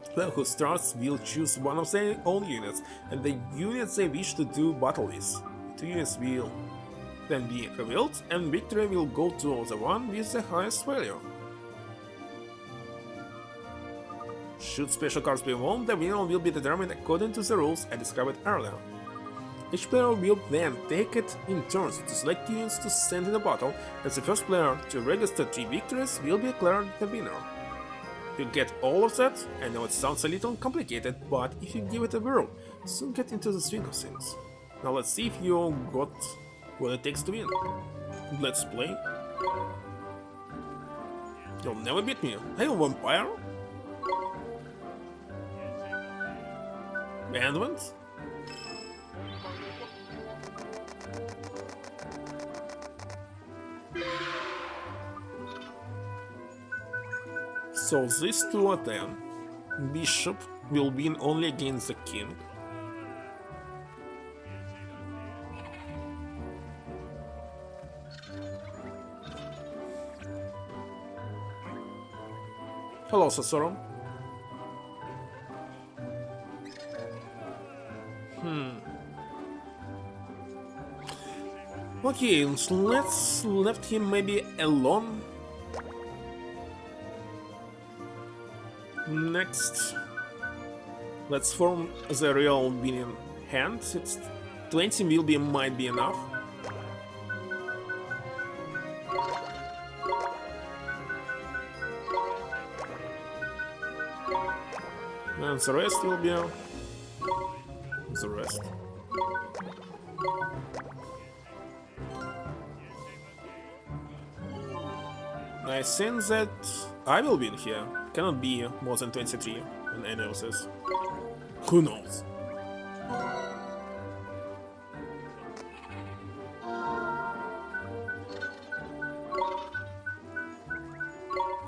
The player who starts will choose one of their own units, and the units they wish to do battle with. The 2 units will then be revealed, and victory will go to the one with the highest value. Should special cards be won, the winner will be determined according to the rules I described earlier. Each player will then take it in turns to select units to send in a battle, and the first player to register 3 victories will be declared the winner. You get all of that? I know it sounds a little complicated, but if you give it a whirl, soon get into the swing of things. Now let's see if you got what it takes to win. Let's play. You'll never beat me. Are you a vampire? Bandwidth? So this 2 are 10. Bishop will win only against the king. Hello, Sasoro. Okay, let's left him maybe alone. Next, let's form the real winning hand. It's 20 might be enough. And the rest will be the rest. I think that I will win here. Cannot be more than 23 in any of this. Who knows?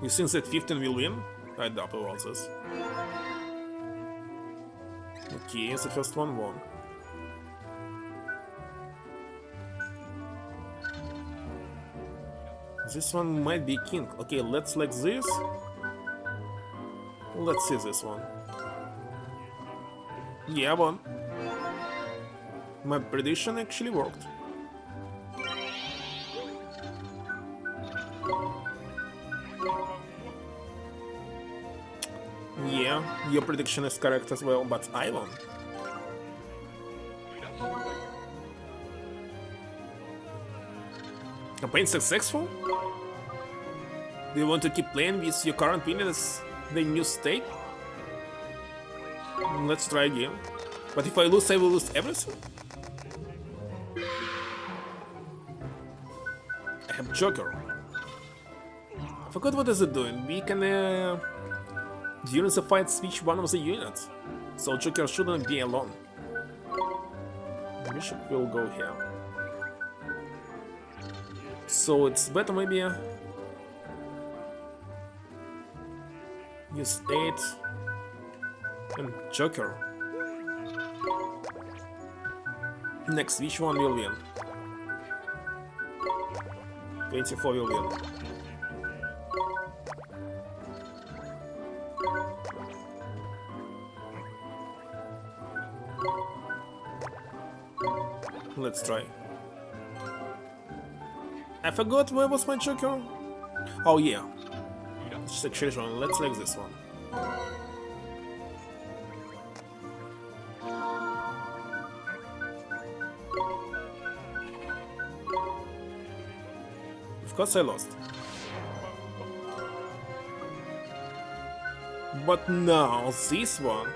You think that 15 will win? I doubt about this. Okay, the first one won. This one might be king. Okay, let's like this. Let's see this one. Yeah, won. My prediction actually worked. Yeah, your prediction is correct as well, but I won. Campaign successful? Do you want to keep playing with your current opinion as the new state? Let's try again. But if I lose, I will lose everything? I have Joker. I forgot what is it doing. We can during the fight switch one of the units. So Joker shouldn't be alone. Bishop will go here. So it's better maybe use 8. And Joker. Next, which one will win? 24 will win. Let's try. I forgot where was my Joker. Oh yeah. Just a change one. Let's like this one. Of course I lost. But now this one.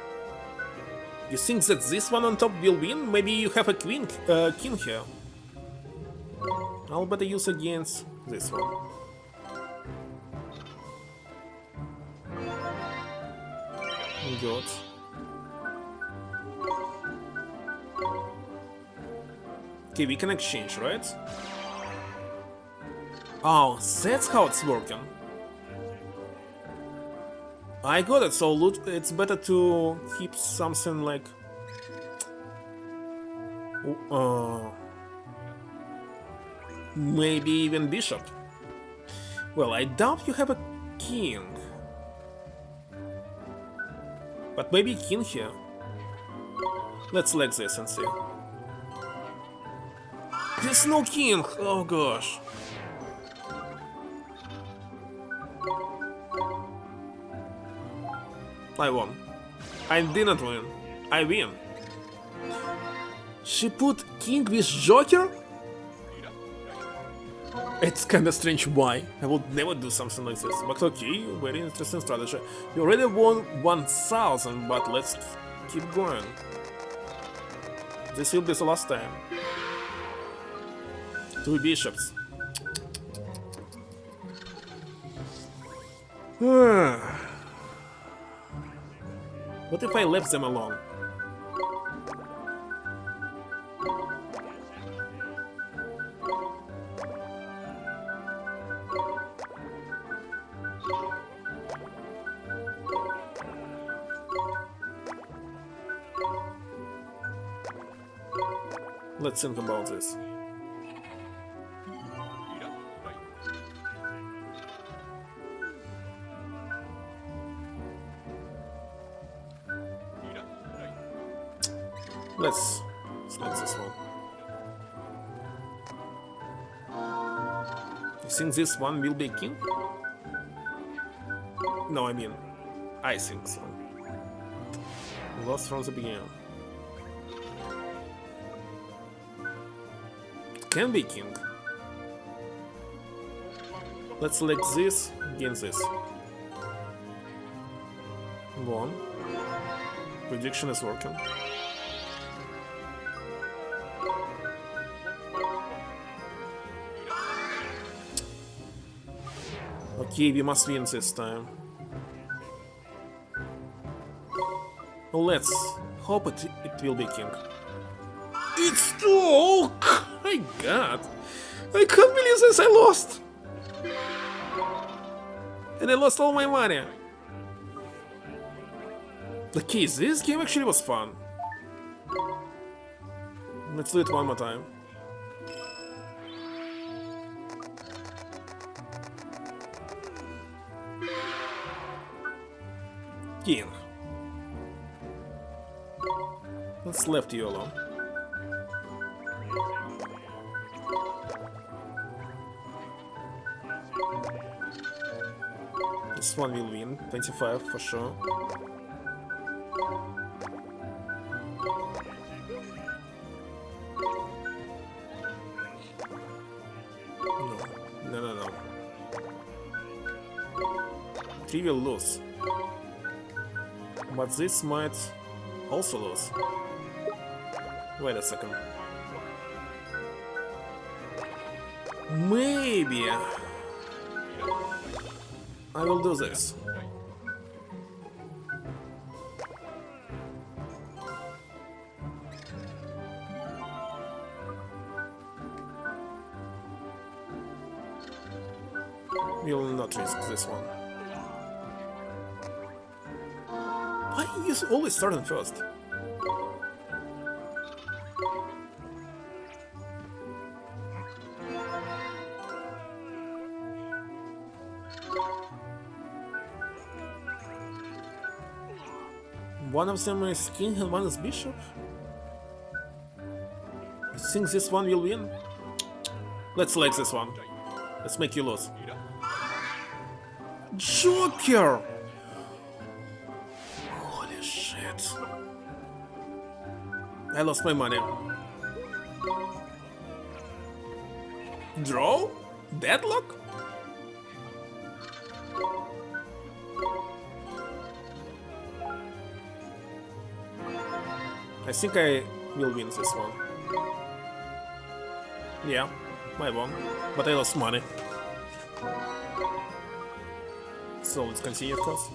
You think that this one on top will win? Maybe you have a king here. I'll better use against this one. Good. Okay, we can exchange, right? Oh, that's how it's working. I got it, so it's better to keep something like... maybe even bishop. Well, I doubt you have a king. But maybe king here. Let's select this and see. There's no king! Oh gosh. I won. I didn't win. I win. She put king with joker? It's kinda strange why. I would never do something like this. But okay, very interesting strategy. You already won 1000, but let's keep going. This will be the last time. 2 bishops. What if I left them alone? Let's think about this. Let's select this one. You think this one will be king? No, I mean, I think so. Lost from the beginning. Can be king. Let's select this against this. 1. Prediction is working. Okay, we must win this time. Let's hope it will be king. It's 2! Oh my god! I can't believe this, I lost! And I lost all my money. Okay, this game actually was fun. Let's do it one more time. King. Let's left you alone. This one will win, 25 for sure. No. 3 will lose. But this might also lose. Wait a second. Maybe I will do this. We'll not risk this one. Why you always starting first? One of them is king and one is bishop? I think this one will win. Let's select this one. Let's make you lose. Joker! Holy shit. I lost my money. Draw? Deadlock? I think I will win this one. Yeah, I won, but I lost money. So let's continue, of course.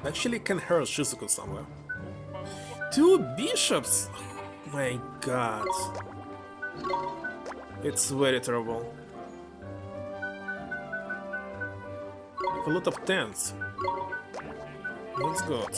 Actually, can hear Shizuku somewhere. 2 bishops! Oh my god. It's very terrible. A lot of tens. That's good.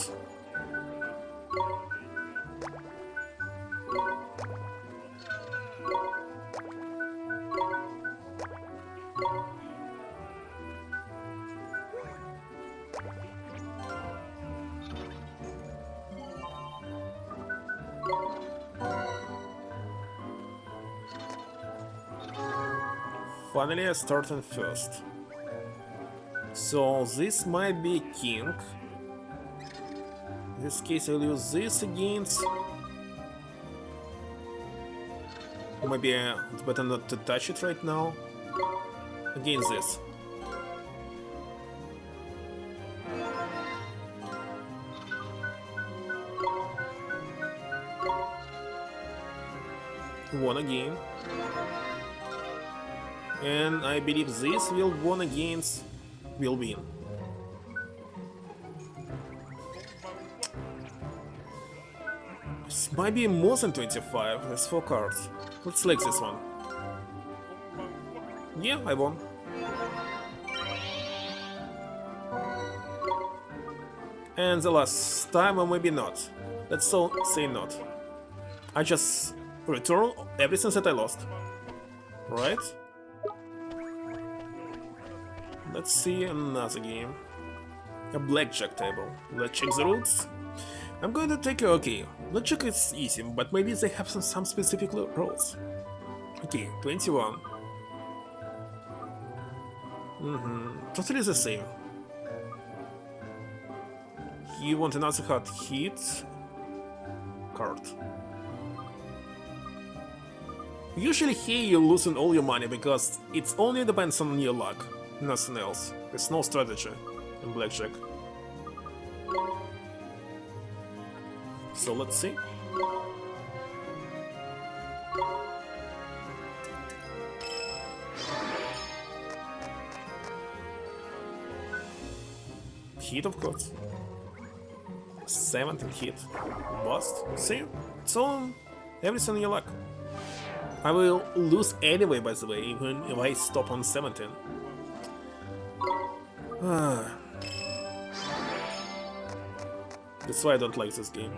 Finally, I started first. So this might be king. In this case, I'll use this against. Maybe it's better not to touch it right now. Against this. Won again. And I believe this will won against will win. This might be more than 25, there's 4 cards. Let's select this one. Yeah, I won. And the last time, or maybe not. Let's so say not. I just return everything that I lost. Right? Let's see another game. A Blackjack Table. Let's check the rules. I'm going to take okay. Blackjack is easy, but maybe they have some specific rules. Okay, 21. Totally the same. You want another hard hit card. Usually here you losing all your money because it only depends on your luck, nothing else. There's no strategy in Blackjack. So let's see. Hit, of course. 17 hit. Bust. See? It's all everything in your luck. I will lose anyway, by the way, even if I stop on 17. That's why I don't like this game.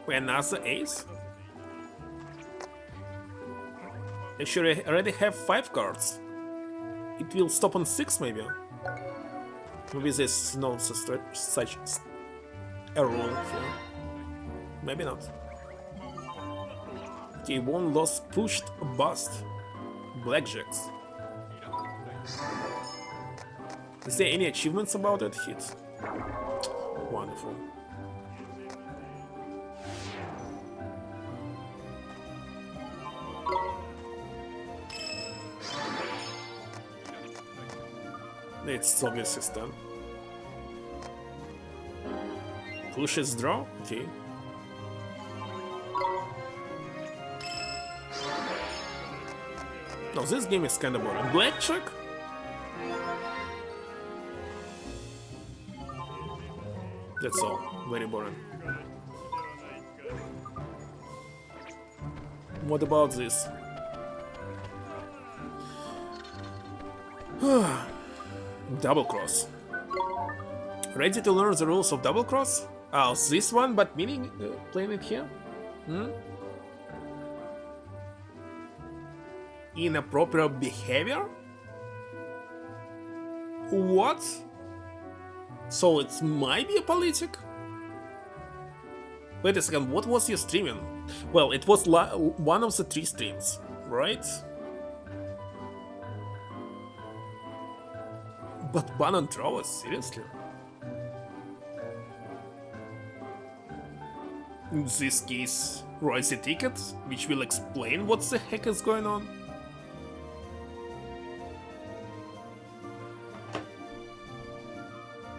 Wait, another ace? Actually, I already have 5 cards. It will stop on 6 maybe. Maybe there's no such a rule here. Maybe not. Okay, 1 loss, pushed, bust. Blackjacks. Is there any achievements about that hit? Wonderful. It's obvious system. Pushes draw? Okay. No, this game is kinda boring. Blackjack? That's all. Very boring. What about this? Double cross. Ready to learn the rules of double cross? Oh, this one, but meaning playing it here? Inappropriate behavior? What? So it might be a politic? Wait a second, what was you streaming? Well, it was one of the 3 streams, right? But ban on throwers, seriously? In this case, royalty ticket, which will explain what the heck is going on.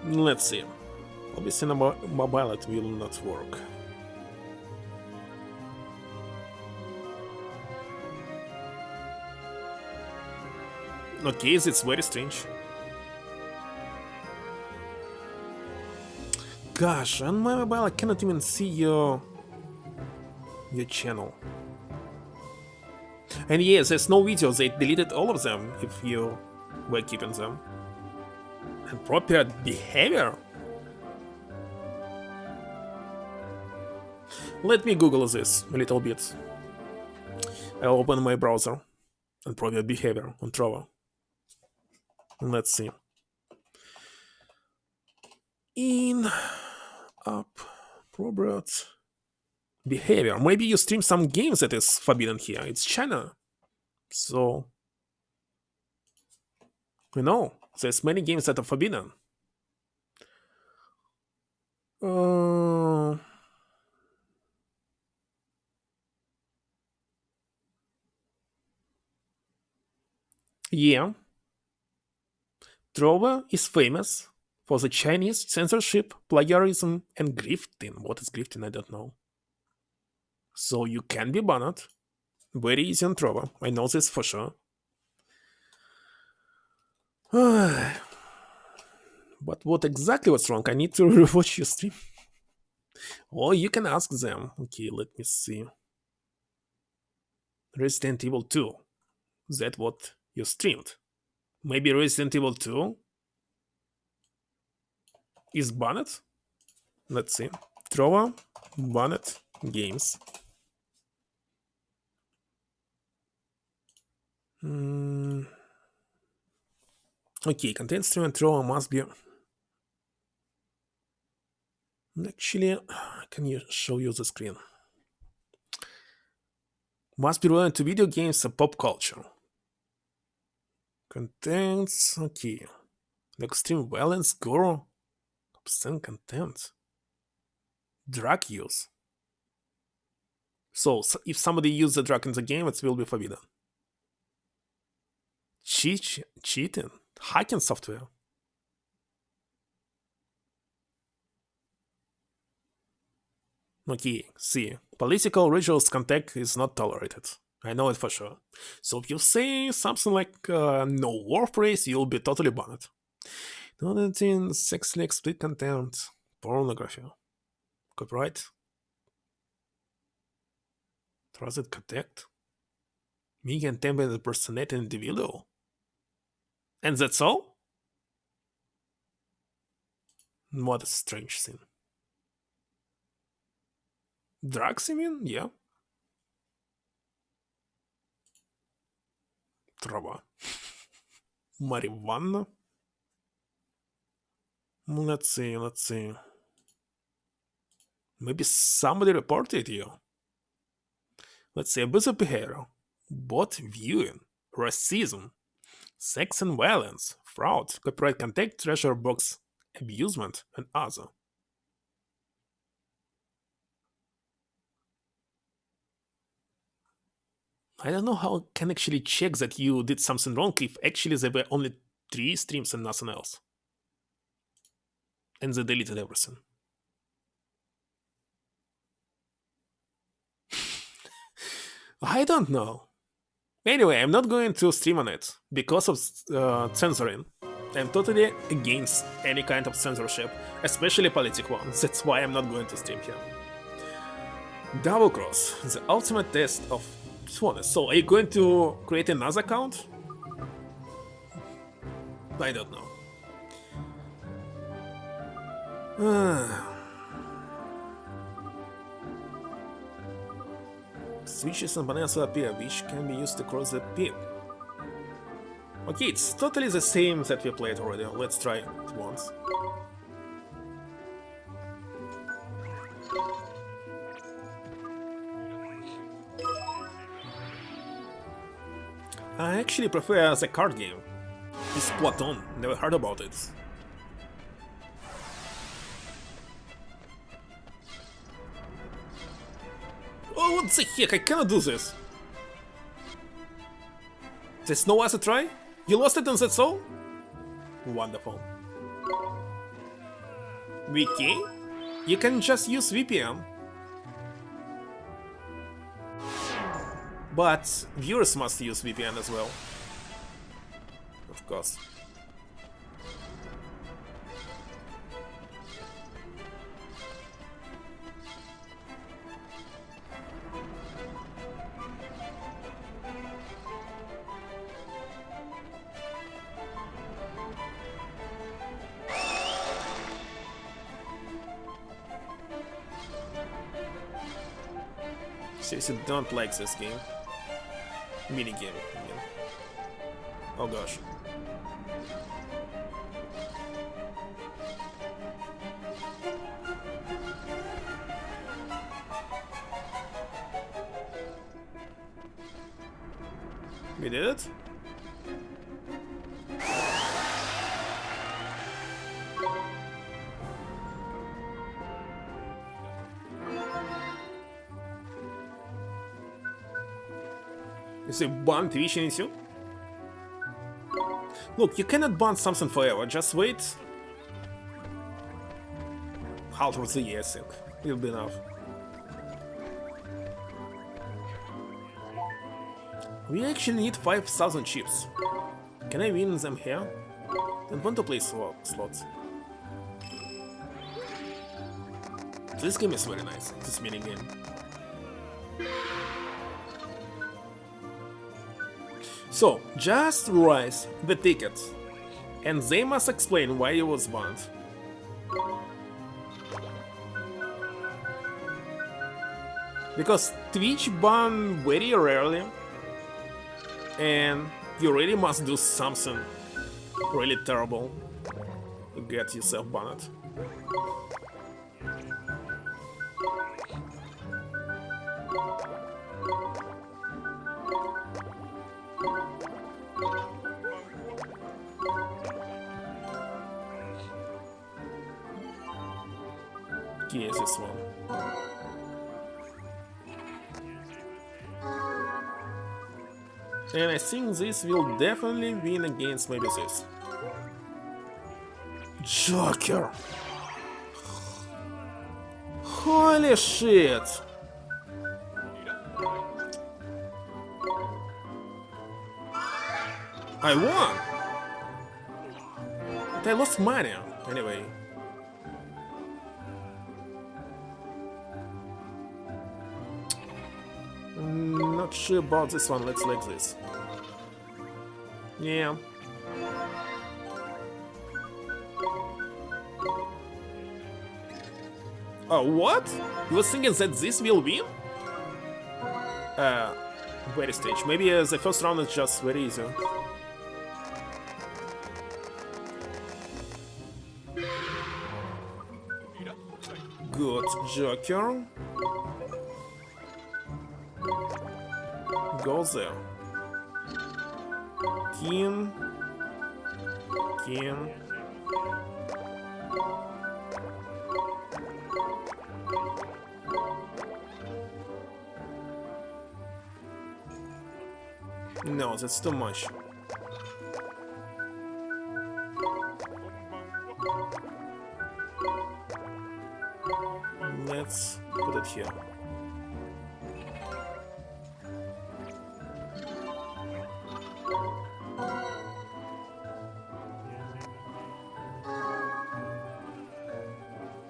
Let's see. Obviously on mobile it will not work. Okay, it's very strange. Gosh, on my mobile I cannot even see your channel. And yes, there's no videos, they deleted all of them if you were keeping them. Inappropriate behavior? Let me Google this a little bit. I'll open my browser. Inappropriate behavior on Trova. Let's see. Inappropriate behavior. Maybe you stream some games that is forbidden here. It's China. So, you know, there's many games that are forbidden. Yeah. Trova is famous for the Chinese censorship, plagiarism, and grifting. What is grifting? I don't know. So you can be banned. Very easy on Trova. I know this for sure. But what exactly was wrong? I need to rewatch your stream. Or you can ask them. Okay, let me see. Resident Evil 2. Is that what you streamed? Maybe Resident Evil 2 is banned? Let's see. Trova banned games. Okay, content stream and Trova must be... Actually, can you show you the screen? Must be related to video games and pop culture. Contents, okay. Extreme violence, gore, obscene content. Drug use. So if somebody uses a drug in the game, it will be forbidden. Cheating, hacking software. Okay, see, political rituals contact is not tolerated. I know it for sure. So if you say something like no war phrase, you'll be totally banned. Not sexually explicit content, pornography, copyright, trusted contact, me and temper impersonate an individual. And that's all? What a strange thing. Drugs, you mean? Yeah. Trova. Marijuana. Let's see. Maybe somebody reported you. Let's see, abusive behavior, bot viewing, racism, sex and violence, fraud, copyright contact, treasure box, abusement, and other. I don't know how I can actually check that you did something wrong if actually there were only 3 streams and nothing else. And they deleted everything. I don't know. Anyway, I'm not going to stream on it because of censoring. I'm totally against any kind of censorship, especially political ones. That's why I'm not going to stream here. Double cross, the ultimate test of swaness. So, are you going to create another account? I don't know. Switches and bananas will appear, which can be used to cross the pit. Okay, it's totally the same that we played already. Let's try it once. I actually prefer the card game. It's Platon, never heard about it. Oh, what the heck, I cannot do this! There's no other try? You lost it and that's all? Wonderful. Wiki? You can just use VPN. But viewers must use VPN as well. Of course. Seriously, don't like this game. Minigame again. Oh gosh. We did it? Is it ban Twitch in issue? Look, you cannot ban something forever, just wait. Half of the year, I think. It'll be enough. We actually need 5,000 chips. Can I win them here? Don't want to play slots. This game is very nice, this minigame. So, just write the ticket, and they must explain why it was banned. Because Twitch ban very rarely, and you really must do something really terrible to get yourself banned. Yes, this one. And I think this will definitely win against maybe this. Joker! Holy shit! I won! But I lost money, anyway. Not sure about this one, let's like this. Yeah. Oh, what? You were thinking that this will win? Very strange. Maybe the first round is just very easy. Good Joker. Go there. King. King. No, that's too much. Let's put it here.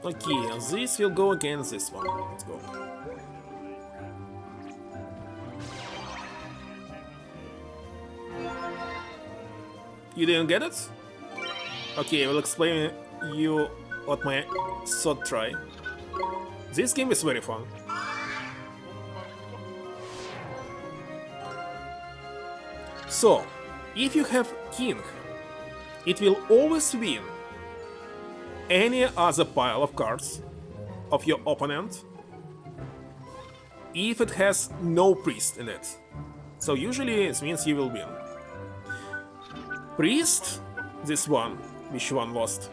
Okay, this will go against this one. Let's go. You didn't get it? Okay, I will explain you what my thought try. This game is very fun. So, if you have king, it will always win any other pile of cards of your opponent if it has no priest in it. So usually it means you will win. Priest, this one, which one lost,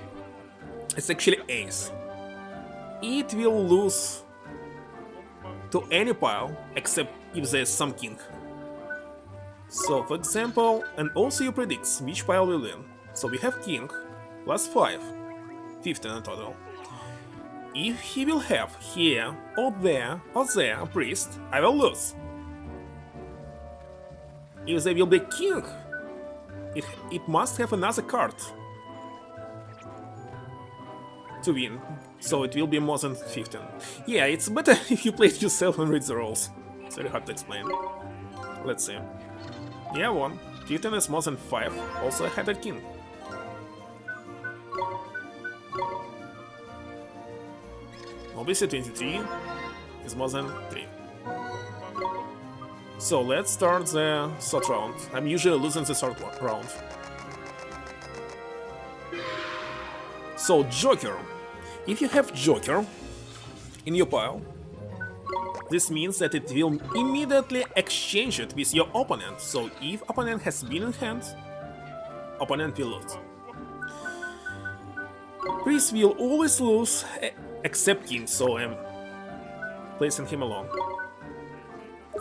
it's actually ace. It will lose to any pile except if there's some king. So for example, and also you predict which pile will win. So we have king plus 5, 15 in total. If he will have here or there a priest, I will lose. If there will be king, it must have another card to win, so it will be more than 15. Yeah, it's better if you play it yourself and read the rules. It's very hard to explain. Let's see. Yeah, 1. 15 is more than 5, also I had a king. Obviously 23 is more than 3. So let's start the third round. I'm usually losing the third round. So Joker. If you have Joker in your pile, this means that it will immediately exchange it with your opponent. So if opponent has been in hand, opponent will lose. Priest will always lose except king, so I'm placing him alone.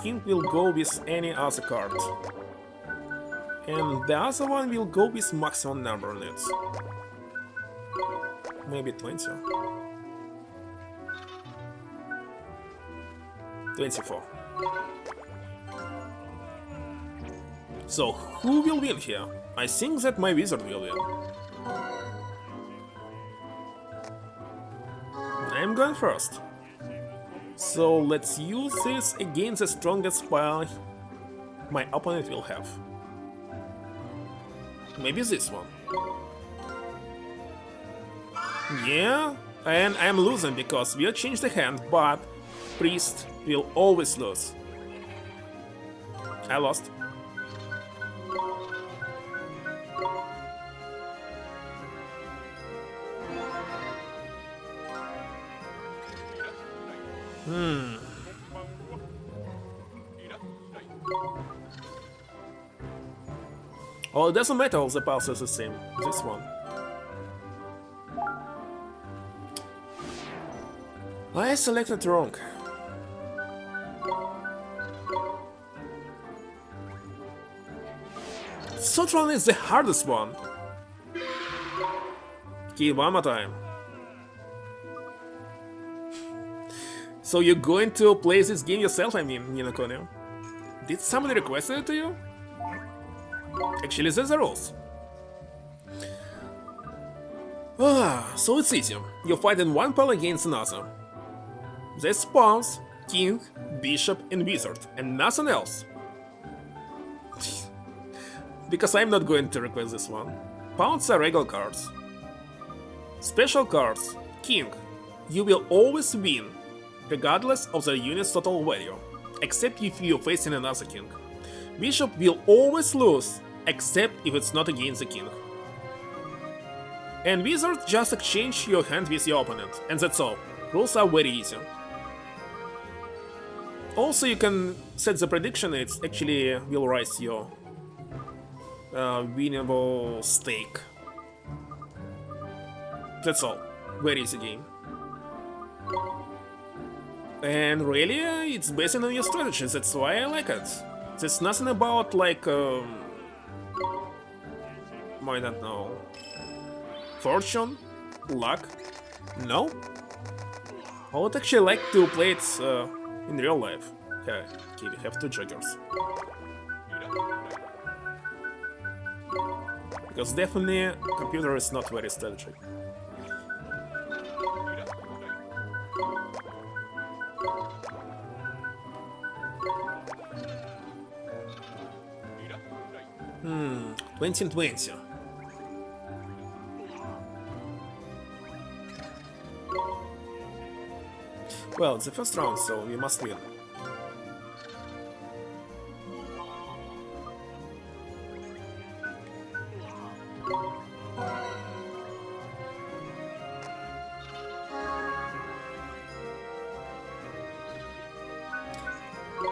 King will go with any other card. And the other one will go with maximum number on it. Maybe 20. 24. So, who will win here? I think that my wizard will win. I'm going first. So let's use this against the strongest pile my opponent will have. Maybe this one. Yeah, and I'm losing because we'll change the hand, but priest will always lose. I lost. Oh, it doesn't matter, all the piles are the same. This one. I selected wrong. Third one is the hardest one. Okay, one more time. So you're going to play this game yourself, I mean, Kuni? Did somebody request it to you? Actually, there's the rules. So it's easy. You fight in one pile against another. There's pawns, king, bishop, and wizard, and nothing else. Because I'm not going to request this one. Pawns are regular cards. Special cards, king. You will always win, regardless of the unit's total value, except if you're facing another king. Bishop will always lose, except if it's not against the king. And wizard just exchange your hand with your opponent, and that's all. Rules are very easy. Also, you can set the prediction, it actually will raise your winnable stake. That's all. Very easy game. And really, it's based on your strategy, that's why I like it. There's nothing about, like, I don't know, fortune, luck, no? I would actually like to play it in real life. Okay, we have 2 jokers. Because definitely, computer is not very strategic. Hmm, 20 and 20. Well, it's the first round, so we must win.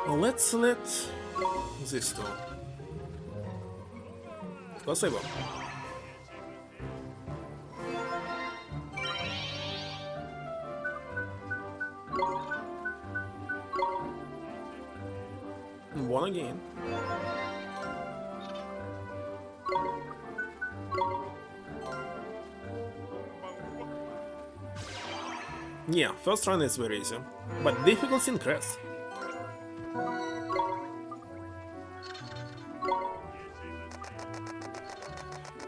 Let's select this two. Спасибо. One again. Yeah, first run is very easy, but difficulty increase.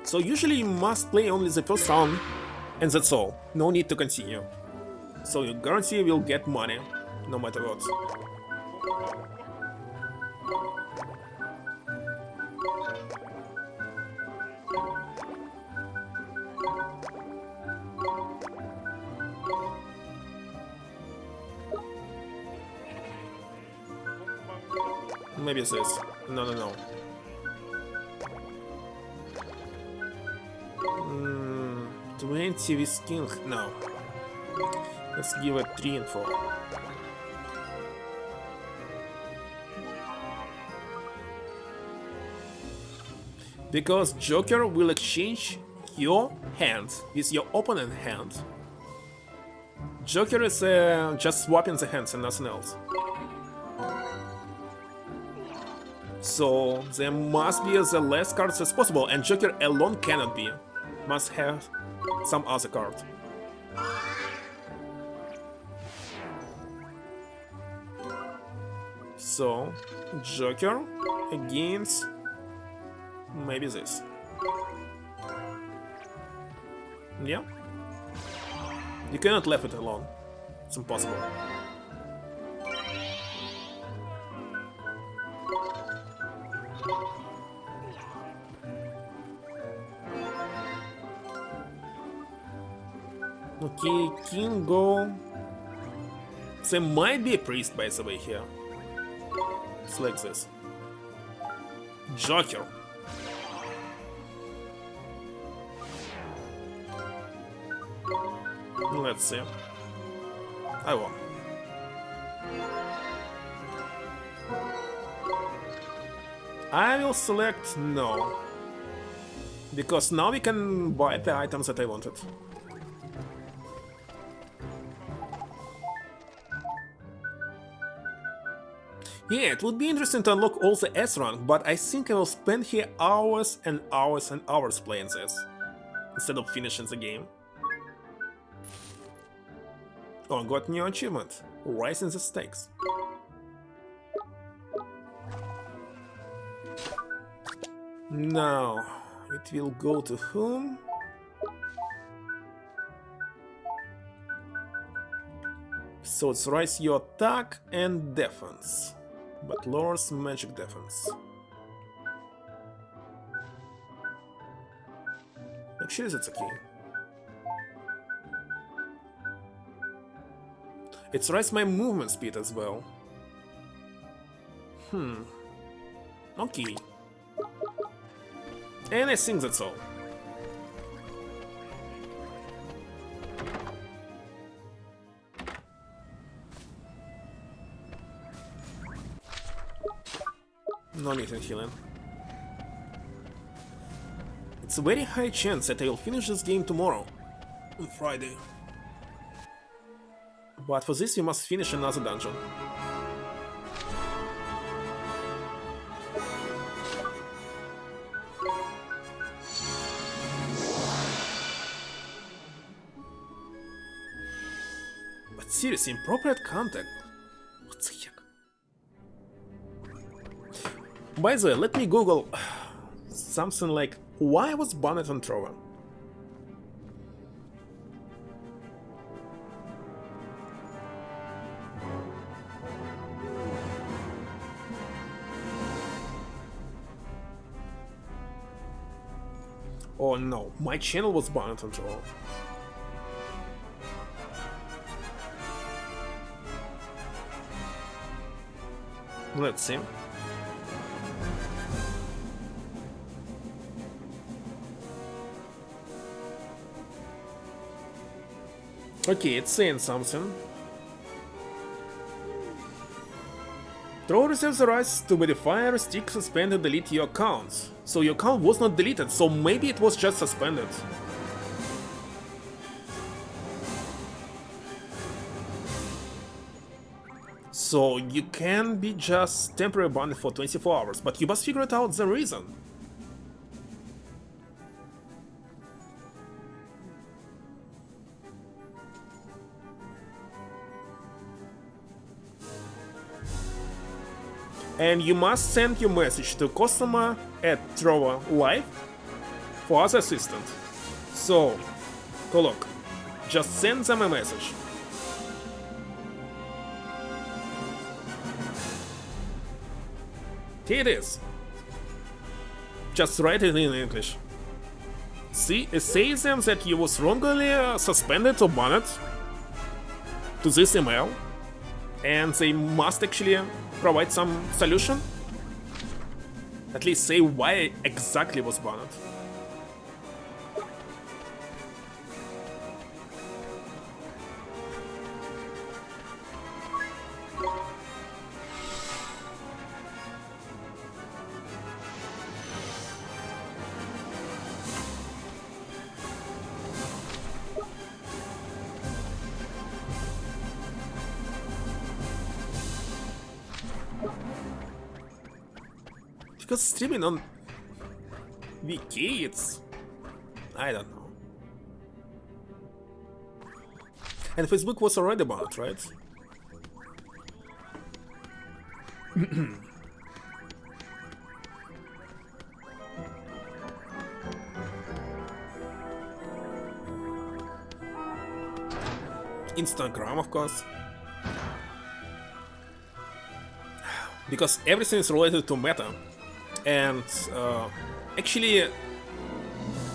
So usually you must play only the first round, and that's all. No need to continue. So you guarantee you'll get money, no matter what. Maybe it's this. No. 20 with king? No. Let's give it 3 and 4. Because Joker will exchange your hand with your opponent's hand. Joker is just swapping the hands and nothing else. So there must be as less cards as possible, and Joker alone cannot be. Must have some other card. So Joker against maybe this. Yeah. You cannot leave it alone. It's impossible. Okay, king go. There might be a priest by the way here. It's like this. Joker. Let's see. I won. I will select no. Because now we can buy the items that I wanted. Yeah, it would be interesting to unlock all the S rank, but I think I will spend here hours and hours and hours playing this, instead of finishing the game. Oh, I got new achievement, Rising the Stakes. Now, it will go to whom? So it's rise your attack and defense, but lowers magic defense. Actually, that's okay. It's rise my movement speed as well. Okay. And I think that's all. No need in healing. It's a very high chance that I will finish this game tomorrow, on Friday. But for this we must finish another dungeon. But seriously, inappropriate contact? What the heck? By the way, let me Google something like why was banned on Trova. Oh no, my channel was banned on Trova. Let's see. Okay, it's saying something. Throw reserves the rights to modify, restrict, suspend, and delete your accounts. So your account was not deleted, so maybe it was just suspended. So you can be just temporarily banned for 24 hours, but you must figure out the reason. And you must send your message to customer at Trova Live for other assistant. So, Kolok, just send them a message. Here it is. Just write it in English. See, it says them that you was wrongly suspended or banned to this email, and they must actually provide some solution. At least say why exactly was banned. Because streaming on VK, it's... I don't know. And Facebook was already banned, right? Instagram, of course. Because everything is related to Meta. And actually,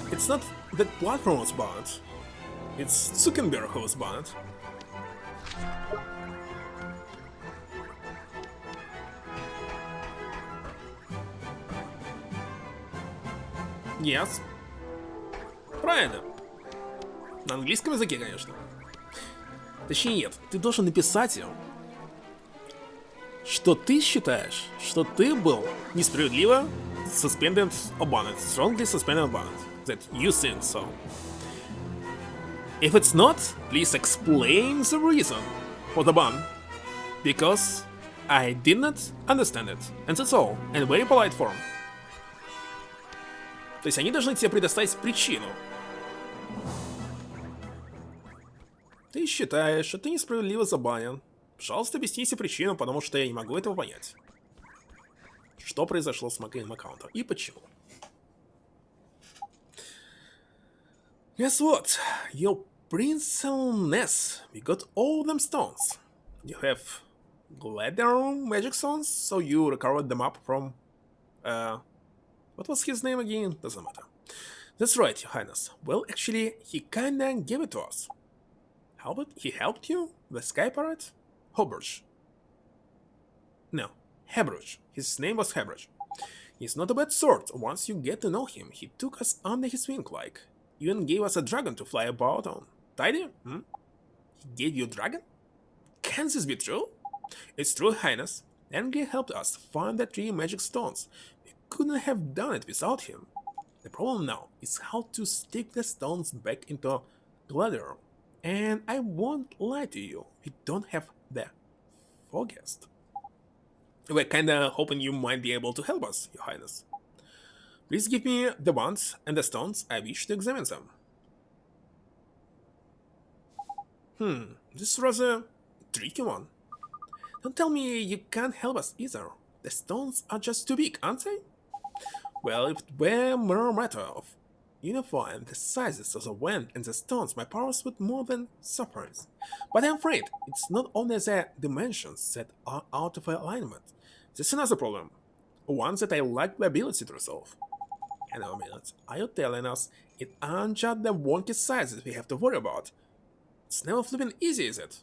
it's not that platform was banned. It's Zuckerberg who was banned. Yes. Правильно. На английском языке, конечно. Точнее, нет, ты должен написать им, что ты считаешь, что ты был несправедливо suspended or banned, strongly suspended or banned, that you think so. If it's not, please explain the reason for the ban, because I did not understand it, and that's all, in very polite form. То есть они должны тебе предоставить причину. Ты считаешь, что ты несправедливо забанен. Пожалуйста, объясните причину, потому что я не могу этого понять. Что произошло с моим аккаунтом и почему. Guess what? Your princess, we got all them stones. You have glitter magic stones, so you recovered them up from... what was his name again? Doesn't matter. That's right, Your Highness. Well, actually, he kinda gave it to us. How about he helped you? The Sky Pirate? Hobruch. No, Hebruch. His name was Hebruch. He's not a bad sort. Once you get to know him, he took us under his wing like. Even gave us a dragon to fly about on. Tidy? He gave you a dragon? Can this be true? It's true, Highness. Engri helped us find the 3 magic stones. We couldn't have done it without him. The problem now is how to stick the stones back into glitter. And I won't lie to you, we don't have the foggiest. We're kinda hoping you might be able to help us, Your Highness. Please give me the wands and the stones, I wish to examine them. This was a tricky one. Don't tell me you can't help us either. The stones are just too big, aren't they? Well, if it were a mere matter of unifying the sizes of the wand and the stones, my powers would more than suffice. But I'm afraid it's not only the dimensions that are out of alignment. There's another problem, one that I lack the ability to resolve. Hang on a minute, are you telling us it aren't just the wonky sizes we have to worry about? It's never flipping easy, is it?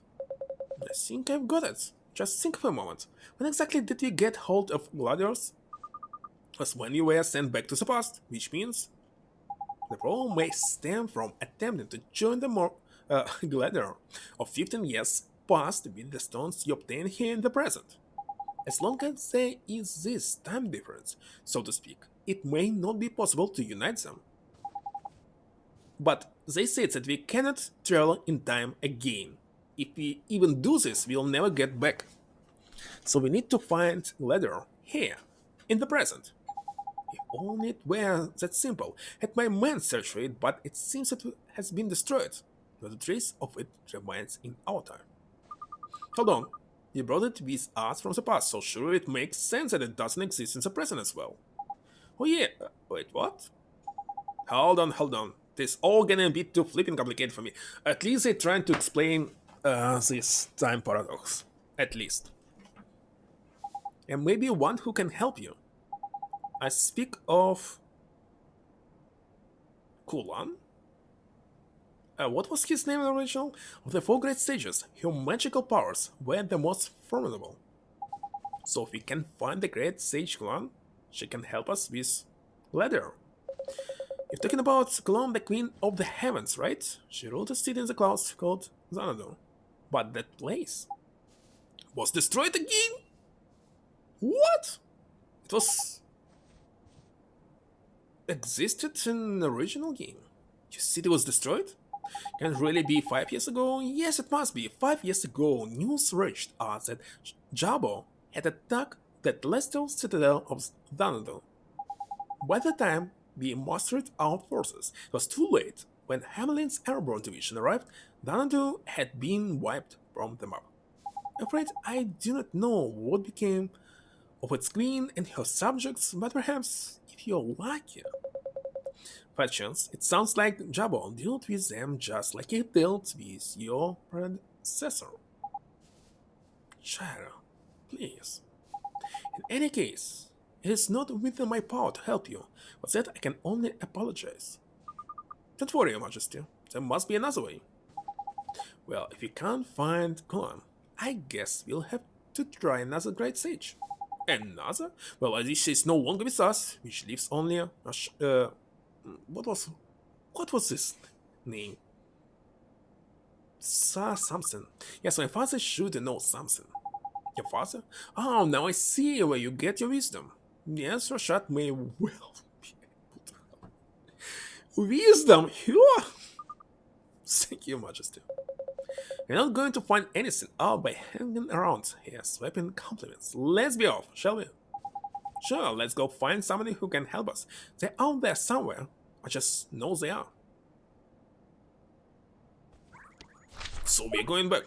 I think I've got it. Just think for a moment. When exactly did we get hold of gladiators? Was when you were sent back to the past, which means the problem may stem from attempting to join the more gladiator of 15 years past with the stones you obtained here in the present. As long as there is this time difference, so to speak, it may not be possible to unite them. But they said that we cannot travel in time again. If we even do this, we'll never get back. So we need to find Leather here, in the present. If only it were that simple. Had my men searched for it, but it seems it has been destroyed. Not a trace of it remains in our time. Hold on. You brought it with us from the past, so sure it makes sense that it doesn't exist in the present as well. Oh yeah, wait, what? Hold on. This all getting a bit too flipping complicated for me. At least they're trying to explain this time paradox. At least. And maybe one who can help you. I speak of Kulan. What was his name in the original? Of the four great sages, her magical powers were the most formidable. So if we can find the great sage Kulan, she can help us with Leather. You're talking about Kulan, the queen of the heavens, right? She ruled a city in the clouds called Xanadu. But that place was destroyed again? What? It was existed in the original game. Your city was destroyed? Can it really be 5 years ago? Yes, it must be. 5 years ago, news reached us that Jabo had attacked the celestial citadel of Xanadu. By the time we mustered our forces, it was too late. When Hamelin's airborne division arrived, Xanadu had been wiped from the map. I'm afraid I do not know what became of its queen and her subjects, but perhaps, if you're lucky. By chance, it sounds like Jabon dealt with them just like he dealt with your predecessor. Shara, please. In any case, it is not within my power to help you, but that I can only apologize. Don't worry, Your Majesty, there must be another way. Well, if we can't find Kulan, I guess we'll have to try another great sage. Another? Well, Alicia is no longer with us, which leaves only what was this name? Something. Yes, my father should know something. Your father? Oh, now I see where you get your wisdom. Yes, Rashad may well be able to help. Wisdom? Thank you, Majesty. We're not going to find anything out by hanging around here swiping compliments. Let's be off, shall we? Sure, let's go find somebody who can help us. They're out there somewhere. I just know they are. So we're going back.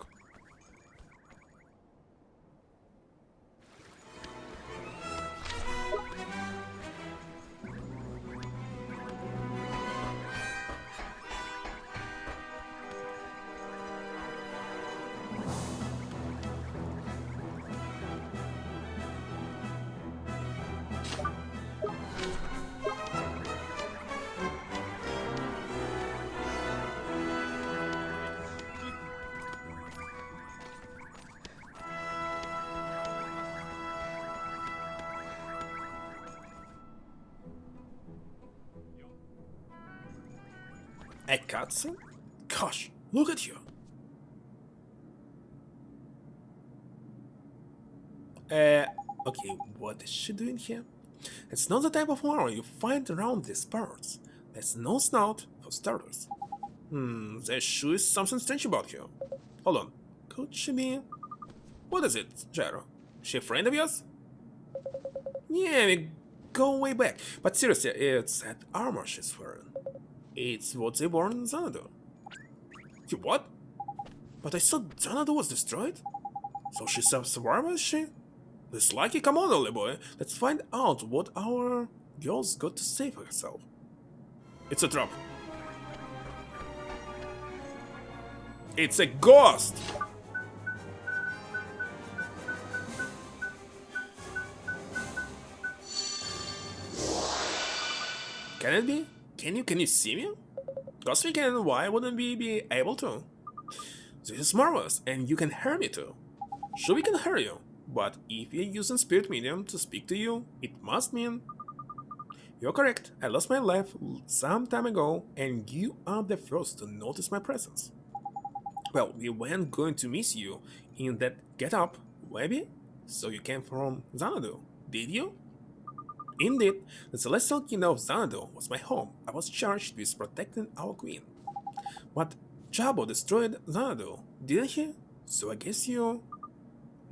A cutscene? Gosh, look at you. Okay, what is she doing here? It's not the type of flower you find around these parts. There's no snout, for starters. There sure is something strange about her. Hold on, could she be... What is it, Gyro? She a friend of yours? Yeah, we go way back. But seriously, it's that armor she's wearing. It's what they wore in Xanadu. What? But I thought Xanadu was destroyed? So she's a survivor, is she? This lucky, come on, Ollie boy. Let's find out what our girl's got to say for herself. It's a trap. It's a ghost! Can it be? Can you see me? Cause we can, why wouldn't we be able to? This is marvelous, and you can hear me too. Sure, we can hear you, but if we're using spirit medium to speak to you, it must mean... You're correct, I lost my life some time ago, and you are the first to notice my presence. Well, we weren't going to miss you in that get-up, maybe? So you came from Xanadu, did you? Indeed, the celestial kingdom of Xanadu was my home. I was charged with protecting our queen. But Jabo destroyed Xanadu, didn't he? So I guess you...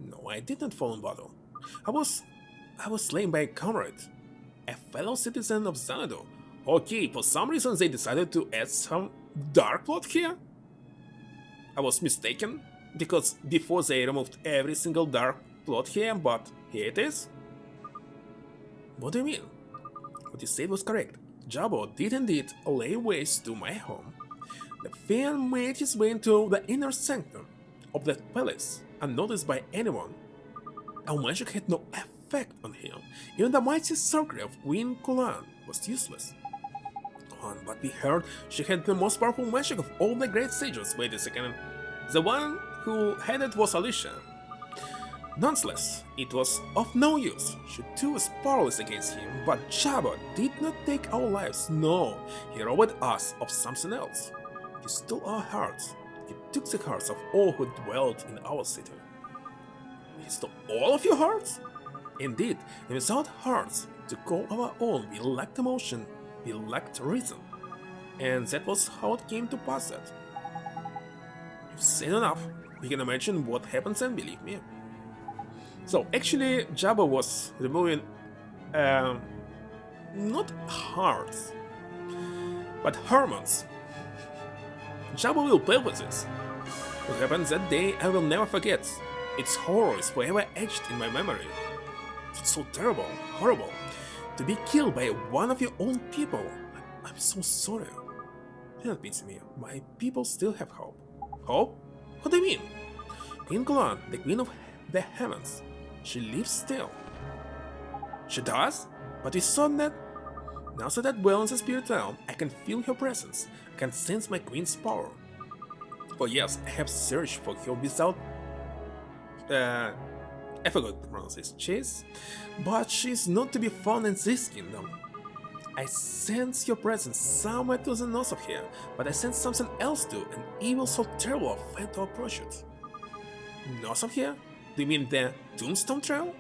No, I did not fall in battle. I was... I was slain by a comrade, a fellow citizen of Xanadu. Okay, for some reason they decided to add some dark plot here? I was mistaken, because before they removed every single dark plot here, but here it is. What do you mean? What you said was correct. Jabo did indeed lay waste to my home. The fiend made his way into the inner sanctum of the palace, unnoticed by anyone. Our magic had no effect on him. Even the mighty circle of Queen Kulan was useless. But we heard she had the most powerful magic of all the great sages. Wait a second. The one who had it was Alicia. Nonetheless, it was of no use. She too was powerless against him, but Jabba did not take our lives, no, he robbed us of something else. He stole our hearts. He took the hearts of all who dwelt in our city. He stole all of your hearts? Indeed, and without hearts to call our own, we lacked emotion, we lacked reason. And that was how it came to pass that. You've said enough. You can imagine what happens and believe me. So actually, Jabba was removing not hearts, but hormones. Jabba will play with this. What happened that day I will never forget. Its horror is forever etched in my memory. It's so terrible, horrible, to be killed by one of your own people. I'm so sorry. Do not pity me. My people still have hope. Hope? What do you mean? Queen Kulan, the queen of the heavens, she lives still. She does? But we saw that. Now that I dwell in the spirit realm, I can feel her presence. I can sense my queen's power. Oh yes, I have searched for her without... I forgot to pronounce this. Chase? But she's not to be found in this kingdom. I sense your presence somewhere to the north of here, but I sense something else too, an evil so terrible I failed to approach it. North of here? Do you mean the Tombstone Trail?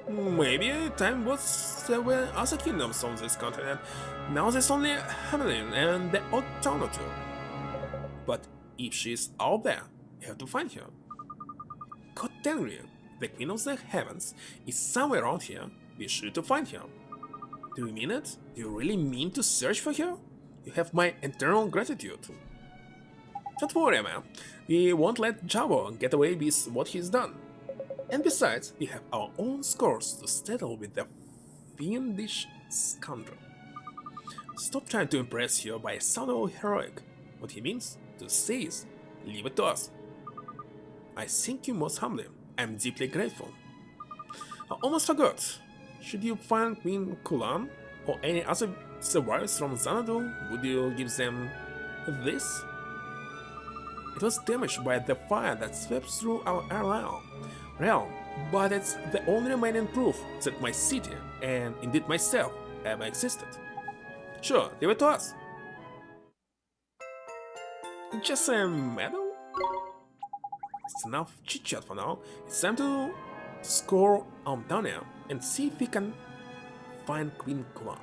Maybe time was there were other kingdoms on this continent. Now there's only Hamelin and the odd town or two. But if she's out there, you have to find her. God Tengri, the Queen of the Heavens, is somewhere around here. Be sure to find her. Do you mean it? Do you really mean to search for her? You have my eternal gratitude. Don't worry, man. We won't let Jabo get away with what he's done. And besides, we have our own scores to settle with the fiendish scoundrel. Stop trying to impress her by sounding heroic. What he means to say is, leave it to us. I thank you most humbly. I'm deeply grateful. I almost forgot. Should you find Queen Kulan or any other survivors from Xanadu, would you give them this? It was damaged by the fire that swept through our realm, but it's the only remaining proof that my city, and indeed myself, ever existed. Sure, leave it to us. Just a medal? It's enough chit-chat for now. It's time to score on Dania and see if we can find Queen Kulan.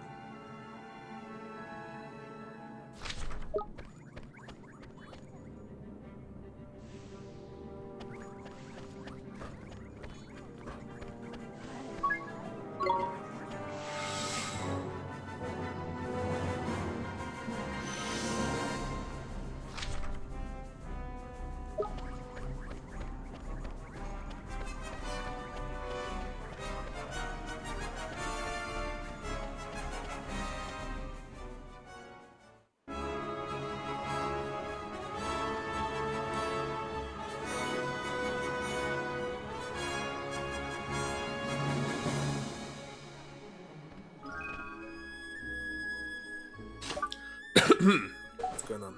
What's going on?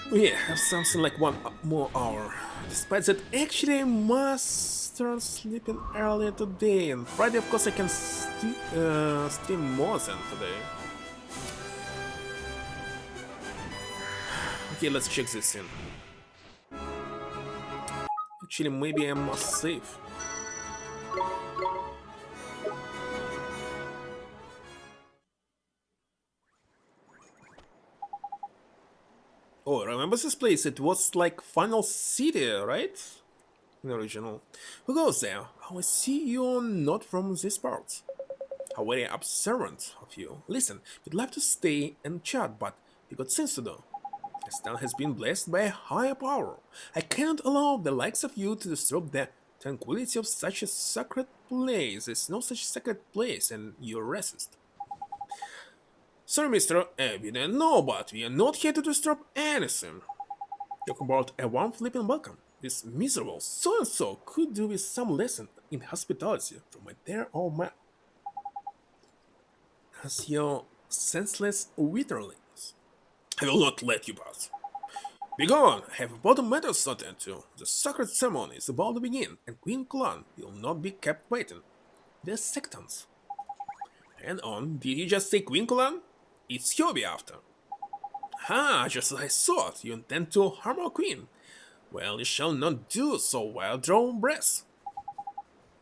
We have something like one more hour. Despite that, actually, I must start sleeping earlier today. And Friday, of course, I can stream more than today. Okay, let's check this in. Actually, maybe I must save. Oh, remember this place? It was like Final City, right? In the original. Who goes there? Oh, I see you're not from this part. How very observant of you. Listen, we'd love to stay and chat, but we got things to do. This town has been blessed by a higher power. I cannot allow the likes of you to disturb the tranquility of such a sacred place. There's no such sacred place, and you're racist. Sorry, mister, we didn't know, but we are not here to disturb anything. Talk about a warm flipping welcome. This miserable so-and-so could do with some lesson in hospitality from my dear old man. As your senseless witterlings. I will not let you pass. Begone! I have important matters to attend to. The sacred ceremony is about to begin, and Queen Clan will not be kept waiting. The sectants. And on, did you just say Queen Clan? It's Hobby after. Ah, just as I thought, you intend to harm our queen. Well, you shall not do so while drawing breath.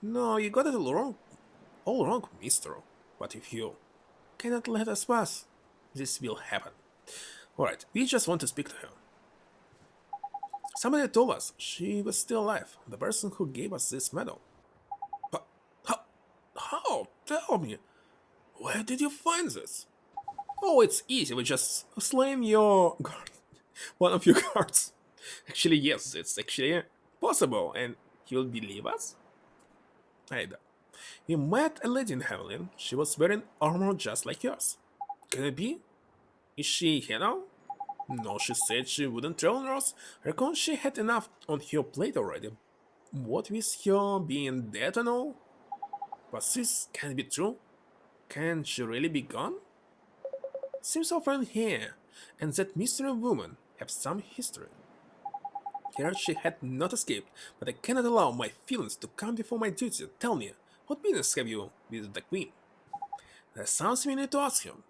No, you got it all wrong, mister. But if you cannot let us pass, this will happen. Alright, we just want to speak to her. Somebody told us she was still alive, the person who gave us this medal. But how? Tell me, where did you find this? Oh, it's easy, we just slain your guard. One of your guards. Actually, yes, it's actually possible, and you'll believe us? I do. We met a lady in Hamelin. She was wearing armor just like yours. Can it be? Is she here now? No, she said she wouldn't tell us. Reckon she had enough on her plate already. What with her being dead and all? But this can't be true. Can she really be gone? Seems our friend here and that mystery woman have some history. Here she had not escaped, but I cannot allow my feelings to come before my duty. Tell me, what business have you with the queen? There's something we need to ask him.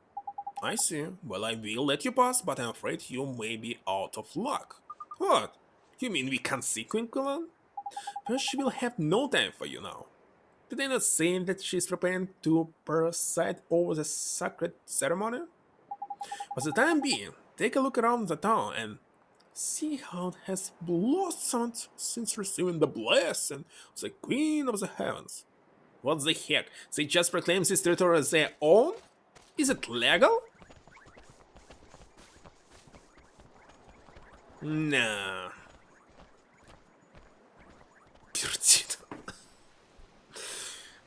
I see. Well, I will let you pass, but I'm afraid you may be out of luck. What? You mean we can't see Queen Quillan? Well, she will have no time for you now. Did I not say that she's preparing to preside over the sacred ceremony? For the time being, take a look around the town and see how it has blossomed since receiving the blessing of the Queen of the Heavens. What the heck? They just proclaimed this territory as their own? Is it legal? Nah.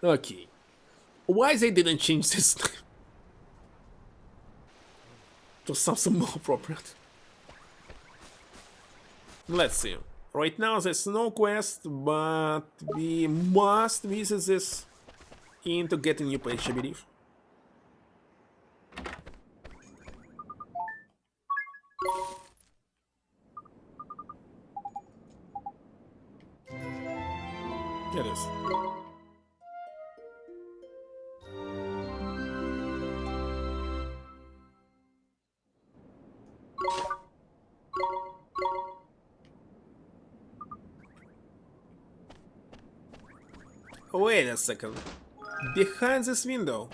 Okay. Why they didn't change this to something more appropriate? Let's see. Right now there's no quest, but we must visit this inn to get a new page, I believe. It is. Wait a second. Behind this window,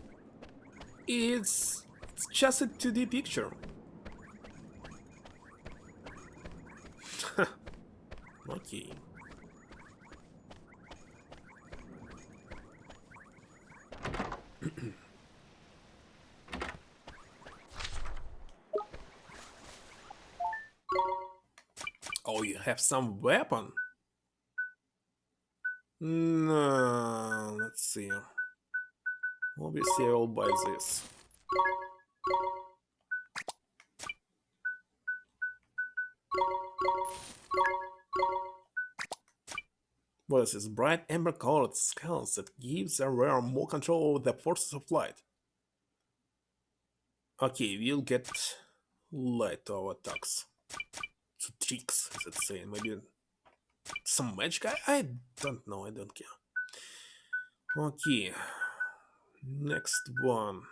it's just a 2D picture. Okay. Oh, you have some weapon? No, let's see. Obviously, I'll buy this. What is this? Bright amber colored skulls that gives a rare more control over the forces of light. Okay, we'll get light to our attacks. So tricks, let's say, maybe some magic. I don't know. I don't care. Okay, next one.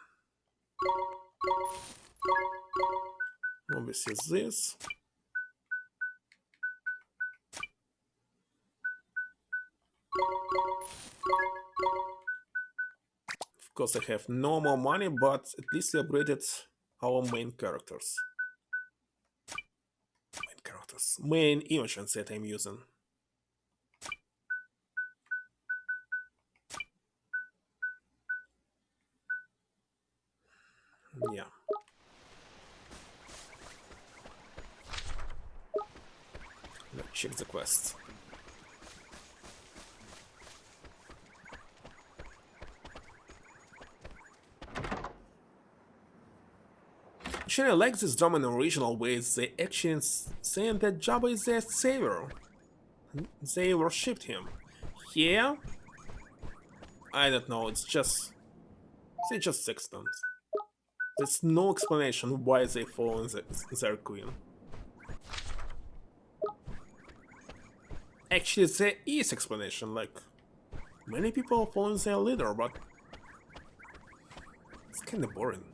Obviously this. Of course, I have no more money, but at least we upgraded our main characters. Main emotions that I'm using. Yeah. Let's check the quest. Actually, I like this drama in original ways. They actually saying that Jabba is their savior. They worshipped him. Here, I don't know. It's just they just sextons. There's no explanation why they follow their queen. Actually, there is explanation. Like many people are following their leader, but it's kind of boring.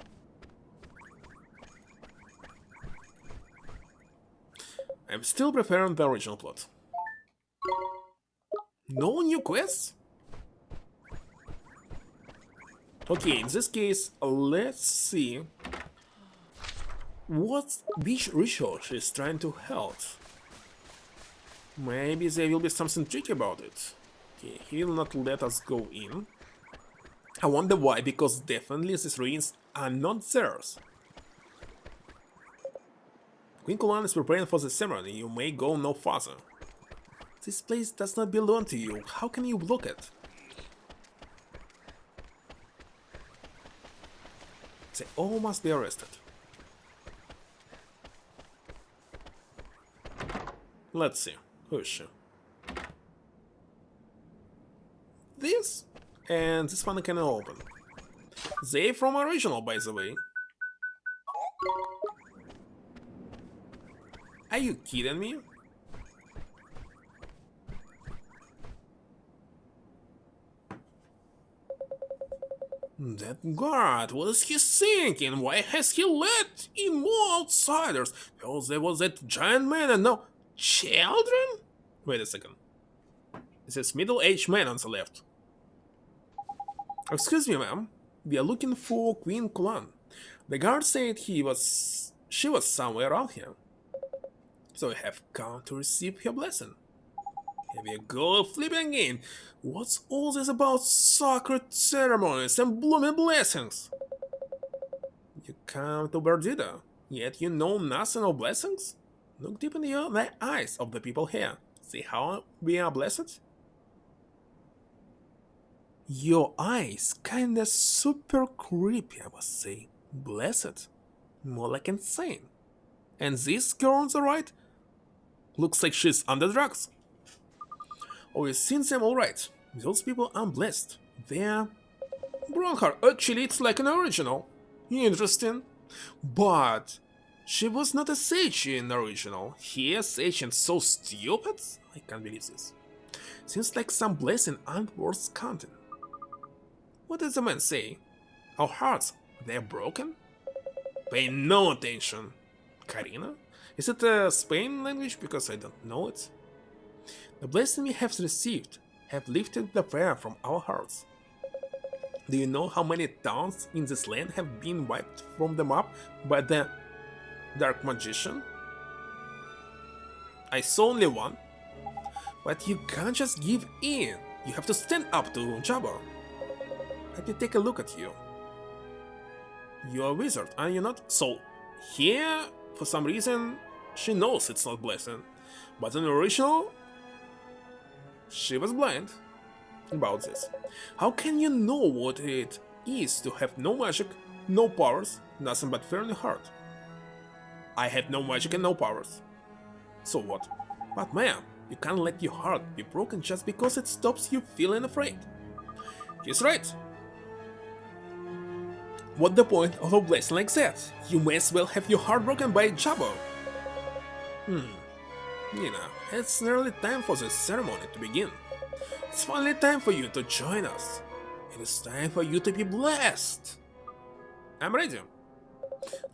I'm still preferring the original plot. No new quests? Okay, in this case, let's see what which research is trying to help. Maybe there will be something tricky about it. Okay, he will not let us go in. I wonder why, because definitely these ruins are not theirs. Queen Kulan is preparing for the ceremony, you may go no further. This place does not belong to you, how can you block it? They all must be arrested. Let's see, who is she? This? And this one I can open. They from original, by the way. Are you kidding me? That guard, what is he thinking? Why has he let in more outsiders? Because there was that giant man and no children? Wait a second. It says middle-aged man on the left. Excuse me, ma'am. We are looking for Queen Kulan. The guard said she was somewhere around here. So I have come to receive her blessing. Here we go, flipping in. What's all this about sacred ceremonies and blooming blessings? You come to Berdida, yet you know nothing of blessings? Look deep in the eyes of the people here. See how we are blessed? Your eyes kinda super creepy, I must say. Blessed? More like insane. And this girl on the right? Looks like she's under drugs. Oh, you've seen them alright. Those people aren't blessed. They're... Bronhard, actually it's like an original. Interesting. But... she was not a sage in the original. Here, sage and so stupid? I can't believe this. Seems like some blessing aren't worth counting. What does the man say? Our hearts, they're broken? Pay no attention. Karina? Is it a Spain language? Because I don't know it. The blessing we have received have lifted the fear from our hearts. Do you know how many towns in this land have been wiped from the map by the Dark Magician? I saw only one. But you can't just give in. You have to stand up to Jabba. Let me take a look at you. You're a wizard, are you not? So, here, for some reason, she knows it's not blessing. But in the original, she was blind about this. How can you know what it is to have no magic, no powers, nothing but fear in your heart? I have no magic and no powers. So what? But ma'am, you can't let your heart be broken just because it stops you feeling afraid. He's right. What's the point of a blessing like that? You may as well have your heart broken by Jabba. Nina, it's nearly time for the ceremony to begin. It's finally time for you to join us. It is time for you to be blessed. I'm ready.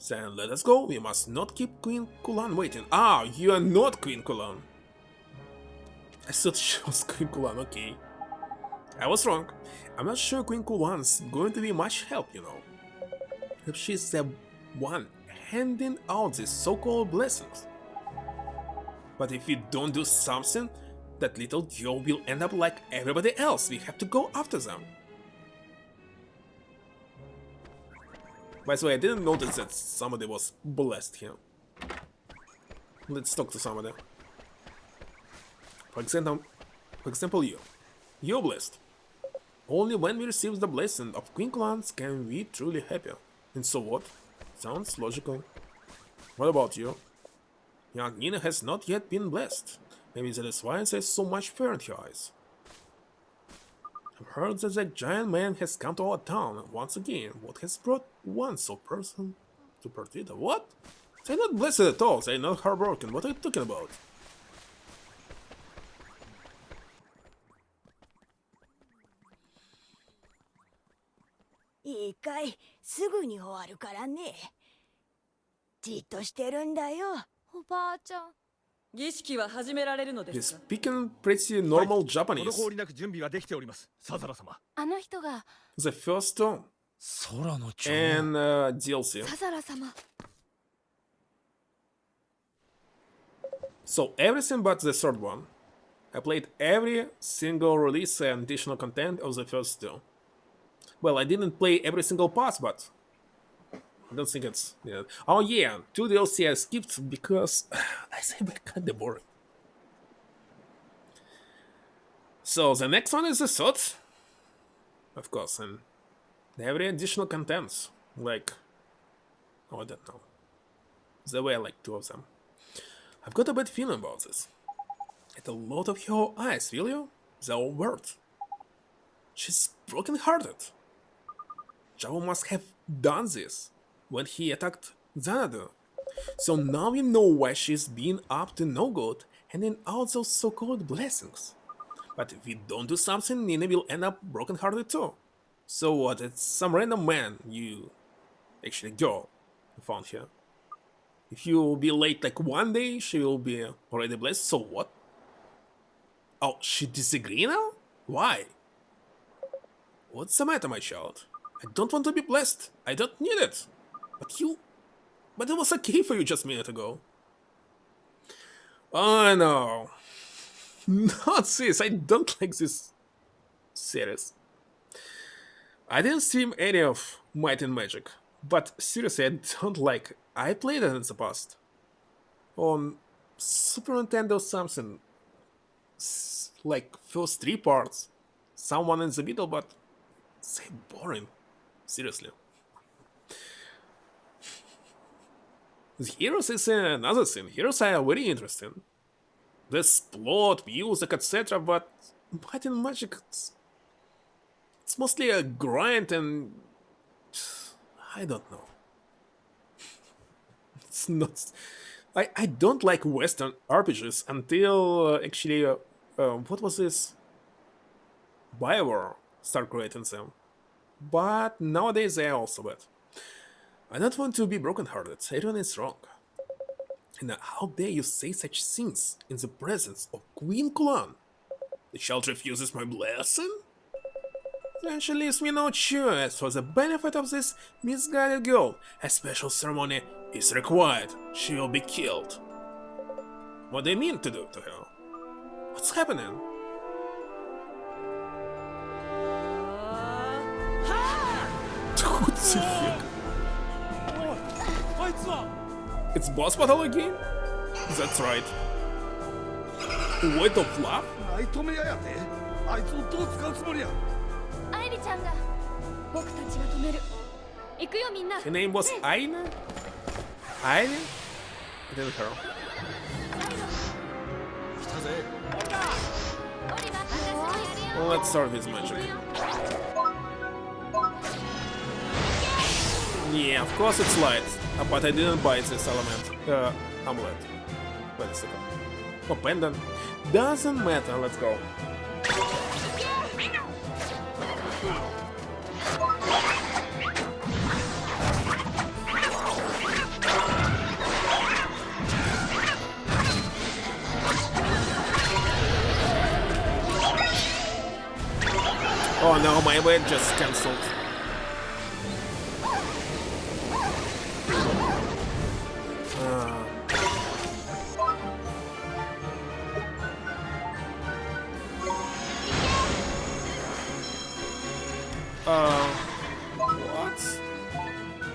Then let us go. We must not keep Queen Kulan waiting. Ah, you are not Queen Kulan. I thought she was Queen Kulan, okay. I was wrong. I'm not sure Queen Kulan's going to be much help, you know. If she's the one handing out these so-called blessings. But if we don't do something, that little girl will end up like everybody else. We have to go after them. By the way, I didn't notice that somebody was blessed here. Let's talk to somebody. For example, you. You're blessed. Only when we receive the blessing of Queen Clans can we truly happy. And so what? Sounds logical. What about you? Young Nina has not yet been blessed. Maybe that is why there's so much fear in her eyes. I've heard that the giant man has come to our town once again. What has brought one so person to Perdita? What? They're not blessed at all. They're not heartbroken. What are you talking about? You're speaking pretty normal Japanese. The first two and DLC. So everything but the third one. I played every single release and additional content of the first two. Well, I didn't play every single pass, but I don't think it's... Yeah. Oh yeah, 2 DLC I skipped because I think they're kinda boring. So the next one is the third. Of course, and every additional content. Like... Oh, I don't know. There were like 2 of them. I've got a bad feeling about this. At a lot of her eyes, will you? They're weird. She's broken-hearted. Javo must have done this when he attacked Xanadu. So now we know why she's been up to no good, handing out those so-called blessings. But if we don't do something, Nina will end up broken-hearted too. So what, it's some random man actually girl, you found here. If you be late like one day, she will be already blessed, so what? Oh, she disagree now? Why? What's the matter, my child? I don't want to be blessed. I don't need it. But it was okay for you just a minute ago. Oh no. Not this. I don't like this series. I didn't stream any of Might and Magic, but seriously, I don't like it. I played it in the past. On Super Nintendo something. Like first 3 parts. Someone in the middle, but it's boring. Seriously. The heroes is another thing. Heroes are very interesting. There's plot, music, etc. But Might and Magic, it's mostly a grind and I don't know. It's not. I don't like Western RPGs until actually what was this? BioWare start creating them. But nowadays they are also bad. I don't want to be broken-hearted. Everyone is wrong. And how dare you say such things in the presence of Queen Kulan? The child refuses my blessing? Then she leaves me no choice. For the benefit of this misguided girl, a special ceremony is required. She will be killed. What do you mean to do to her? What's happening? What the heck? It's boss battle again? That's right. Weight of love? Her name was Aina? Aina? I didn't hear. Well, let's start with magic. Yeah, of course it's light, but I didn't buy this element, amulet. Wait a second. Oh, pendant. Doesn't matter, let's go. Oh no, my wait just cancelled. What?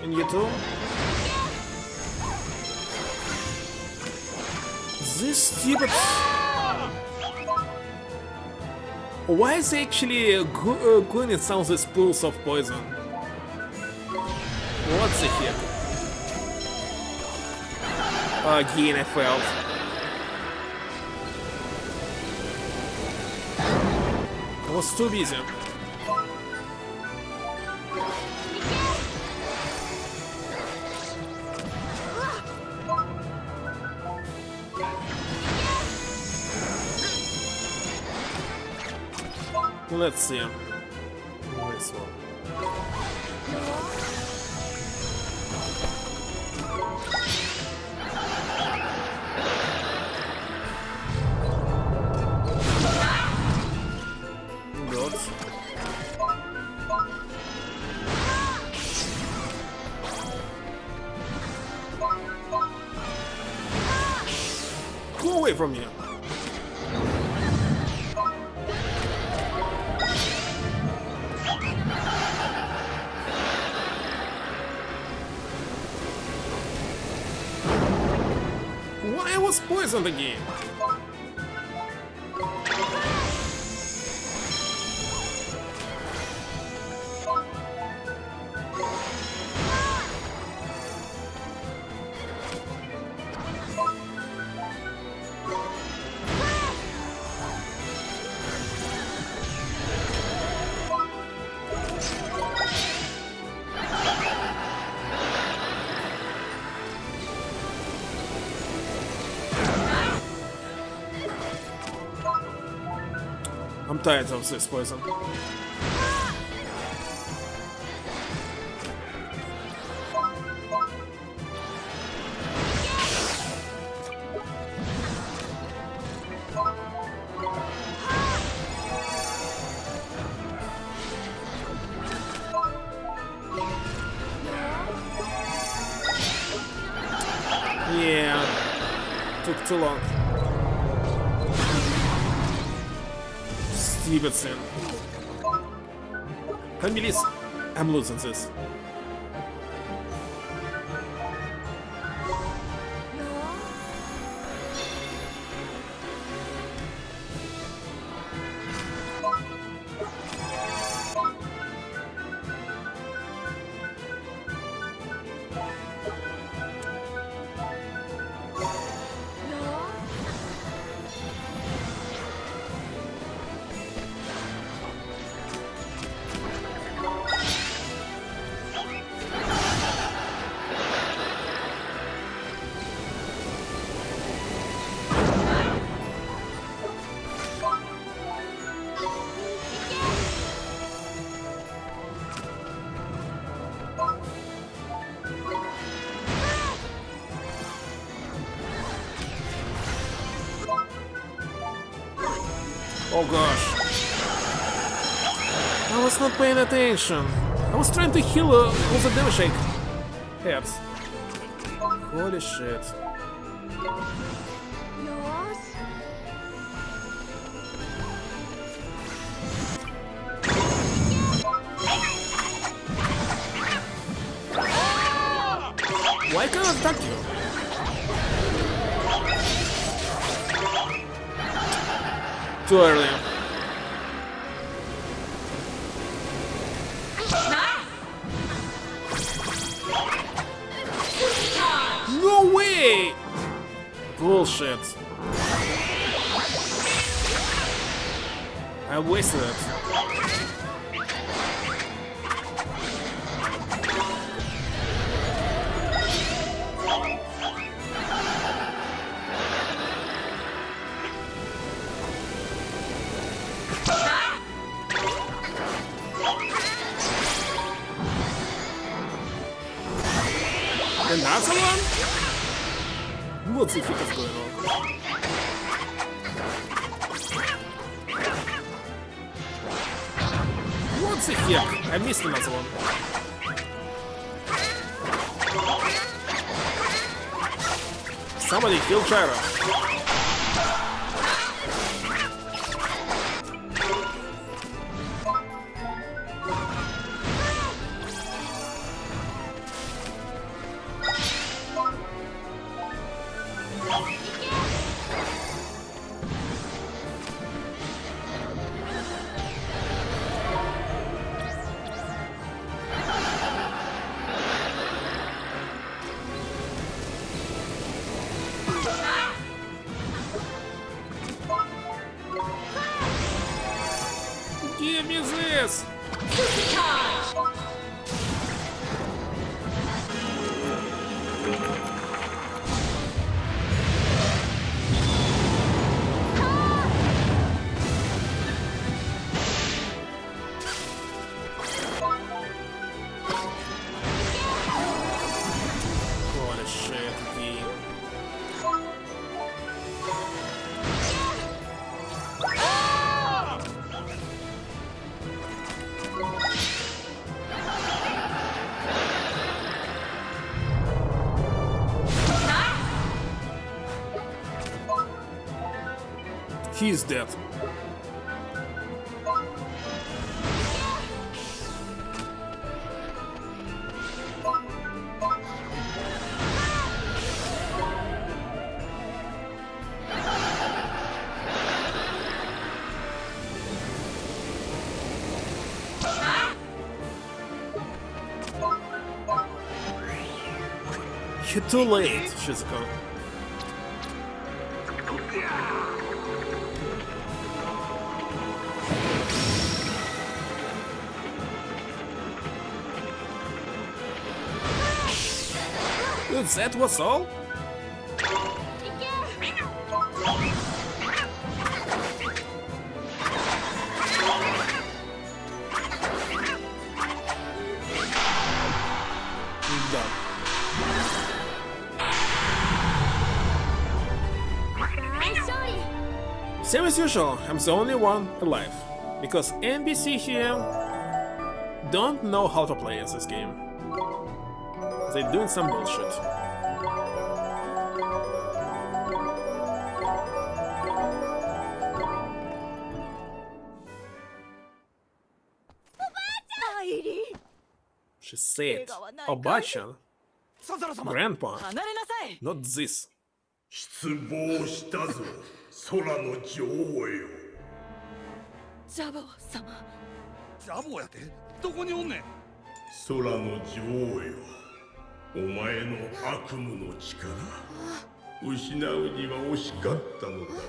And you too? This stupid... Why is actually Kuni sounds this pulse of poison? What's the heck? Again I failed. I was too busy. Let's see. This one. Good. Go away from here. Why was poisoned again? I'm tired of this poison. Yeah, took too long. Stevenson. Families, I'm losing this. Oh gosh. I was not paying attention. I was trying to heal all the damage I had. Holy shit. Why can't I attack you? Too early. No way! Bullshit. I wasted it. Another one? What the heck is going on? What the heck? I missed another one. Somebody kill Gyro. Give me this! Holy shit, game. He's dead. You're too late, Shizuko. That was all? Done. Same as usual, I'm the only one alive. Because NPC here don't know how to play this game. They're doing some bullshit. She said, Obachan, Grandpa, not this. 失望したぞ空の女王よジャボ様ジャボやてどこにおんねん空の女王よお前の悪夢の力失うには惜しかったのだがな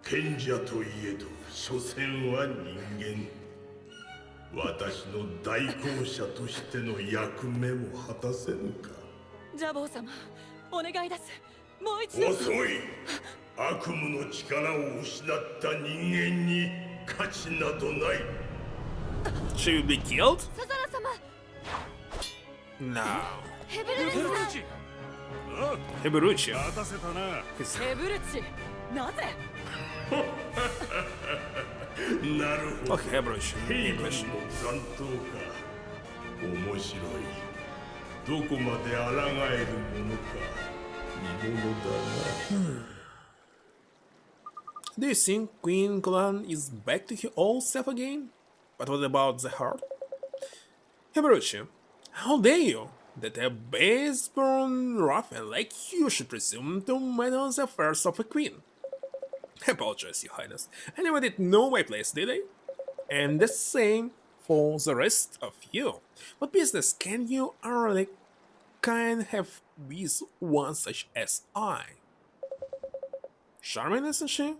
賢者といえど所詮は人間私の代行者としての役目も果たせぬかジャボ様お願いですもう一度遅い悪夢の力を失った人間に価値などない She will be killed? サザラ様 No. ヘブルチさん Heberuchi. 待たせたな He's ヘブルチなぜなるほ oh, ど Heberuchi. ヘイブンの English. 残党か面白いどこまで抗えるものか見ものだな Do you think Queen Clan is back to her old self again? But what about the heart? Heberuchi, how dare you? That a base-born ruffian like you should presume to meddle in the affairs of a queen. I apologize, Your Highness. Anyone did know my place, did I? And the same for the rest of you. What business can you really can have with one such as I? Charming, isn't she?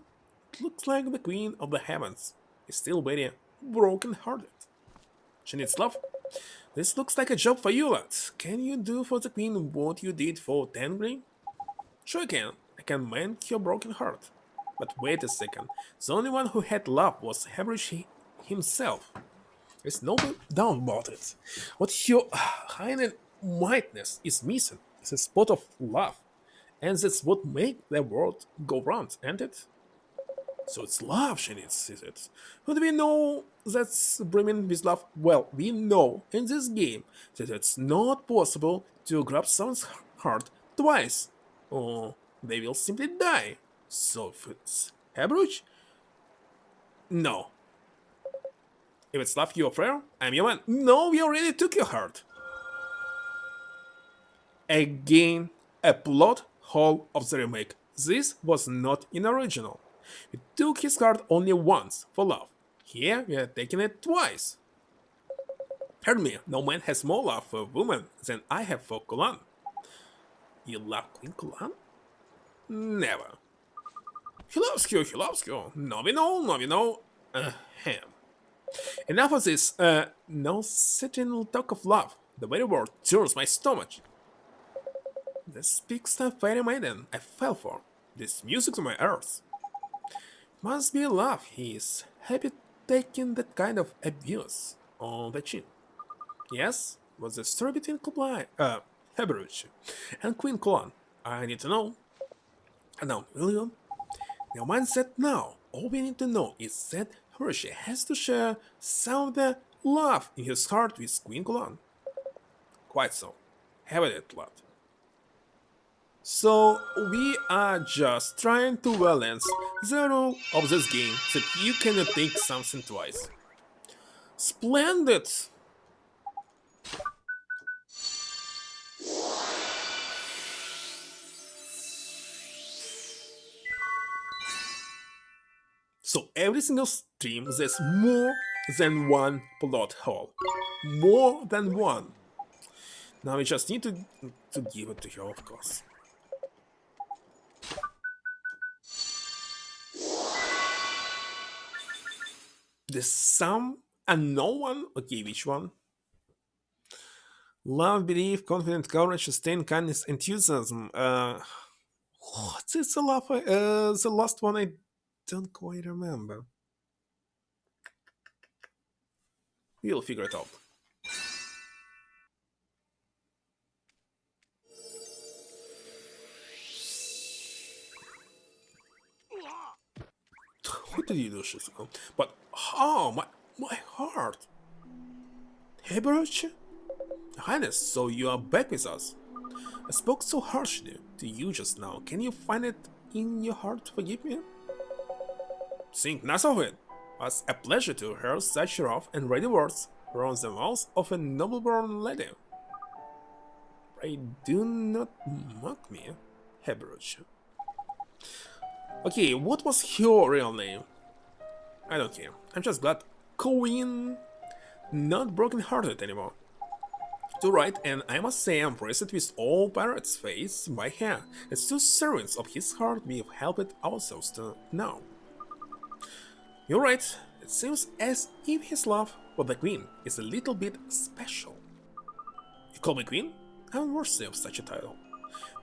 It looks like the Queen of the Heavens is still very broken-hearted. She needs love. This looks like a job for you lot. Can you do for the Queen what you did for Tengri? Sure I can. I can mend your broken heart. But wait a second. The only one who had love was Heberuchi himself. There's no doubt about it. What your Highness whiteness is missing. It's a spot of love. And that's what makes the world go round, ain't it? So it's love she needs, is it? How do we know that's brimming with love? Well, we know in this game that it's not possible to grab someone's heart twice, or they will simply die. So if it's Hebruch, no. If it's love you offer, I'm your man. No, we already took your heart. Again, a plot hole of the remake. This was not in original. We took his heart only once for love. Here we are taking it twice. Heard me, no man has more love for a woman than I have for Kulan. You love Queen Kulan? Never. He loves you, he loves you. No we know, no we know. Ahem. Enough of this, no certain talk of love. The very word turns my stomach. This speaks the fairy maiden I fell for. This music to my ears. Must be love, he is happy taking that kind of abuse on the chin. Yes, what's the story between Hebruch and Queen Kulan? I need to know. Now, William, your mindset now. All we need to know is that Hershey has to share some of the love in his heart with Queen Kulan. Quite so. Have it, lad. So we are just trying to balance the rule of this game that you cannot take something twice. Splendid! So every single stream there's more than one plot hole. More than one. Now we just need to give it to her, of course. There's some and no one. Okay, which one? Love, belief, confidence, courage, sustain, kindness, enthusiasm. What's it the last one I don't quite remember. We'll figure it out. What did you do, Shizuko? But oh, my heart. Hey, Baruch? Highness, so you are back with us. I spoke so harshly to you just now. Can you find it in your heart to forgive me? Think not of it. It was a pleasure to hear such rough and ready words from the mouth of a noble-born lady. Pray do not mock me, Hebruch. Okay, what was your real name? I don't care. I'm just glad Queen not broken-hearted anymore. Too right, and I must say I'm impressed with all pirates' face by her. As two servants of his heart we've helped ourselves to know. You're right, it seems as if his love for the Queen is a little bit special. You call me Queen? I'm worthy of such a title.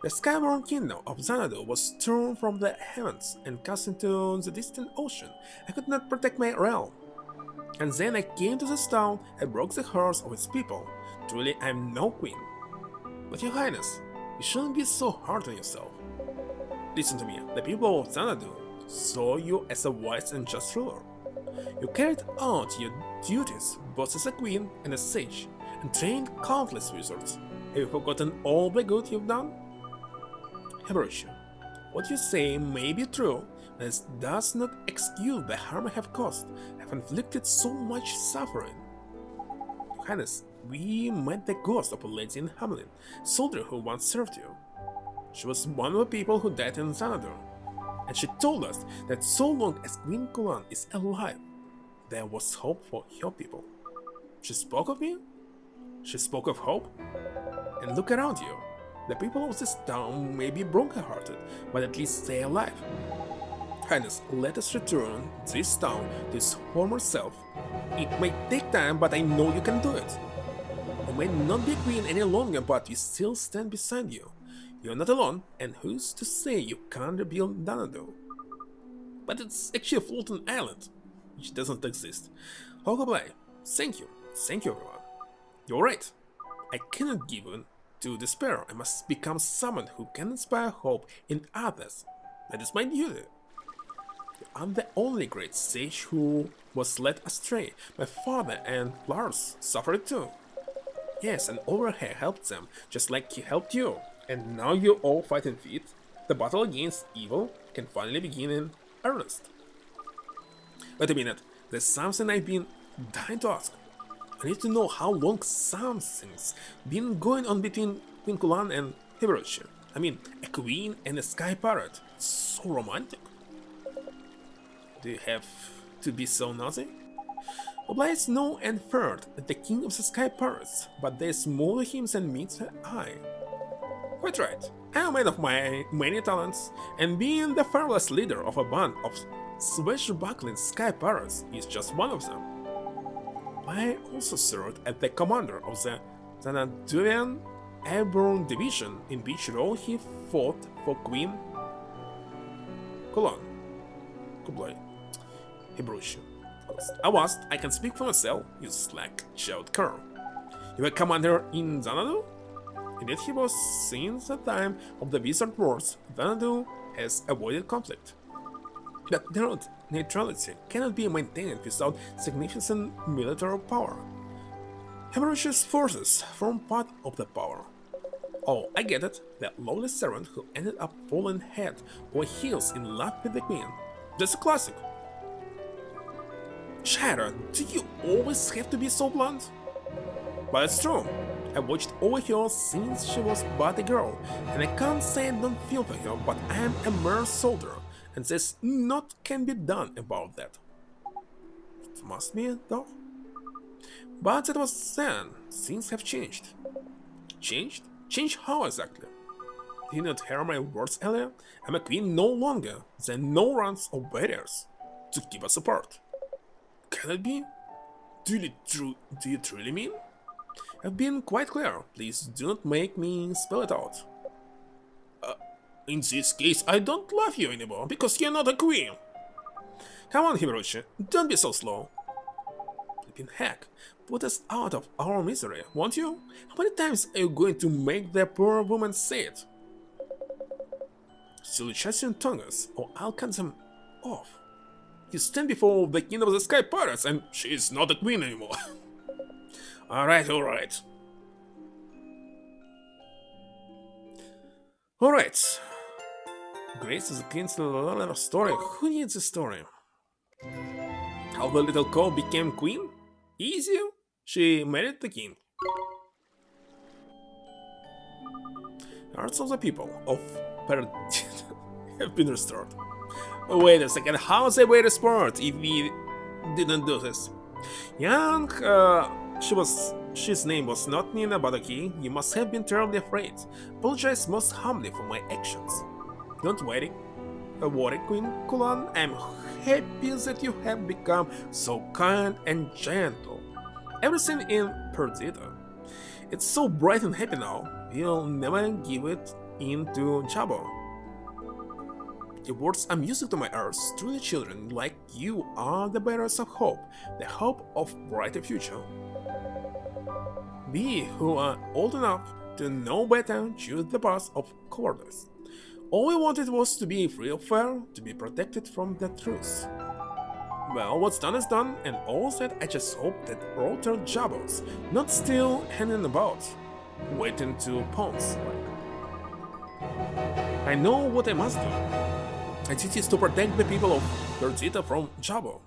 The skyborn kingdom of Xanadu was torn from the heavens and cast into the distant ocean. I could not protect my realm. And then I came to this town and broke the hearts of its people. Truly, I am no queen. But your highness, you shouldn't be so hard on yourself. Listen to me, the people of Xanadu saw you as a wise and just ruler. You carried out your duties both as a queen and a sage, and trained countless wizards. Have you forgotten all the good you've done? Hebruch, what you say may be true, but this does not excuse the harm I have caused. I have inflicted so much suffering. Your Highness, we met the ghost of a lady in Hamlin, a soldier who once served you. She was one of the people who died in Xanadu, and she told us that so long as Queen Kulan is alive, there was hope for her people. She spoke of me? She spoke of hope? And look around you. The people of this town may be broken-hearted, but at least they're alive. Highness, let us return this town to its former self. It may take time, but I know you can do it. You may not be a queen any longer, but we still stand beside you. You're not alone, and who's to say you can't rebuild Xanadu? But it's actually a floating island, which doesn't exist. Hogoblay, thank you everyone. You're right. I cannot give in to despair. I must become someone who can inspire hope in others. That is my duty. I'm the only great sage who was led astray. My father and Lars suffered too. Yes, and Overhair helped them, just like he helped you. And now you're all fighting fit. The battle against evil can finally begin in earnest. Wait a minute, there's something I've been dying to ask. I need to know how long something's been going on between Queen Kulan and Hibaruchi. I mean, a queen and a sky pirate. It's so romantic. Do you have to be so nosy? Oblides know and feared the king of the sky pirates, but there's more to him than meets the eye. Quite right. I am a man of my many talents, and being the fearless leader of a band of swashbuckling sky pirates is just one of them. I also served as the commander of the Zanadurian Airborne Division, in which role he fought for Queen Kulan. Kublai. Hibaruchi. I can speak for myself, you slack jawed cur. You were commander in Xanadu? Indeed, he was since the time of the Wizard Wars. Xanadu has avoided conflict. But neutrality cannot be maintained without significant military power. Hibaruchi's forces form part of the power. Oh, I get it, the lowly servant who ended up falling head over heels in love with the queen. That's a classic. Shadow, do you always have to be so blunt? But it's true. I watched over her since she was but a girl, and I can't say I don't feel for her, but I am a mere soldier, and there's naught can be done about that. It must be, though. But that was then. Things have changed. Changed? Changed how exactly? Did you not hear my words earlier? I'm a queen no longer. There are no runs or barriers to keep us apart. Can it be? Do you truly mean? I've been quite clear. Please do not make me spell it out. In this case, I don't love you anymore, because you're not a queen. Come on, Hibaruchi, don't be so slow. Flipping heck, put us out of our misery, won't you? How many times are you going to make the poor woman say it? Still chasing tongues, or I'll cut them off. You stand before the king of the sky pirates, and she is not a queen anymore. Alright. Alright. Grace is a king's story. Who needs a story? How the little girl became queen? Easy. She married the king. Hearts of the people of Paradise have been restored. Wait a second, how's a way to sport if we didn't do this? Young, she's name was not Nina Badaki. You must have been terribly afraid. Apologize most humbly for my actions. Don't worry, Queen Kulan. I'm happy that you have become so kind and gentle. Everything in Perdita. It's so bright and happy now. We'll never give it in to Jabo. Your words are music to my ears. Truly, children like you are the bearers of hope, the hope of brighter future. We who are old enough to know better choose the path of cowardice. All we wanted was to be free of fear, to be protected from the truth. Well, what's done is done, and all that I just hope that Rotter Jabos not still hanging about, waiting to pounce like. I know what I must do. My duty is to protect the people of Perdita from Jabo.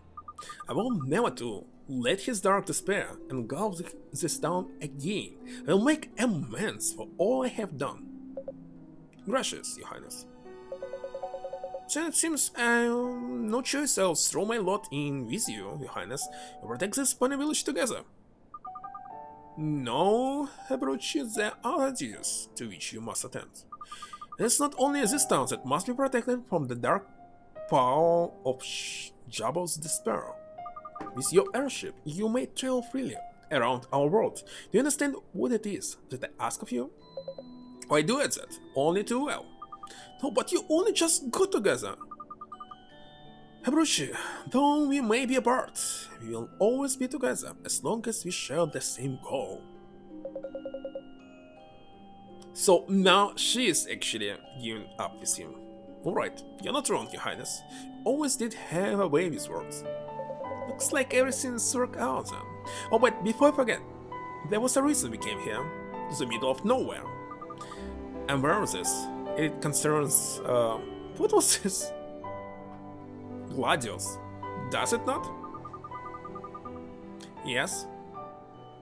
I will never to let his dark despair engulf this town again. I will make amends for all I have done. Gracious, Your Highness. So it seems no choice. I'll throw my lot in with you, Your Highness, and protect this bunny village together. No, Hibaruchi, there are duties to which you must attend. It's not only this town that must be protected from the dark power of Jabo's despair. With your airship, you may travel freely around our world. Do you understand what it is that I ask of you? I do at that, only too well. No, but you only just got together. Hibaruchi, though we may be apart, we will always be together as long as we share the same goal. So now she is actually giving up with him. Alright, you're not wrong, Your Highness. Always did have a way with words. Looks like everything's worked out then. Oh wait, before I forget, there was a reason we came here. The middle of nowhere. And where is this? It concerns, what was this? Gladius. Does it not? Yes.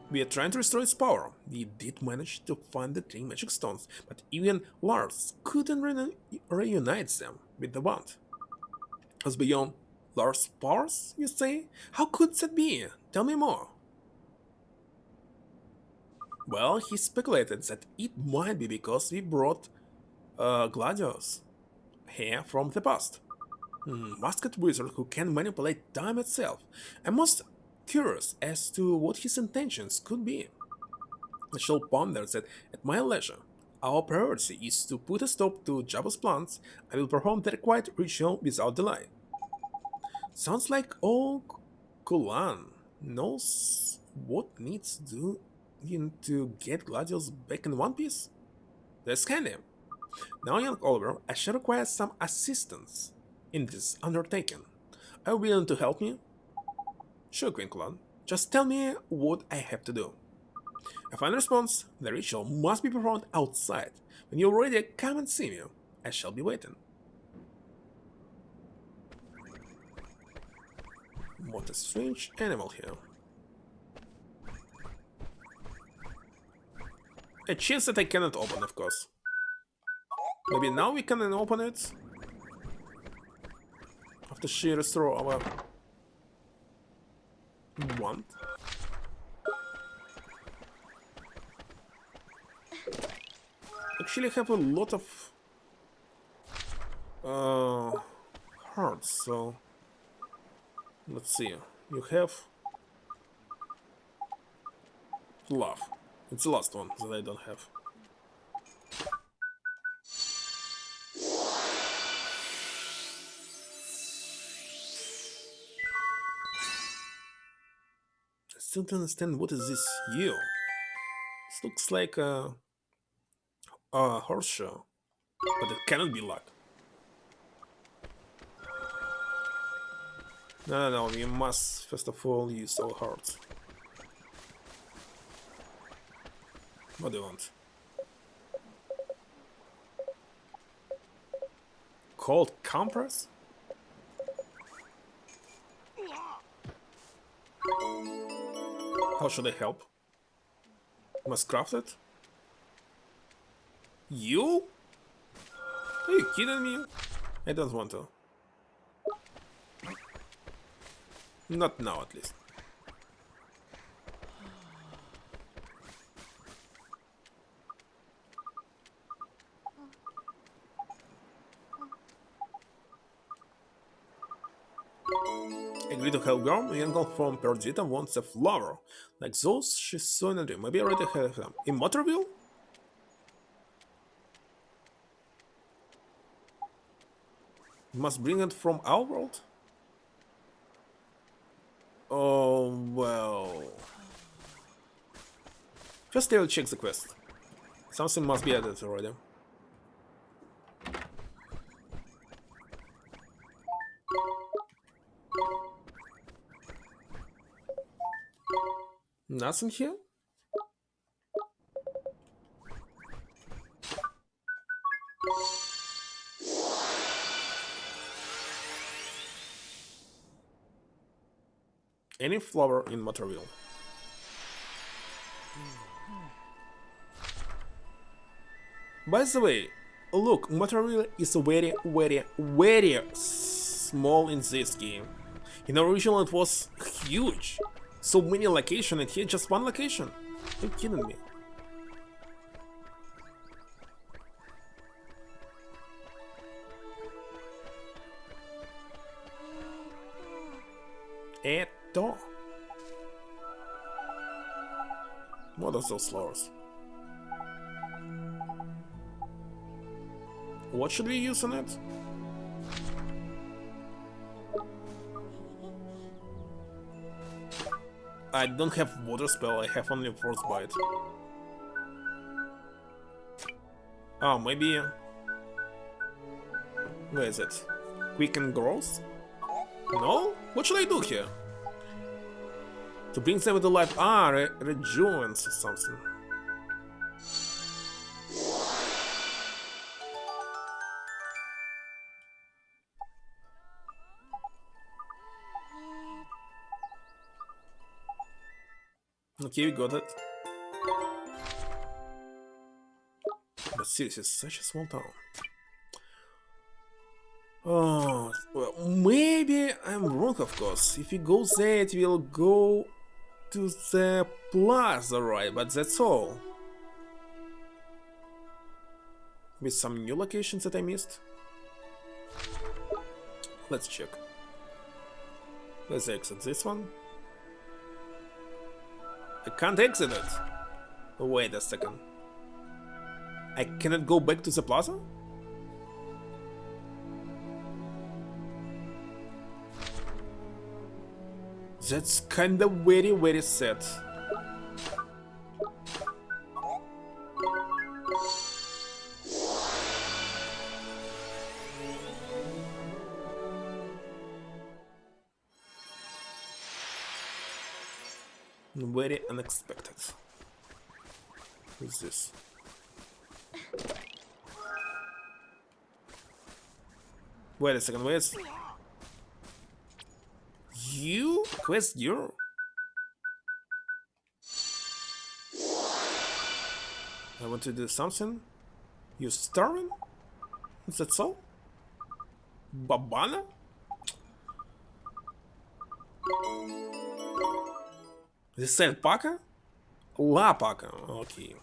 We are trying to restore its power. We did manage to find the 3 magic stones, but even Lars couldn't reunite them with the bond. As beyond Lars' powers, you say? How could that be? Tell me more. Well, he speculated that it might be because we brought Gladius here from the past. Masked wizard who can manipulate time itself. I'm most curious as to what his intentions could be. I shall ponder that at my leisure. Our priority is to put a stop to Jabba's plans. I will perform the required ritual without delay. Sounds like old Kulan knows what needs doing to get Gladius back in one piece. That's handy. Now, young Oliver, I shall require some assistance in this undertaking. Are you willing to help me? Sure, Queen Kulan. Just tell me what I have to do. A final response, the ritual must be performed outside. When you're ready, come and see me. I shall be waiting. What a strange animal here. A chest that I cannot open, of course. Maybe now we can open it? After she restore our wand. Actually, I have a lot of hearts, so let's see. You have love. It's the last one that I don't have. I still don't understand what is this you. This looks like a horse show, but it cannot be luck. No, we must first of all use our hearts. What do you want? Cold compress? How should I help? Must craft it? You? Are you kidding me? I don't want to. Not now, at least. Agree to help girl. A young girl from Perdita wants a flower, like those she saw in a dream. Maybe I already have them. In Motorville? Must bring it from our world? Oh, well... First I will check the quest. Something must be added already. Nothing here? Any flower in Motorville? By the way, look, Motorville is very small in this game. In the original it was huge. So many locations, and here just one location. Are you kidding me? Eto. What are those flowers? What should we use on it? I don't have water spell, I have only frostbite. Oh, maybe... Where is it? Quicken growth? No? What should I do here? To bring them to life. Ah, rejuvenate or something. Okay, we got it. But seriously, it's such a small town. Oh, well, maybe I'm wrong, of course. If we go there, it will go to the plaza, right? But that's all. With some new locations that I missed. Let's check. Let's exit this one. I can't exit it. Wait a second. I cannot go back to the plaza? That's kinda very sad. Very unexpected. Who's this? Wait a second, where's... You? Quest you? I want to do something? You starving? Is that so? Babana? This is alpaca? La paca, okay.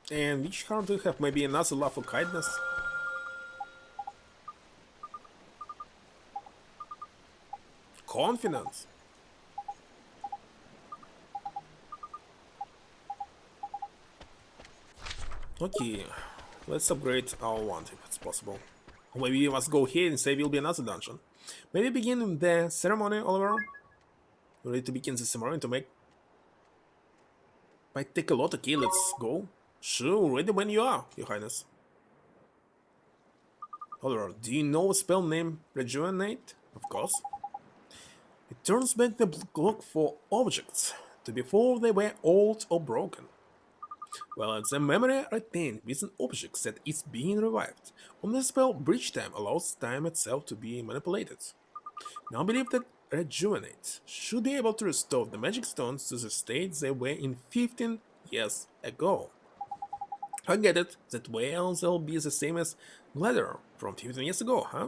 And which card do you have? Maybe another love for kindness? Confidence? Okay, let's upgrade our wand if it's possible. Or maybe we must go here and say will be another dungeon. Maybe begin the ceremony, Oliver? We need to begin the ceremony to make... Might take a lot, okay, let's go. Sure, ready when you are, Your Highness. Oliver, do you know a spell named Rejuvenate? Of course. It turns back the clock for objects to before they were old or broken. Well, the memory retained with an object that is being revived. On the spell, Bridge Time allows time itself to be manipulated. Now believe that Rejuvenate should be able to restore the magic stones to the state they were in 15 years ago. I get it, that well they'll be the same as Glider from 15 years ago, huh?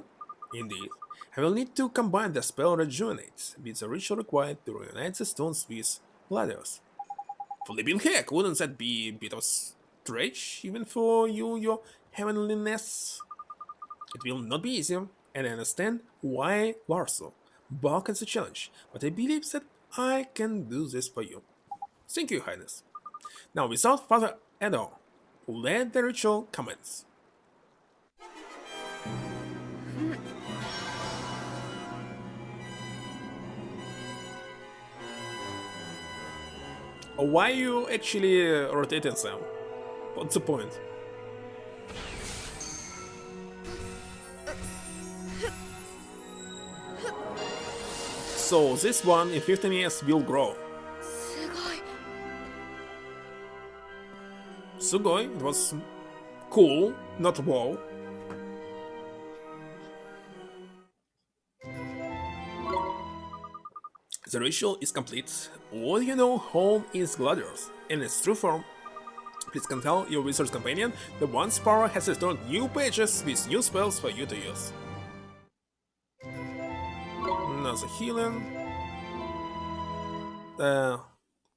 Indeed. I will need to combine the spell Rejuvenate with the ritual required to reunite the stones with Gliders. Flipping heck, wouldn't that be a bit of stretch even for you, your heavenliness? It will not be easy, and I understand why Larso balks the challenge, but I believe that I can do this for you. Thank you, Your Highness. Now, without further ado, let the ritual commence. Why you actually rotating them? What's the point? So this one in 15 years will grow. すごい Sugoi, it was cool, not wow. The ritual is complete. All you know home is Gladius. In its true form, please can tell your wizard's companion that one's power has returned new pages with new spells for you to use. Another healing.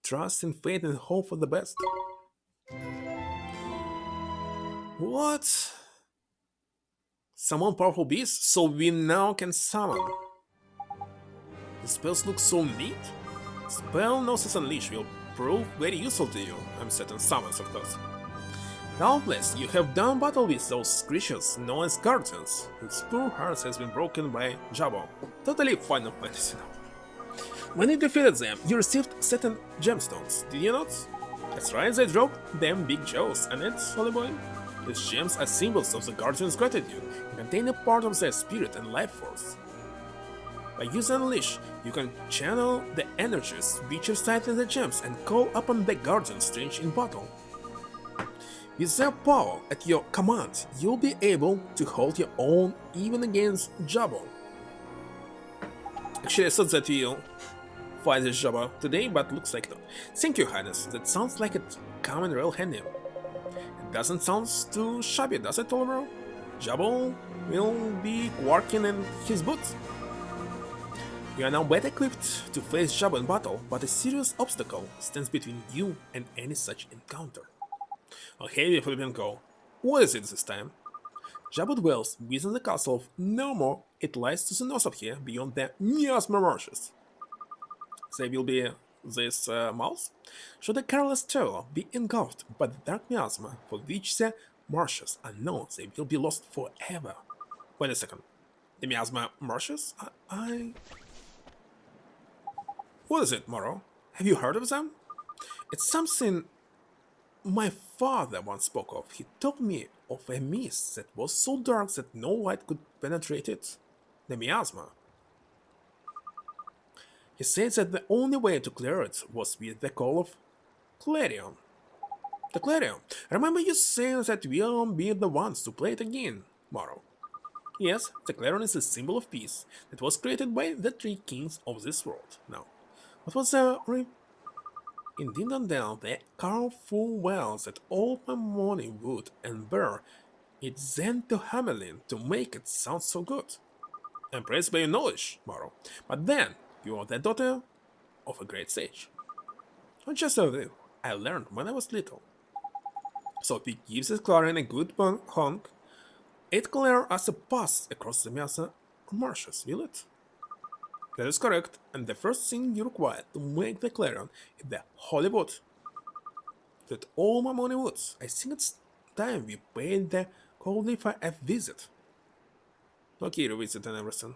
Trust in fate and hope for the best. What? Summon powerful beasts, so we now can summon. The spells look so neat. Spell Gnosis Unleash will prove very useful to you. I'm certain summons, of course. Doubtless, you have done battle with those creatures known as guardians, whose poor hearts has been broken by Jabbo. Totally Final Fantasy now. When you defeated them, you received certain gemstones, did you not? That's right, they dropped them big jaws, and it's holy boy. These gems are symbols of the guardians' gratitude and contain a part of their spirit and life force. By using Unleash, you can channel the energies which reside in the gems and call upon the guardians strange in battle. With their power at your command, you'll be able to hold your own even against Jabbo. Actually, I thought that we'll fight this Jabbo today, but looks like not. Thank you, Highness. That sounds like it come in real handy. It doesn't sound too shabby, does it, Oliver? Jabbo will be working in his boots. You are now better equipped to face Jabbo in battle, but a serious obstacle stands between you and any such encounter. A heavy flipping go. What is it this time? Jabbo dwells within the castle of Nermor. It lies to the north of here, beyond the miasma marshes. They will be this mouse? Should the careless traveler be engulfed by the dark miasma for which the marshes are known, they will be lost forever. Wait a second. The miasma marshes? What is it, Moro? Have you heard of them? It's something my father once spoke of. He told me of a mist that was so dark that no light could penetrate it. The miasma. He said that the only way to clear it was with the call of Clarion. The Clarion. Remember you saying that we'll be the ones to play it again, Moro? Yes, the Clarion is a symbol of peace that was created by the three kings of this world. Now, what was the in Dindondale, they carved full well that all my morning wood and bear it then to Hamelin to make it sound so good. I'm praised by your knowledge, Moro, but then you are the daughter of a great sage. Not just a little, I learned when I was little. So if he gives his Clarion a good honk, it can clear us a pass across the Miasa marshes, will it? That is correct, and the first thing you require to make the Clarion is the Holy Wood. That all my money woods. I think it's time we paid the Coldify a visit. Okay, revisit and everything.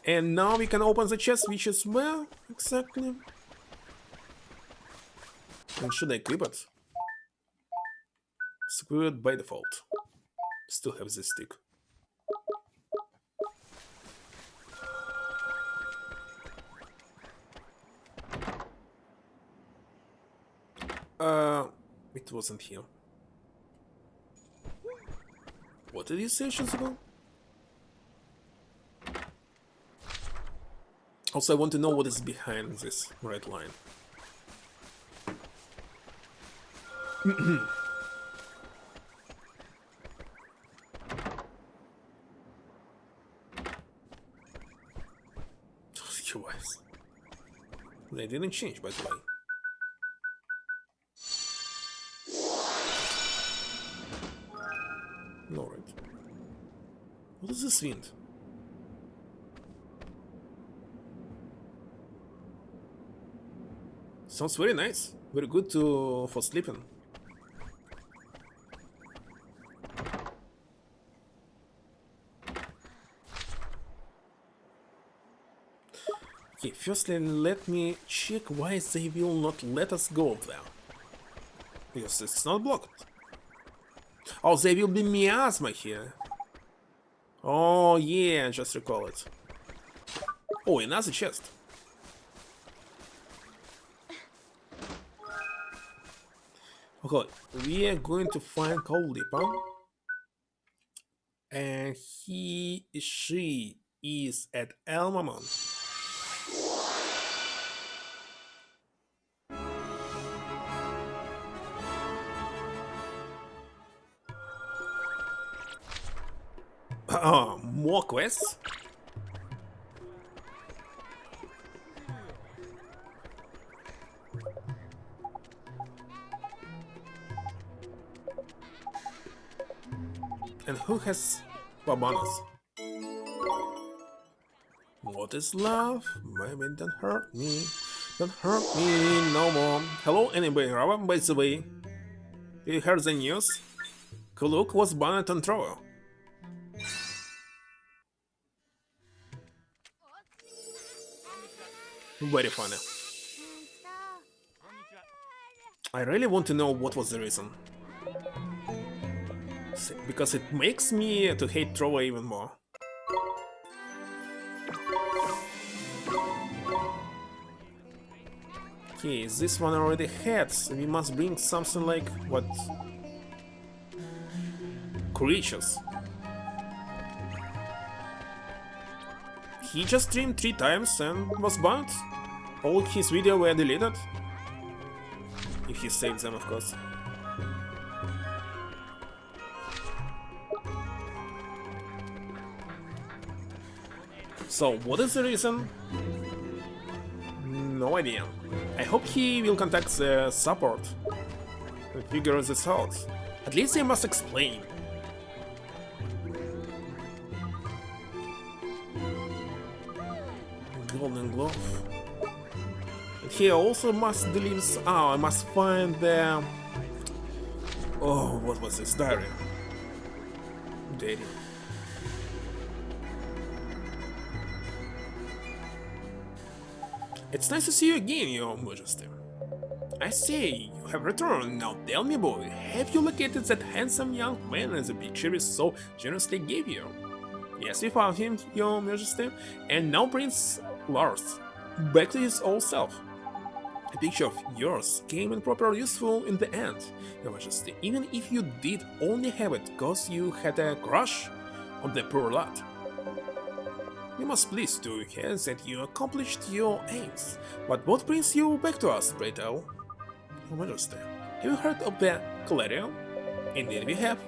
And now we can open the chest, which is where exactly? And should I equip it? Equip it by default. Still have this stick. It wasn't here. What did you say just ago? Also, I want to know what is behind this red line. Your eyes. They didn't change, by the way. Alright. What is this wind? Sounds very nice. Very good for sleeping. Okay, firstly let me check why they will not let us go there. Because it's not blocked. Oh, there will be miasma here. Oh yeah, just recall it. Oh, another chest. Okay, we are going to find Colipa. And she is at Elmamon. More quests? And who has Babanas? What is love? Maybe don't hurt me. Don't hurt me no more. Hello, anybody, Robin, by the way. You heard the news? Kuluk was banned on Trovo. Very funny. I really want to know what was the reason. Because it makes me to hate Trovo even more. Okay, this one already had, so we must bring something like, what? Creatures. He just streamed 3 times and was banned. All his videos were deleted. If he saved them, of course. So, what is the reason? No idea. I hope he will contact the support and figure this out. At least they must explain. Golden glove. And he also must deliver. Oh, I must find the. Oh, what was this diary? Diary. It's nice to see you again, Your Majesty. I say, you have returned. Now tell me, boy, have you located that handsome young man as the picture we so generously gave you? Yes, we found him, Your Majesty, and now Prince Lars, back to his old self. A picture of yours came in proper useful in the end, Your Majesty, even if you did only have it because you had a crush on the poor lad. We must please to hear that you accomplished your aims, but what brings you back to us, pray tell? Your Majesty, have you heard of the Clarion? Indeed we have.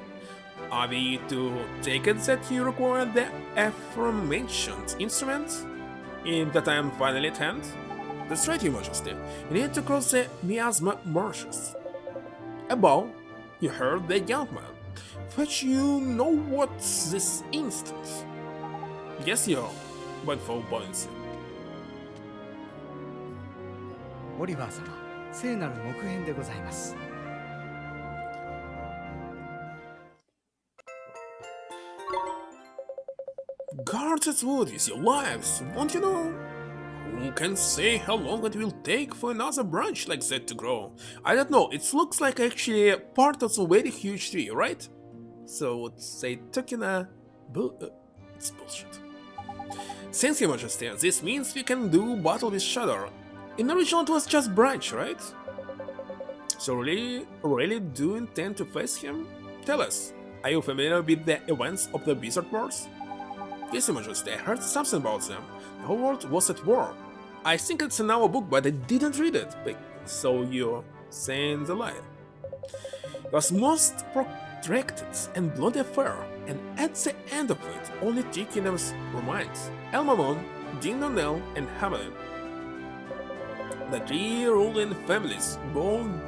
Are we to take it that you require the aforementioned instrument that I am finally at hand? That's right, Your Majesty. You need to cross the miasma marshes. Above, you heard the young man. Fetch you know what's this instant. Yes, Your wonderful buoyancy. オリバー様、聖なる木片でございます。Guard that wood is your lives, won't you know? Who can say how long it will take for another branch like that to grow? I don't know, it looks like actually part of a very huge tree, right? So they took in a... it's bullshit. Thanks, Your Majesty, this means we can do battle with Shadow. In the original it was just branch, right? So really do you intend to face him? Tell us, are you familiar with the events of the Wizard Wars? Yes, Your Majesty, I heard something about them. The whole world was at war. I think it's in our book, but I didn't read it, so you're saying the lie. It was most protracted and bloody affair, and at the end of it, only 3 kingdoms remained: Elmamon, Dindonel, and Hamelin. The 3 ruling families vowed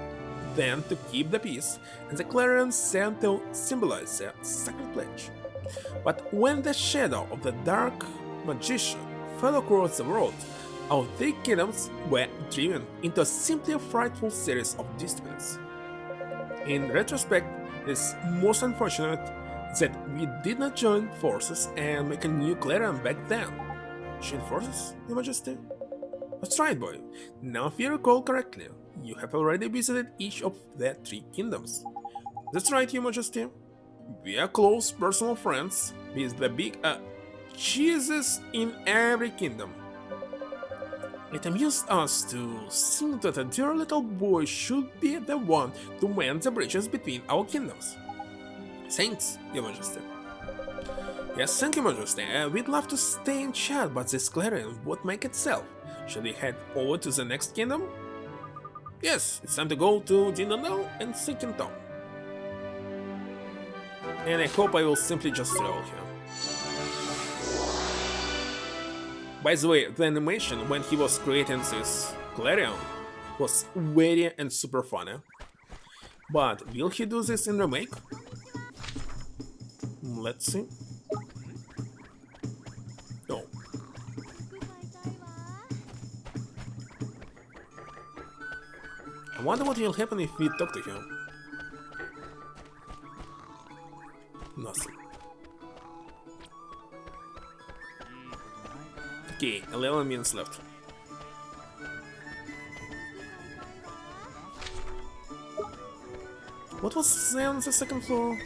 then to keep the peace, and the Clarion sent to symbolize the sacred pledge. But when the shadow of the dark magician fell across the world, our 3 kingdoms were driven into a simply frightful series of disputes. In retrospect, it is most unfortunate that we did not join forces and make a new Clarion back then. Join forces, Your Majesty? That's right, boy. Now if you recall correctly, you have already visited each of the 3 kingdoms. That's right, Your Majesty. We are close personal friends with the big cheeses in every kingdom. It amused us to think that a dear little boy should be the one to mend the bridges between our kingdoms. Thanks, Your Majesty. Yes, thank you, Majesty. We'd love to stay in chat, but this Clarion won't make itself. Shall we head over to the next kingdom? Yes, it's time to go to Dindonel and Seeking Town. And I hope I will simply just throw him. By the way, the animation when he was creating this Clarion was very and super funny. But will he do this in remake? Let's see. No. I wonder what will happen if we talk to him. Nothing. Okay, 11 minutes left. What was there on the second floor?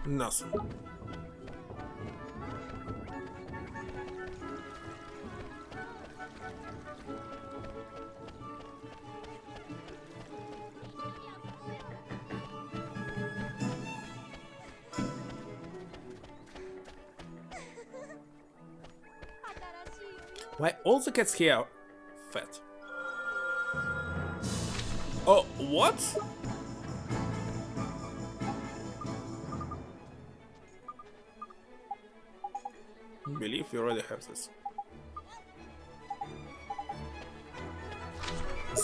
Nothing. Why all the cats here are fat? Oh, what? I believe we already have this.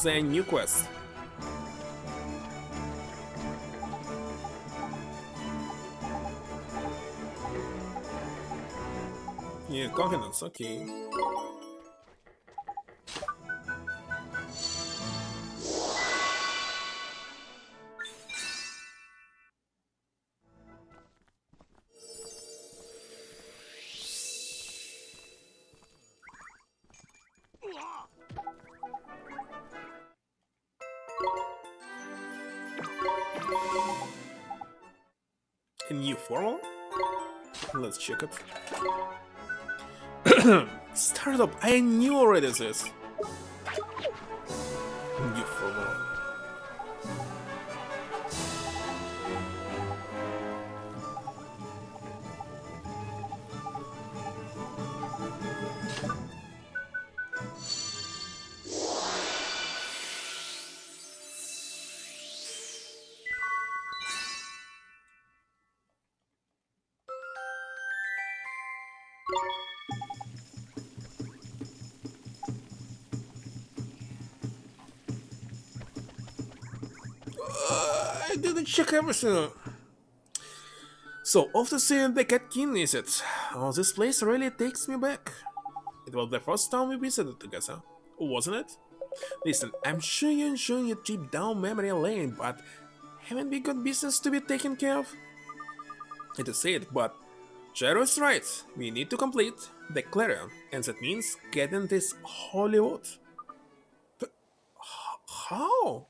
The new quest. Yeah, confidence, okay. A new formula? Let's check it. Startup, I knew already this. New formula. I didn't check everything. So, after seeing the cat king is it? Oh, this place really takes me back. It was the first time we visited together, wasn't it? Listen, I'm sure you're enjoying your trip down memory lane, but haven't we got business to be taken care of? I hate to say it, but Jero is right. We need to complete the Clarion, and that means getting this holy wood. How?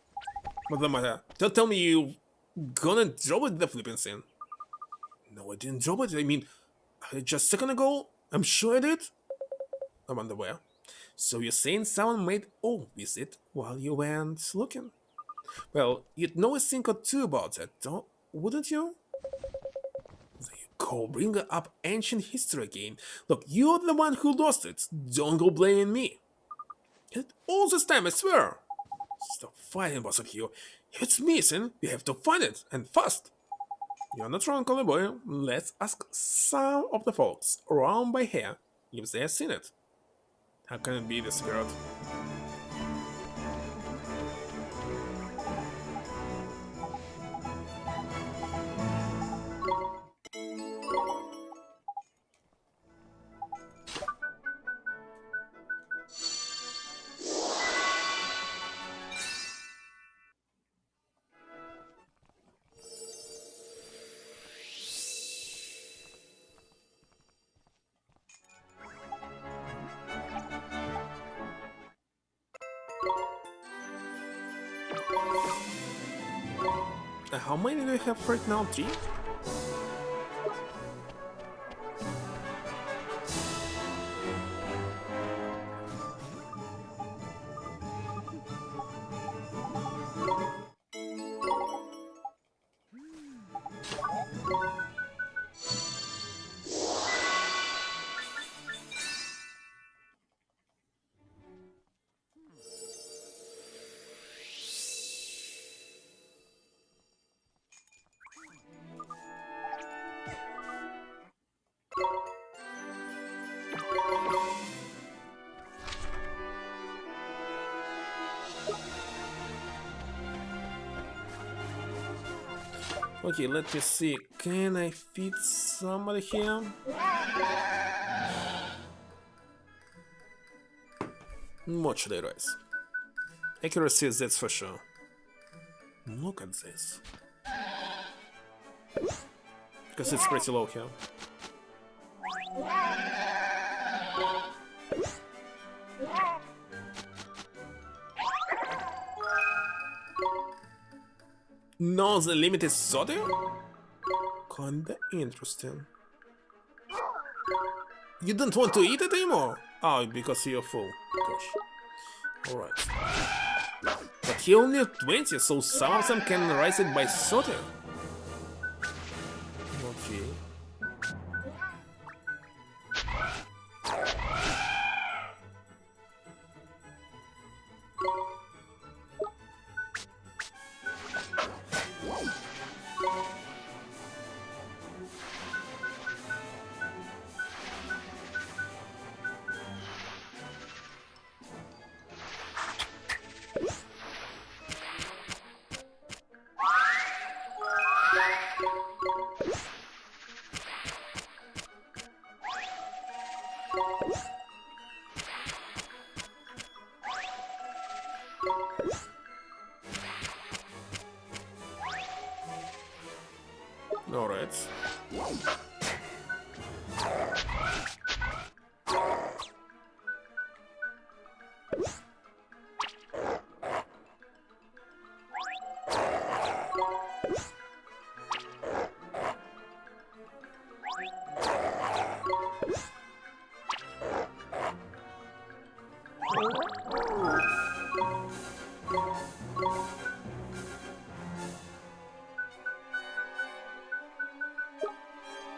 What's the matter? Don't tell me you gonna drop it the flipping thing. No, I didn't drop it. I mean, just a second ago, I'm sure I did. I wonder where. So you're saying someone made all visit while you went looking? Well, you'd know a thing or two about that, wouldn't you? There you go, bring up ancient history again. Look, you're the one who lost it. Don't go blaming me. And all this time, I swear. Stop fighting, both of you. If it's missing, we have to find it, and fast. You're not wrong, Collie Boy. Let's ask some of the folks around by here if they have seen it. How can it be the spirit? How many do you have right now? 3? Okay, let me see. Can I fit somebody here? What should I raise? Accuracy, that's for sure. Look at this. Because it's pretty low here. No, the limit is so there? Kinda interesting. You don't want to eat it anymore? Oh, because you're full. Gosh. Alright. But he only had 20, so some of them can rise it by 30. Okay. Alright.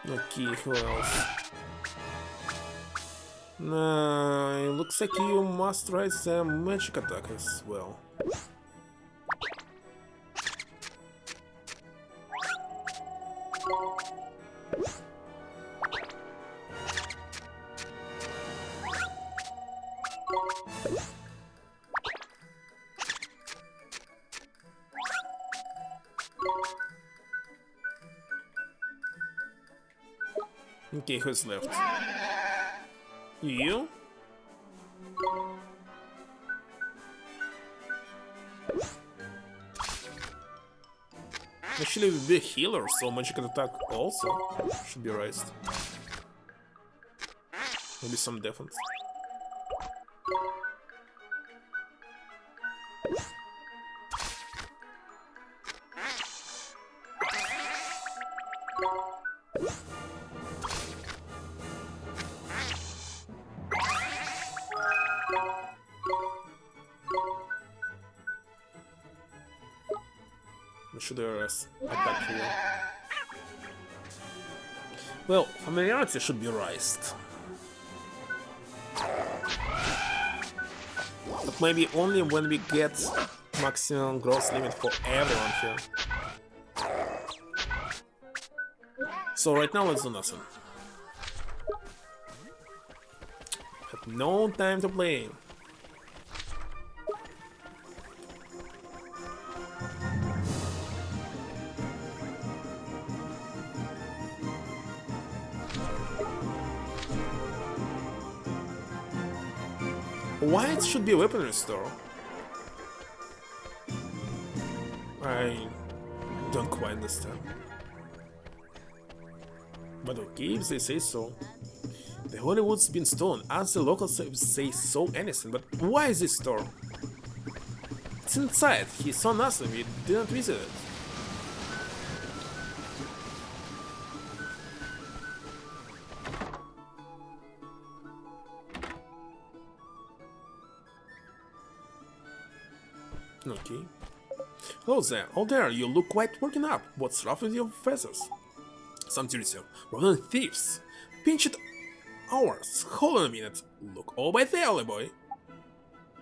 Okay, who else? Nah, it looks like you must rise a magic attack as well. Okay, who's left? You? Actually, with the healer, so magic attack also should be raised. Maybe some defense. Should attack here? Well, familiarity should be raised. But maybe only when we get maximum growth limit for everyone here. So right now let's do nothing. Have no time to play. Why it should be a weaponry store? I don't quite understand. But okay, if they say so. The Hollywood's been stolen, as the locals say so anything, but why is this store? It's inside, he saw nothing, we didn't visit it. Okay. Hello there. Oh there, you look quite working up. What's wrong with your feathers? Some tourists, rotten thieves. Pinched ours. Hold on a minute. Look all by there, boy.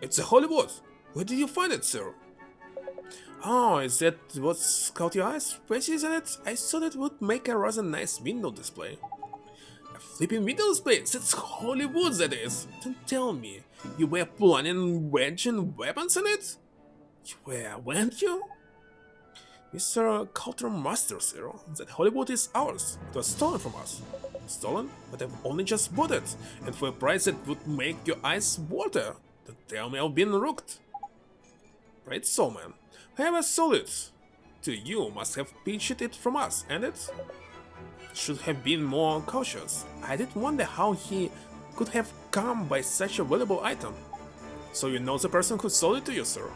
It's a Hollywood. Where did you find it, sir? Oh, is that what's caught your eyes? Pretty, isn't it? I thought it would make a rather nice window display. A flipping window display? That's Hollywood, that is. Don't tell me. You were planning wedging weapons in it? You were, weren't you? Mr. Culture Master, sir, that Hollywood is ours. It was stolen from us. Stolen? But I've only just bought it, and for a price that would make your eyes water. Don't tell me I've been rooked. Right, Soulman. Whoever sold it to you must have pitched it from us, and it should have been more cautious. I did wonder how he could have come by such a valuable item. So you know the person who sold it to you, sir?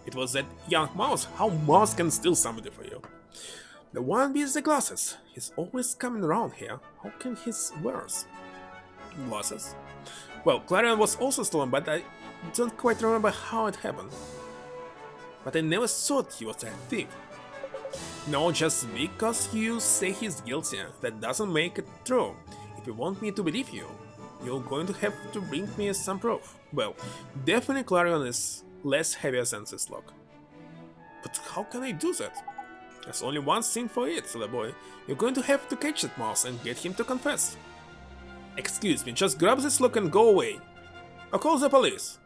It was that young mouse. How mouse can steal somebody for you? The one with the glasses. He's always coming around here. How can he wear glasses? Well, Clarion was also stolen, but I don't quite remember how it happened. But I never thought he was a thief. No, just because you say he's guilty, that doesn't make it true. If you want me to believe you, you're going to have to bring me some proof. Well, definitely Clarion is less heavier than this lock. But how can I do that? There's only one thing for it, silly boy. You're going to have to catch that mouse and get him to confess. Excuse me, just grab this lock and go away. Or call the police.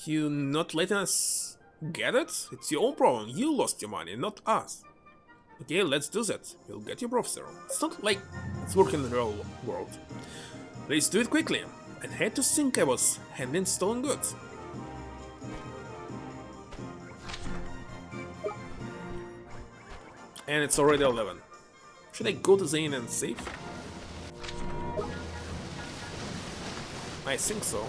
You not letting us get it? It's your own problem. You lost your money, not us. Okay, let's do that. You'll get your proof, sir. It's not like it's working in the real world. Let's do it quickly. I had to think I was handling stolen goods. And it's already 11. Should I go to the inn and save? I think so.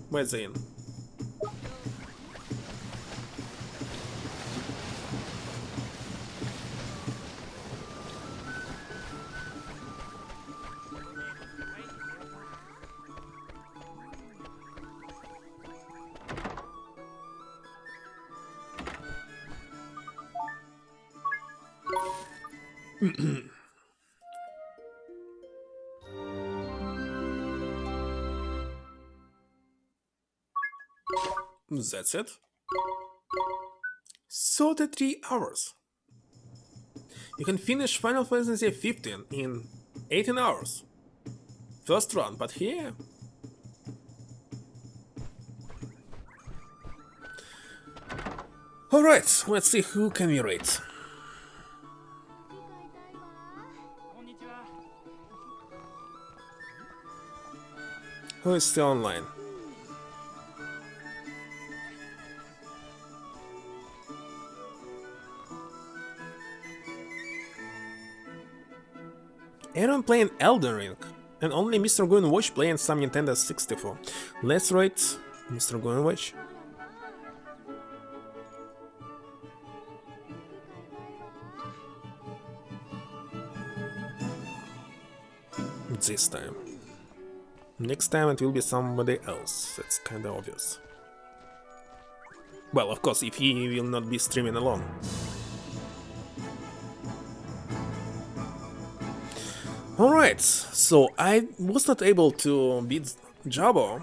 Where's the inn? That's it. 33 hours. You can finish Final Fantasy 15 in 18 hours. First run, but here... Alright, let's see who can we rate. Who is still online? Aaron playing Elden Ring, and only Mr. Going Watch playing some Nintendo 64. Let's rate Mr. Going Watch. This time. Next time it will be somebody else, that's kinda obvious. Well, of course, if he will not be streaming alone. Alright, so I was not able to beat Jabo,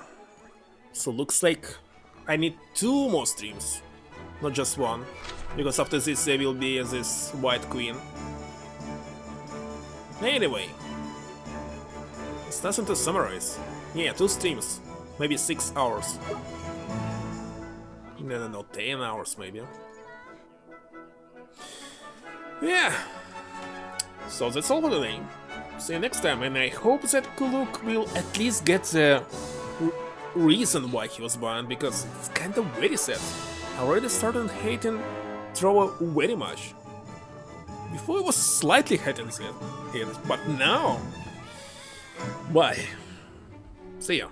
so looks like I need 2 more streams, not just 1, because after this there will be this White Queen. Anyway, it's nothing to summarize. Yeah, 2 streams, maybe 6 hours. No, 10 hours maybe. Yeah, so that's all for today. See you next time, and I hope that Kuluk will at least get the reason why he was banned, because it's kinda very sad. I already started hating Troa very much. Before I was slightly hating it, but now... Bye. See ya.